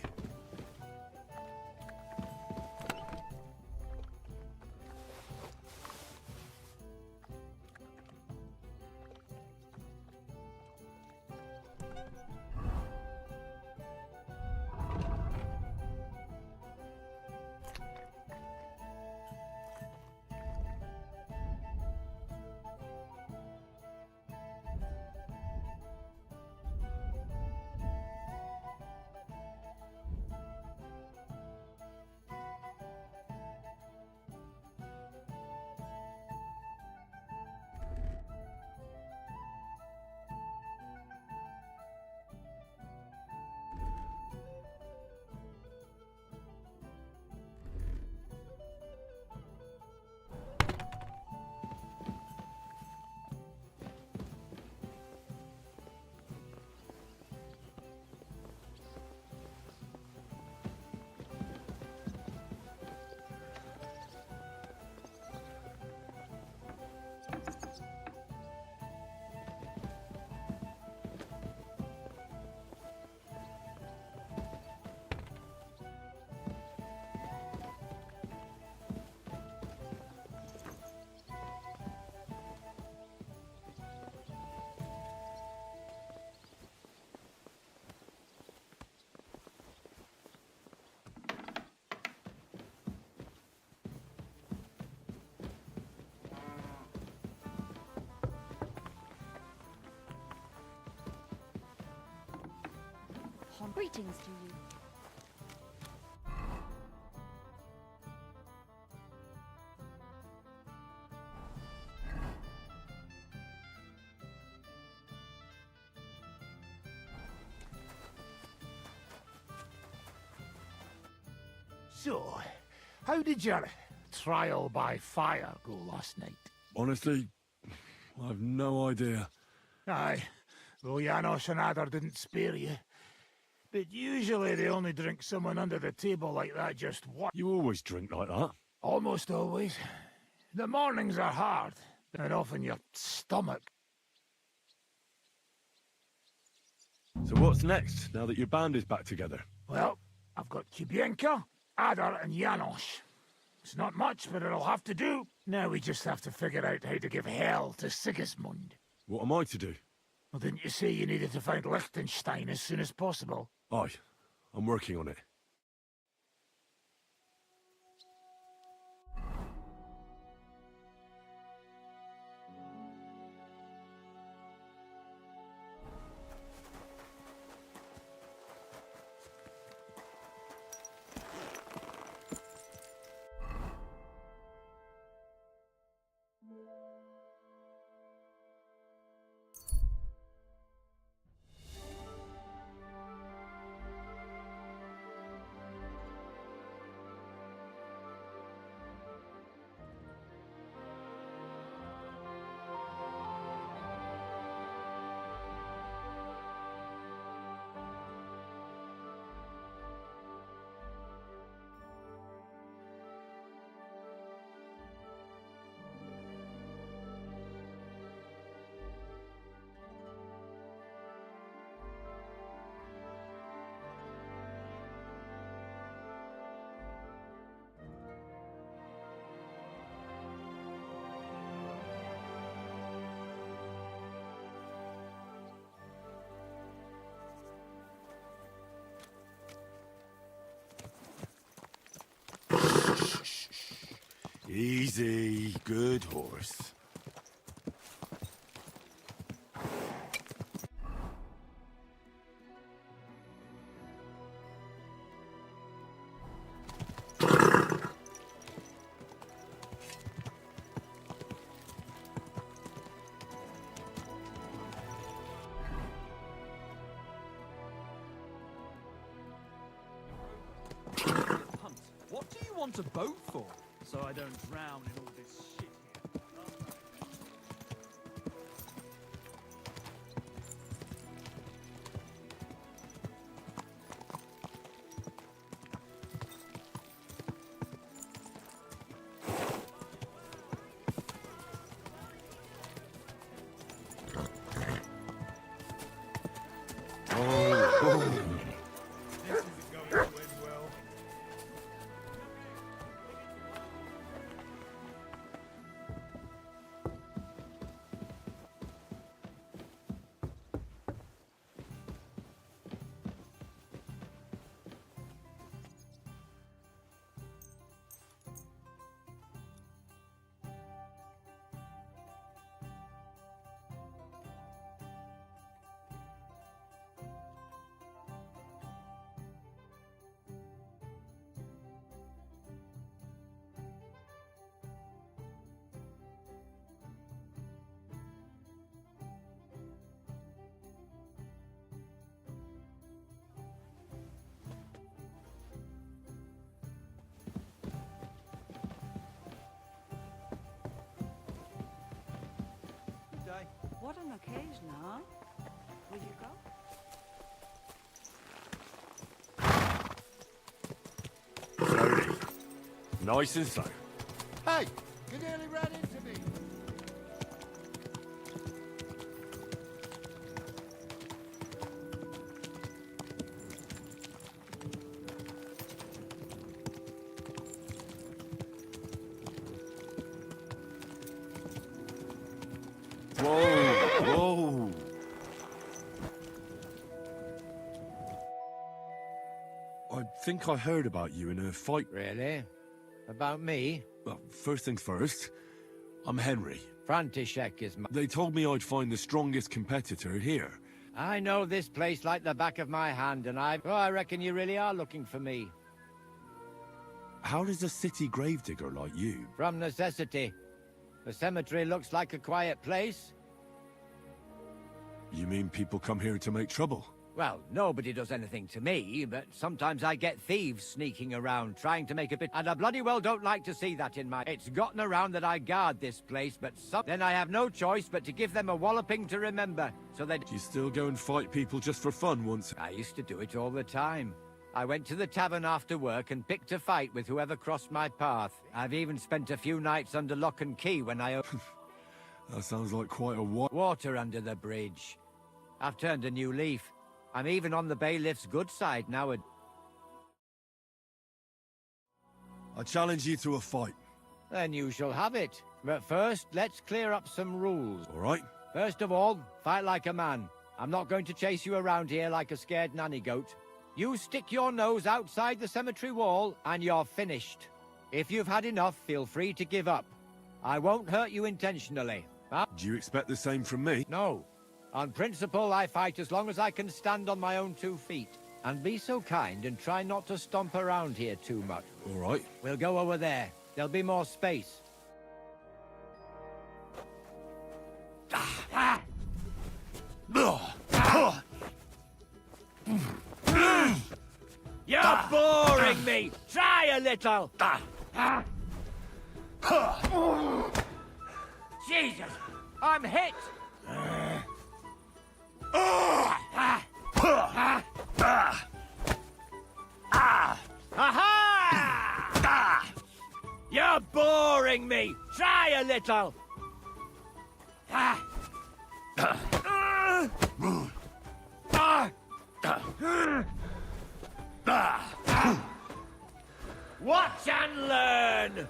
Greetings to you. So, how did your trial by fire go last night? Honestly, I've no idea. Aye, though Janos and Adar didn't spare you. But usually they only drink someone under the table like that just once. You always drink like that. Almost always. The mornings are hard, and off in your stomach. So what's next, now that your band is back together? Well, I've got Kubienka, Adar, and Janos. It's not much, but it'll have to do. Now we just have to figure out how to give hell to Sigismund. What am I to do? Well, didn't you say you needed to find Liechtenstein as soon as possible? Aye, I'm working on it. Easy, good horse. What do you want a boat for? So I don't drown in all this shit What an occasion, huh? Will you go? Slowly. Nice and slow. Hey! You nearly ran into me! Whoa, whoa. I think I heard about you in a fight. Really? About me? Well, first things first, I'm Henry. František is my... They told me I'd find the strongest competitor here. I know this place like the back of my hand, and I reckon you really are looking for me. How does a city gravedigger like you? From necessity. The cemetery looks like a quiet place. You mean people come here to make trouble? Well, nobody does anything to me, but sometimes I get thieves sneaking around, trying to make a bit... And I bloody well don't like to see that in my... It's gotten around that I guard this place, but then I have no choice but to give them a walloping to remember, so they... Do you still go and fight people just for fun once? I used to do it all the time. I went to the tavern after work and picked a fight with whoever crossed my path. I've even spent a few nights under lock and key when I... That sounds like quite a what? Water under the bridge. I've turned a new leaf. I'm even on the bailiff's good side now. I challenge you to a fight. Then you shall have it. But first, let's clear up some rules. All right? First of all, fight like a man. I'm not going to chase you around here like a scared nanny goat. You stick your nose outside the cemetery wall, and you're finished. If you've had enough, feel free to give up. I won't hurt you intentionally. Do you expect the same from me? No. On principle, I fight as long as I can stand on my own 2 feet. And be so kind and try not to stomp around here too much. All right. We'll go over there. There'll be more space. You're boring me! Try a little! Jesus! I'm hit! Aha! You're boring me! Try a little! Watch and learn!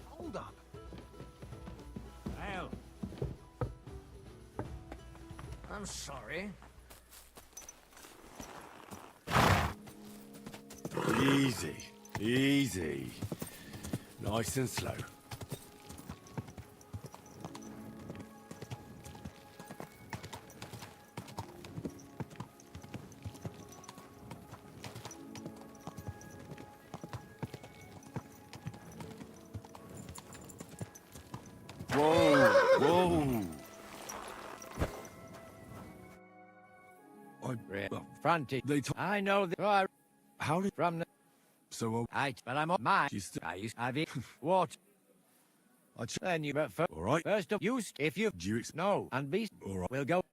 Hold up. Well, I'm sorry. Easy, easy. Nice and slow. Whoa, whoa. Fronted. I know that. How did... From the... So, but I'm on my... I used to have it. What? Then you... But all right. First of you... If you... Do you... No. And be... All right. We'll go...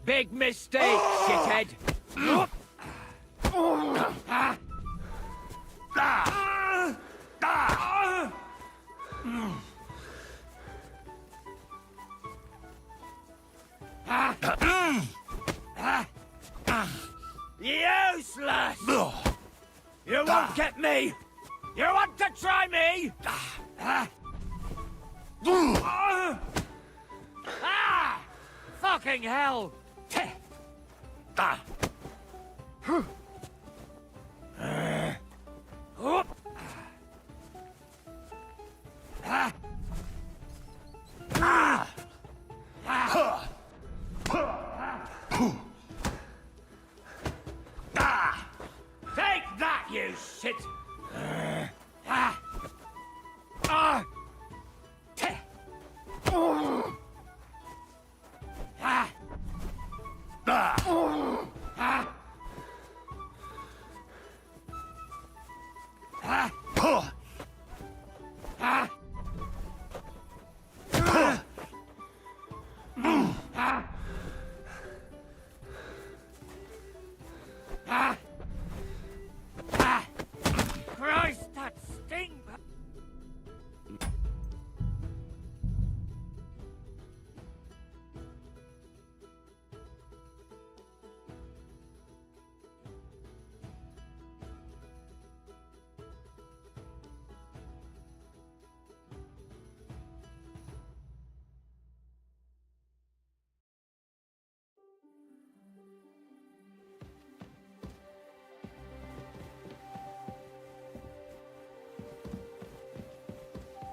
Big mistake, shithead! Useless! You won't get me! You want to try me? Fucking hell! Take that, you shit!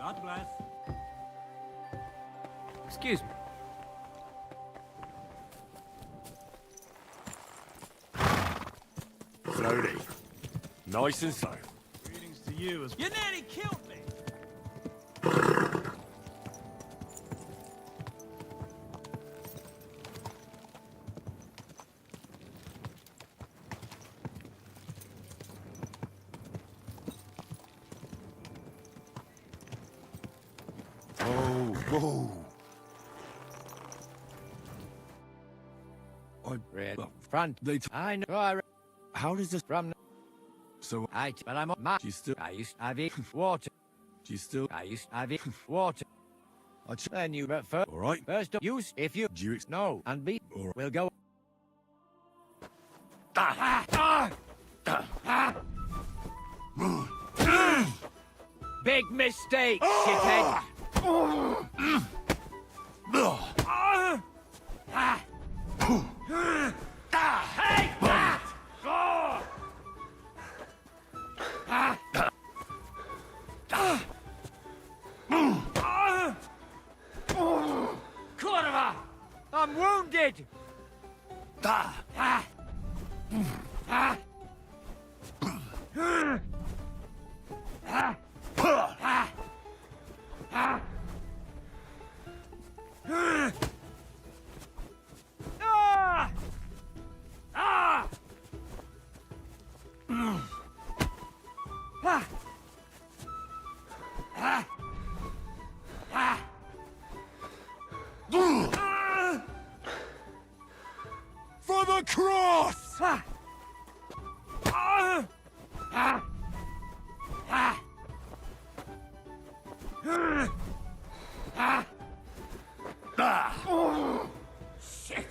God bless. Excuse me. Slowly. Nice and slow. Greetings to you as... You nearly killed me! Oh, whoa. Front. I know. How does this... From... So... But I'm on my... Do you still... I used to have it. Water. Do you still... I used to have it. Water. Then you... But first... All right. First up, use if you... Do you... No. And B... All right. We'll go... Big mistake, shithead! Kurwa! I'm wounded! For the cross! Shit!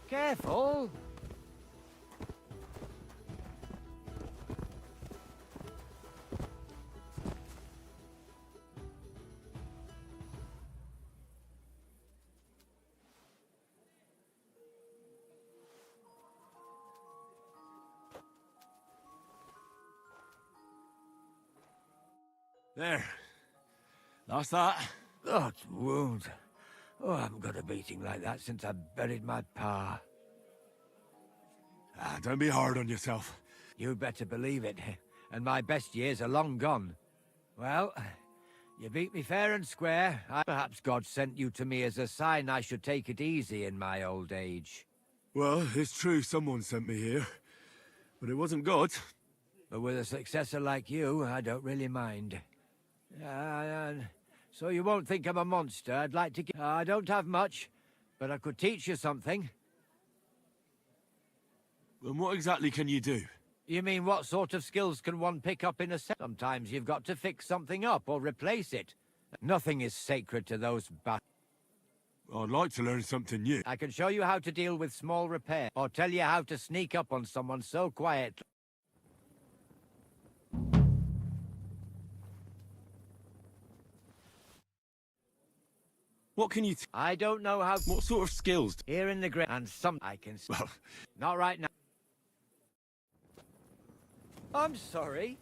Careful! There. That's that. That wound. Oh, I haven't got a beating like that since I buried my pa. Don't be hard on yourself. You'd better believe it. And my best years are long gone. Well, you beat me fair and square. Perhaps God sent you to me as a sign I should take it easy in my old age. Well, it's true someone sent me here. But it wasn't God. But with a successor like you, I don't really mind. So you won't think I'm a monster. I'd like to give... I don't have much, but I could teach you something. And what exactly can you do? You mean what sort of skills can one pick up in a set? Sometimes you've got to fix something up or replace it. Nothing is sacred to those I'd like to learn something new. I can show you how to deal with small repair, or tell you how to sneak up on someone so quiet. What can you... I don't know how... What sort of skills? Here in the ground, and some I can... Well... Not right now. I'm sorry.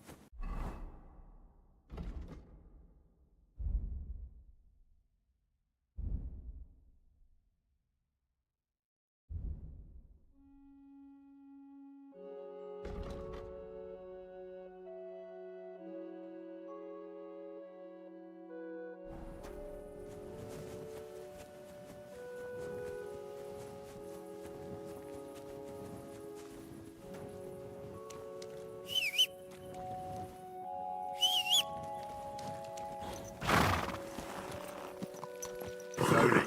Slowly.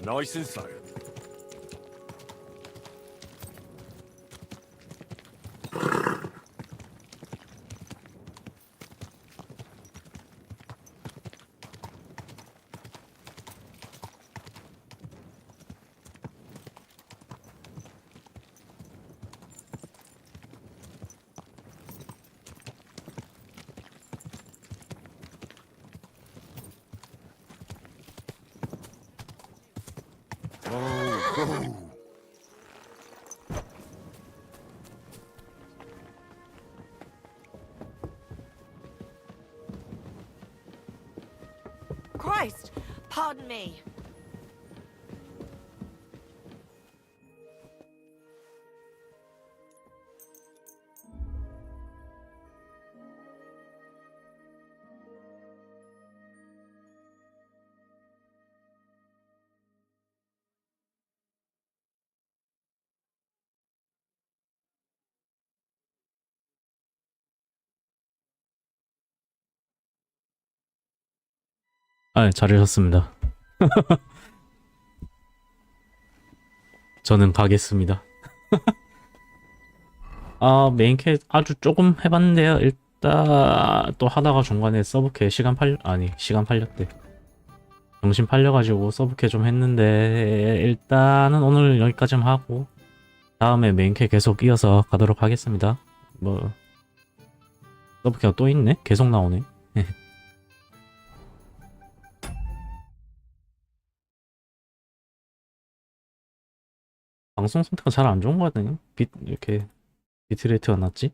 Nice and slow. Christ! Pardon me. 아, 잘하셨습니다. 저는 가겠습니다. 아, 메인캐 아주 조금 해봤는데요. 일단 또 하다가 중간에 서브캐 시간 팔렸대. 정신 팔려가지고 서브캐 좀 했는데 일단은 오늘 여기까지만 하고 다음에 메인캐 계속 이어서 가도록 하겠습니다. 뭐 서브캐가 또 있네? 계속 나오네. 방송 상태가 잘 안 좋은 거 같네. 이렇게 비트레이트가 낮지?